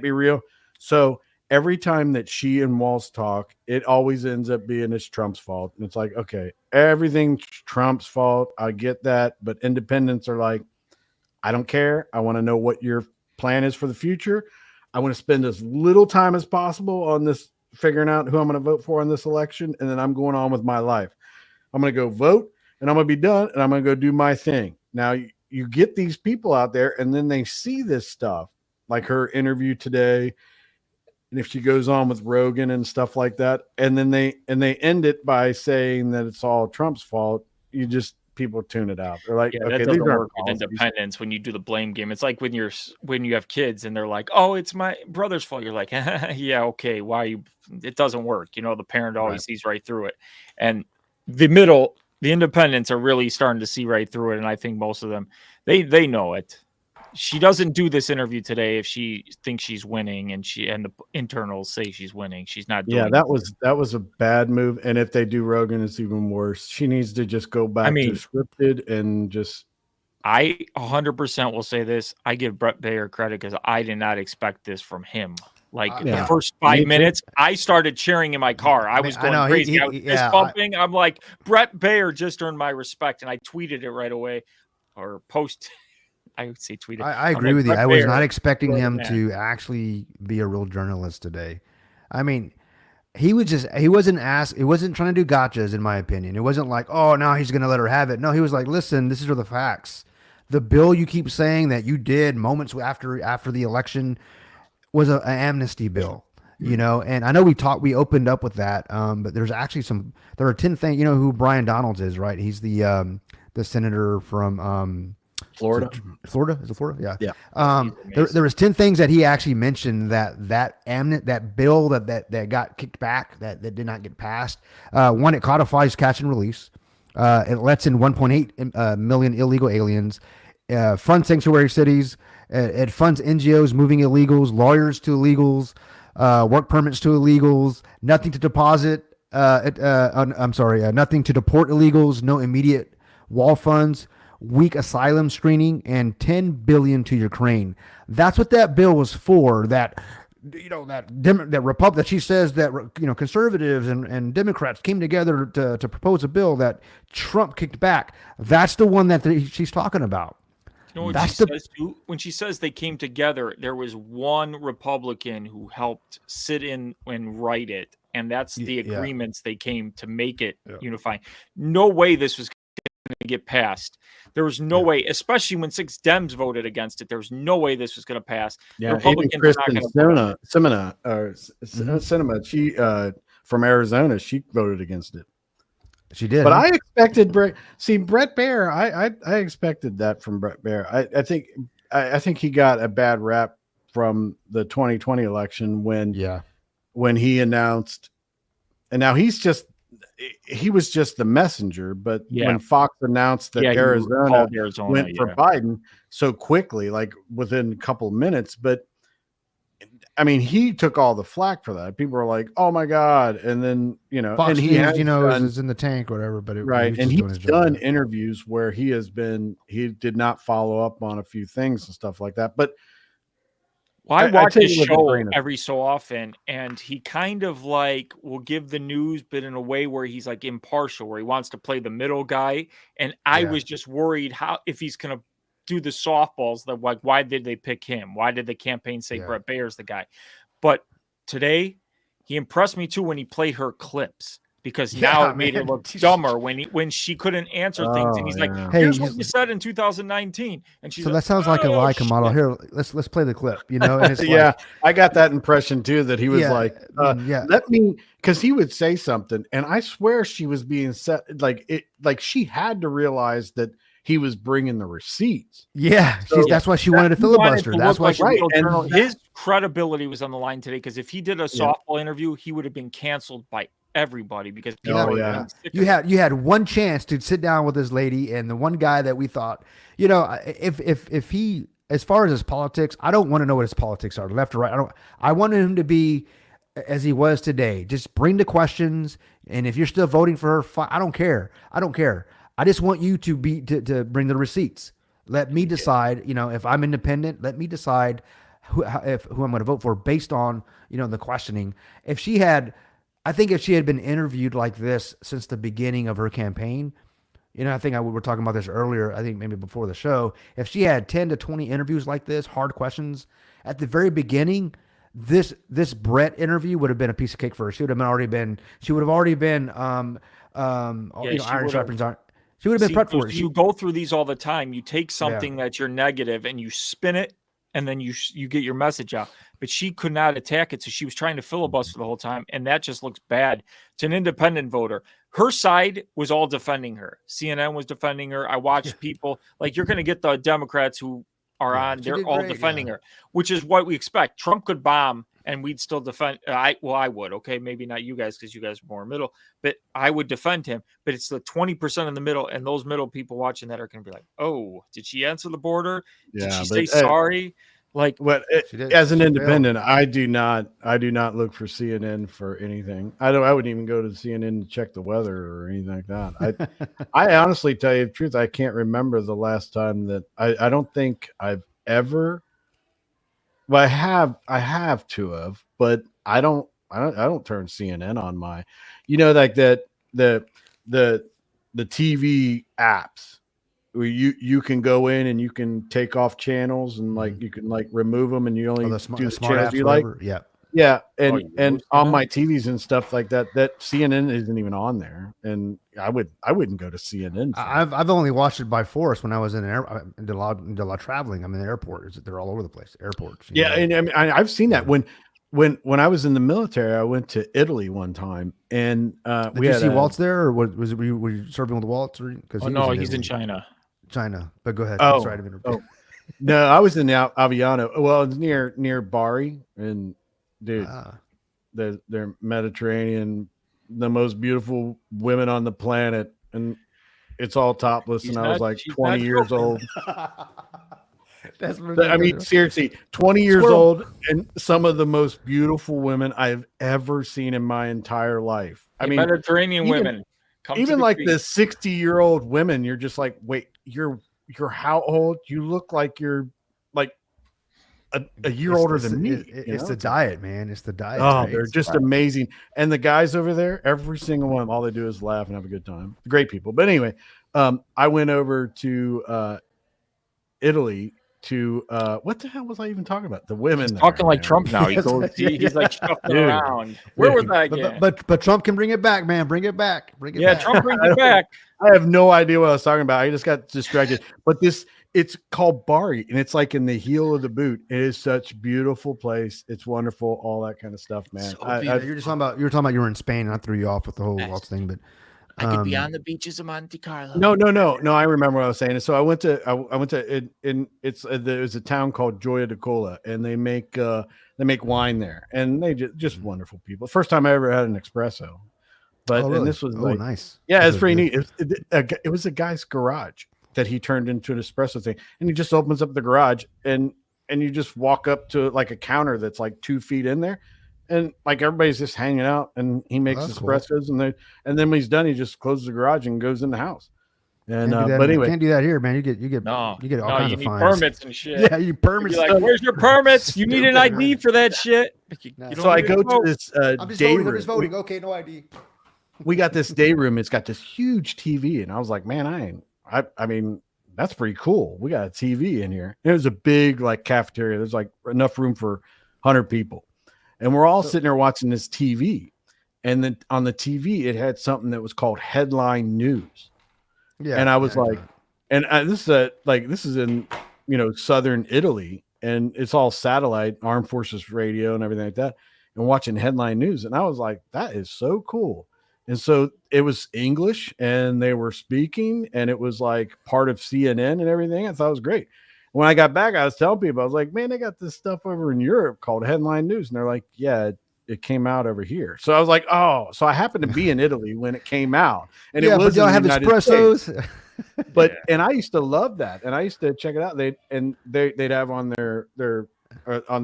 be real. So every time that she and Walz talk, it always ends up being it's Trump's fault. And it's like, okay, everything's Trump's fault. I get that. But independents are like, I don't care. I want to know what your plan is for the future. I want to spend as little time as possible on this, figuring out who I'm going to vote for in this election, and then I'm going on with my life. I'm going to go vote, and I'm going to be done, and I'm going to go do my thing. Now, you get these people out there, and then they see this stuff, like her interview today, and if she goes on with Rogan and stuff like that, and then they end it by saying that it's all Trump's fault, people tune it out. They're like, yeah, okay, that doesn't work with independence when you do the blame game. It's like when you have kids and they're like, oh, it's my brother's fault. You're like, yeah, okay, why it doesn't work. The parent always sees right through it. And the independents are really starting to see right through it. And I think most of them, they know it. She doesn't do this interview today if she thinks she's winning and the internals say she's winning. She's not doing that was a bad move. And if they do Rogan, it's even worse. She needs to just go back to scripted and just I 100% will say this. I give Brett Baer credit because I did not expect this from him. Like the first 5 minutes, I started cheering in my car. I was going crazy. I was fist bumping. I'm like, Brett Baer just earned my respect. And I tweeted it right away or post. I would say tweeted. I agree with you. I was not expecting him to actually be a real journalist today. I mean, he wasn't trying to do gotchas, in my opinion. It wasn't like, oh, now he's going to let her have it. No, he was like, listen, this are the facts. The bill you keep saying that you did moments after the election was an amnesty bill, you know. And I know we opened up with that, but there's actually there are 10 things. You know who Brian Donalds is, right? He's the senator from Florida. Florida? Is it Florida? Yeah. Yeah. There was 10 things that he actually mentioned that bill that got kicked back, that did not get passed. One, it codifies catch and release. It lets in 1.8 million illegal aliens, funds sanctuary cities. It funds NGOs moving illegals, lawyers to illegals, work permits to illegals, nothing to deposit. Nothing to deport illegals, no immediate wall funds, weak asylum screening, and $10 billion to Ukraine. That's what that bill was for. That she says that conservatives and Democrats came together to propose a bill that Trump kicked back. That's the one that she's talking about. You know what she says too? When she says they came together, there was one Republican who helped sit in and write it, and that's the agreements they came to make it unifying. No way this was going to get passed. There was no way, especially when 6 Dems voted against it. There was no way this was going to pass. Yeah, Republicans are not going to. Sinema, she from Arizona, she voted against it. She did, but I expected Brett Baer. I expected that from Brett Baer. I think he got a bad rap from the 2020 election when he announced, and now he was just the messenger. But when Fox announced that Arizona went for Biden so quickly, like within a couple of minutes, but I mean, he took all the flack for that. People were like, "Oh my god!" And then Fox and he News, is in the tank, or whatever. But he's done interviews where he did not follow up on a few things and stuff like that. But I watch his show every so often, and he kind of like will give the news, but in a way where he's like impartial, where he wants to play the middle guy. And I was just worried if he's going to do the softballs, that like, why did they pick him? Why did the campaign say Brett Baer's the guy? But today he impressed me too when he played her clips, because now it made her look dumber when she couldn't answer things, and he's like, here's what you said in 2019, and she's so that sounds like a lie, Kamala. Here, let's play the clip. And it's I got that impression too, that he was let me, because he would say something, and I swear she was being set like she had to realize that he was bringing the receipts. Yeah, so that's why she wanted to filibuster. That's why and his credibility was on the line today, because if he did a softball interview, he would have been canceled by everybody, because you had one chance to sit down with this lady, and the one guy that we thought, if he, as far as his politics, I don't want to know what his politics are, left or right. I wanted him to be as he was today. Just bring the questions, and if you're still voting for her, fine. I don't care. I just want you to bring the receipts. Let me decide, if I'm independent, let me decide who I'm going to vote for based on, the questioning. I think if she had been interviewed like this since the beginning of her campaign, I think we were talking about this earlier, I think maybe before the show, if she had 10 to 20 interviews like this, hard questions at the very beginning, this Brett interview would have been a piece of cake for her. She would have already been Iron Sharpens Iron. She would have been prepped for it. You go through these all the time. You take something that you're negative and you spin it, and then you get your message out. But she could not attack it, so she was trying to filibuster the whole time, and that just looks bad to an independent voter. Her side was all defending her. CNN was defending her. I watched people like, you're going to get the Democrats who are on. They're all defending her, which is what we expect. Trump could bomb, and we'd still defend. I would. Okay, maybe not you guys, because you guys are more middle, but I would defend him. But it's the 20% in the middle, and those middle people watching that are going to be like, "Oh, did she answer the border? Did she say sorry?" Like, But as an independent, I do not look for CNN for anything. I wouldn't even go to CNN to check the weather or anything like that. I honestly tell you the truth, I can't remember the last time that I don't think I've ever. Well, I have to have, but I don't turn CNN on my, like that the TV apps. Where you can go in and you can take off channels and like you can like remove them and you only do the channels you like. Yeah, and on my TVs and stuff like that CNN isn't even on there, and I wouldn't go to CNN. I've only watched it by force when I was in an airport. I did a lot of traveling. I'm in the airport. They're all over the place. Airports. Yeah, and I mean I've seen that when I was in the military. I went to Italy one time, and did you see Waltz there, or were you serving with Waltz? Because he's in China. But go ahead. Oh, no, I was in Aviano. Well, it's near Bari, and dude, they're Mediterranean, the most beautiful women on the planet, and it's all topless. And I was like 20 years old. I mean, seriously, 20 years old, and some of the most beautiful women I've ever seen in my entire life. I mean, Mediterranean women. Even like the 60-year-old women, you're just like, wait, you're how old? You look like you're like a year older than me. It's the diet, man. It's the diet. Oh, they're just amazing. And the guys over there, every single one, all they do is laugh and have a good time. Great people. But anyway, I went over to Italy to what the hell was I even talking about? The women. He's talking like Trump now. He's like shuffling around. Where was I again? But Trump can bring it back, man. Bring it back. Trump brings it back. I have no idea what I was talking about. I just got distracted. But it's called Bari, and it's like in the heel of the boot. It is such a beautiful place. It's wonderful, all that kind of stuff, man. You're just talking about you were in Spain, and I threw you off with the whole Waltz thing, but I could be on the beaches of Monte Carlo. No. I remember what I was saying. So I went to there's a town called Gioia di Cola, and they make wine there, and they just wonderful people. First time I ever had an espresso, but and this was nice. Yeah, it's pretty neat. It was a guy's garage that he turned into an espresso thing, and he just opens up the garage, and you just walk up to like a counter that's like 2 feet in there. And like everybody's just hanging out, and he makes espressos, cool. and then when he's done, he just closes the garage and goes in the house. And but anyway, can't do that here, man. You get all kinds of fines. Permits and shit. Yeah, you permits. Like, where's your permits? You need an ID for that shit. So I go to this day room. I'm just voting. Okay, no ID. We got this day room. It's got this huge TV, and I was like, man, I mean, that's pretty cool. We got a TV in here. It was a big like cafeteria. There's like enough room for 100 people. And we're all sitting there watching this TV. And then on the TV, it had something that was called headline news. Yeah. And I was like, this is in, southern Italy, and it's all satellite, armed forces radio and everything like that, and watching headline news. And I was like, that is so cool. And so it was English, and they were speaking, and it was like part of CNN and everything. I thought it was great. When I got back, I was telling people, I was like, man, they got this stuff over in Europe called headline news. And they're like, yeah, it came out over here. So I was like, oh, so I happened to be in Italy when it came out. And it was, y'all have espressos. And I used to love that. And I used to check it out. They'd have on their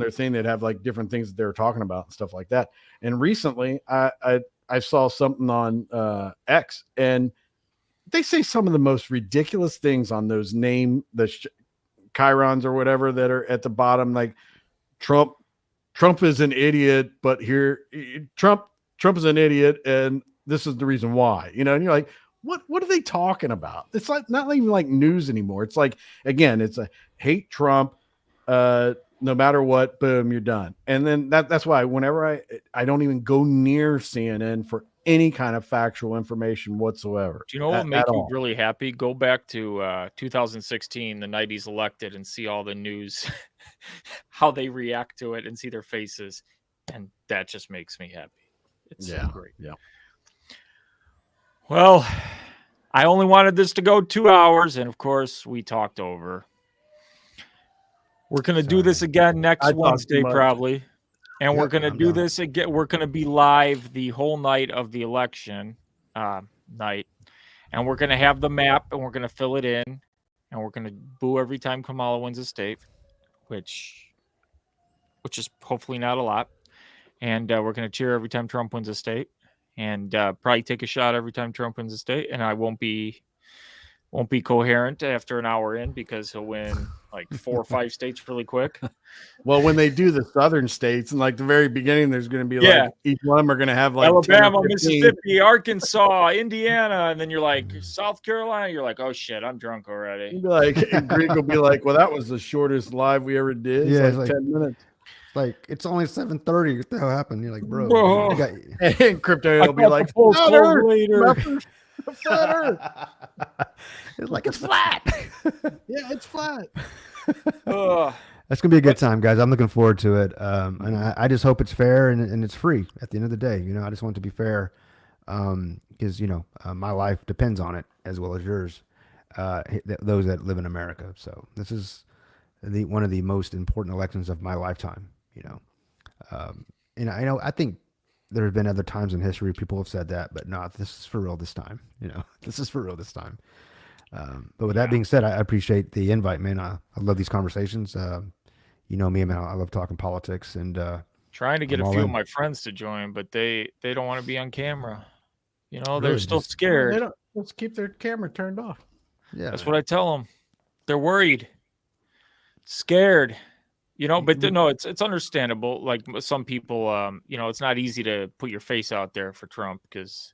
thing, they'd have like different things that they were talking about and stuff like that. And recently I saw something on X, and they say some of the most ridiculous things on those chyrons or whatever that are at the bottom, like Trump is an idiot, but here Trump is an idiot, and this is the reason why, and you're like, what are they talking about? It's like not even like news anymore. It's like, again, it's a hate Trump, no matter what, boom, you're done. And then that's why whenever I don't even go near CNN for any kind of factual information whatsoever. Do you know what makes me really happy? Go back to 2016, the night he's elected, and see all the news, how they react to it, and see their faces, and that just makes me happy. It's so great. Yeah. Well, I only wanted this to go 2 hours, and of course, we talked over. We're going to do this again next Wednesday, probably. And we're going to do this again. We're going to be live the whole night of the election night. And we're going to have the map, and we're going to fill it in. And we're going to boo every time Kamala wins a state, which which is hopefully not a lot. And we're going to cheer every time Trump wins a state, and probably take a shot every time Trump wins a state. And I won't be coherent after an hour in, because he'll win like 4 or 5 states really quick. Well, when they do the southern states, and like the very beginning, there's going to be like each one of them are going to have like Alabama, Mississippi, Arkansas, Indiana, and then you're like South Carolina. You're like, oh shit, I'm drunk already. You'll be like, and Greek will be like, well, that was the shortest live we ever did. Yeah, It's like 10 minutes. Like, it's only 7:30. What the hell happened? You're like, bro. And Crypto will be like, later. It's like, it's flat. Yeah, it's flat. That's gonna be a good time, guys. I'm looking forward to it. And I just hope it's fair and it's free at the end of the day. You know, I just want it to be fair, because my life depends on it as well as yours. Those that live in America. So this is one of the most important elections of my lifetime. I think there have been other times in history people have said that, but no, this is for real this time. This is for real this time. But with that being said, I appreciate the invite, man. I love these conversations. Me, man, I love talking politics and trying to get a few of my friends to join, but they don't want to be on camera. They're Really? still scared. Let's keep their camera turned off. Yeah, that's what I tell them. They're worried, scared. But no, it's understandable. Like some people, it's not easy to put your face out there for Trump because,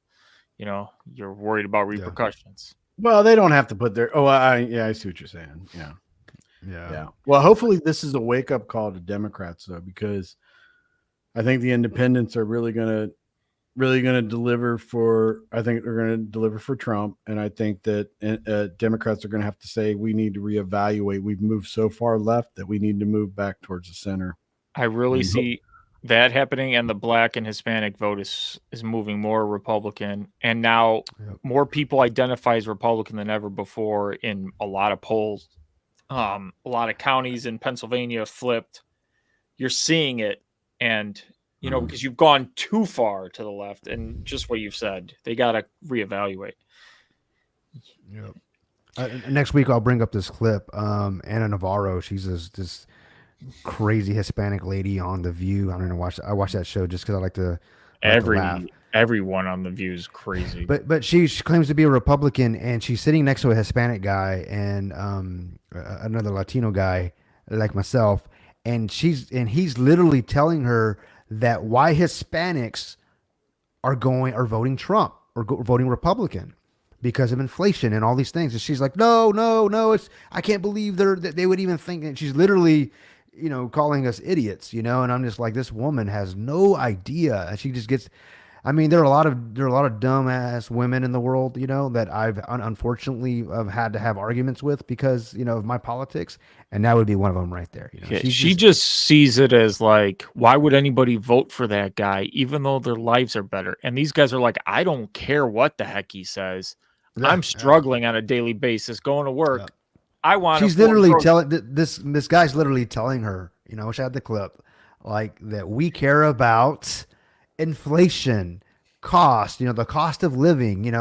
you're worried about repercussions. Well, they don't have to put their. I see what you're saying. Yeah. Well, hopefully this is a wake up call to Democrats though, because I think the independents are really gonna deliver for. I think they're gonna deliver for Trump, and I think that Democrats are gonna have to say we need to reevaluate. We've moved so far left that we need to move back towards the center. I really see that happening, and the Black and Hispanic vote is moving more Republican, and now more people identify as Republican than ever before in a lot of polls. A lot of counties in Pennsylvania flipped. You're seeing it, and because you've gone too far to the left, and just what you've said, they got to reevaluate. Next week, I'll bring up this clip. Ana Navarro, she's this crazy Hispanic lady on The View. I don't know. I watch that show just because I like to laugh. Everyone on The View is crazy. But she claims to be a Republican, and she's sitting next to a Hispanic guy and another Latino guy like myself, and he's literally telling her that why Hispanics are voting Trump or voting Republican because of inflation and all these things. And she's like, no, I can't believe they would even think. And she's literally, calling us idiots, and I'm just like, this woman has no idea. And she just gets, there are a lot of dumbass women in the world, that I've unfortunately had to have arguments with because, of my politics. And that would be one of them right there. She just sees it as like, why would anybody vote for that guy, even though their lives are better? And these guys are like, I don't care what the heck he says. I'm struggling on a daily basis going to work. I want. She's literally telling this guy's literally telling her, I wish I had the clip, like that we care about inflation, cost, the cost of living, she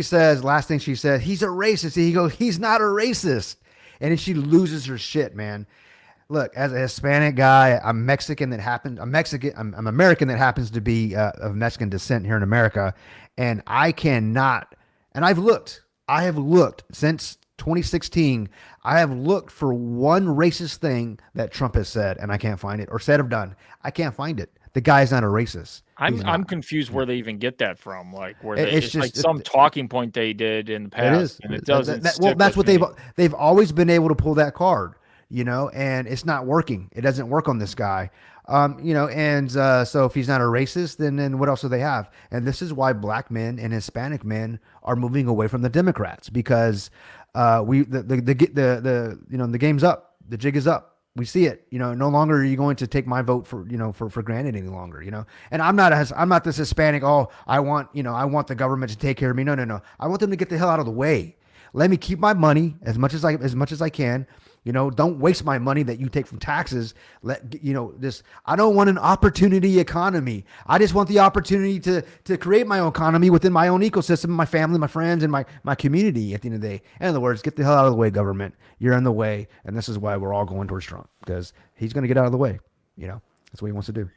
says, last thing she said, he's a racist. He goes, he's not a racist. And then she loses her shit, man. Look, as a Hispanic guy, I'm American that happens to be of Mexican descent here in America. And I have looked since 2016. I have looked for one racist thing that Trump has said, and I can't find it, or said or done. I can't find it. The guy's not a racist. I'm confused where they even get that from. Like it's just like some talking point they did in the past. It is, and it doesn't. That's what they've always been able to pull that card, and it's not working. It doesn't work on this guy. So if he's not a racist, then what else do they have? And this is why Black men and Hispanic men are moving away from the Democrats because the game's up, the jig is up. We see it. No longer are you going to take my vote for granted any longer. And I'm not this Hispanic. Oh, I want the government to take care of me. No. I want them to get the hell out of the way. Let me keep my money as much as I can. Don't waste my money that you take from taxes. I don't want an opportunity economy. I just want the opportunity to create my own economy within my own ecosystem, my family, my friends, and my community at the end of the day. In other words, get the hell out of the way, government. You're in the way. And this is why we're all going towards Trump, because he's going to get out of the way. That's what he wants to do.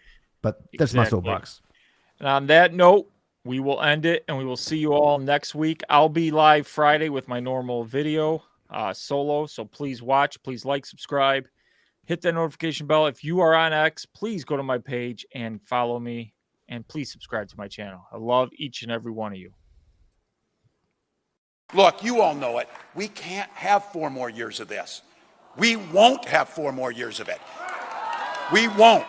But that's my soapbox. And on that note, we will end it, and we will see you all next week. I'll be live Friday with my normal video solo, so please watch, please like, subscribe, hit that notification bell. If you are on X, please go to my page and follow me, and please subscribe to my channel. I love each and every one of you. Look, you all know it. We can't have 4 more years of this. We won't have 4 more years of it. We won't.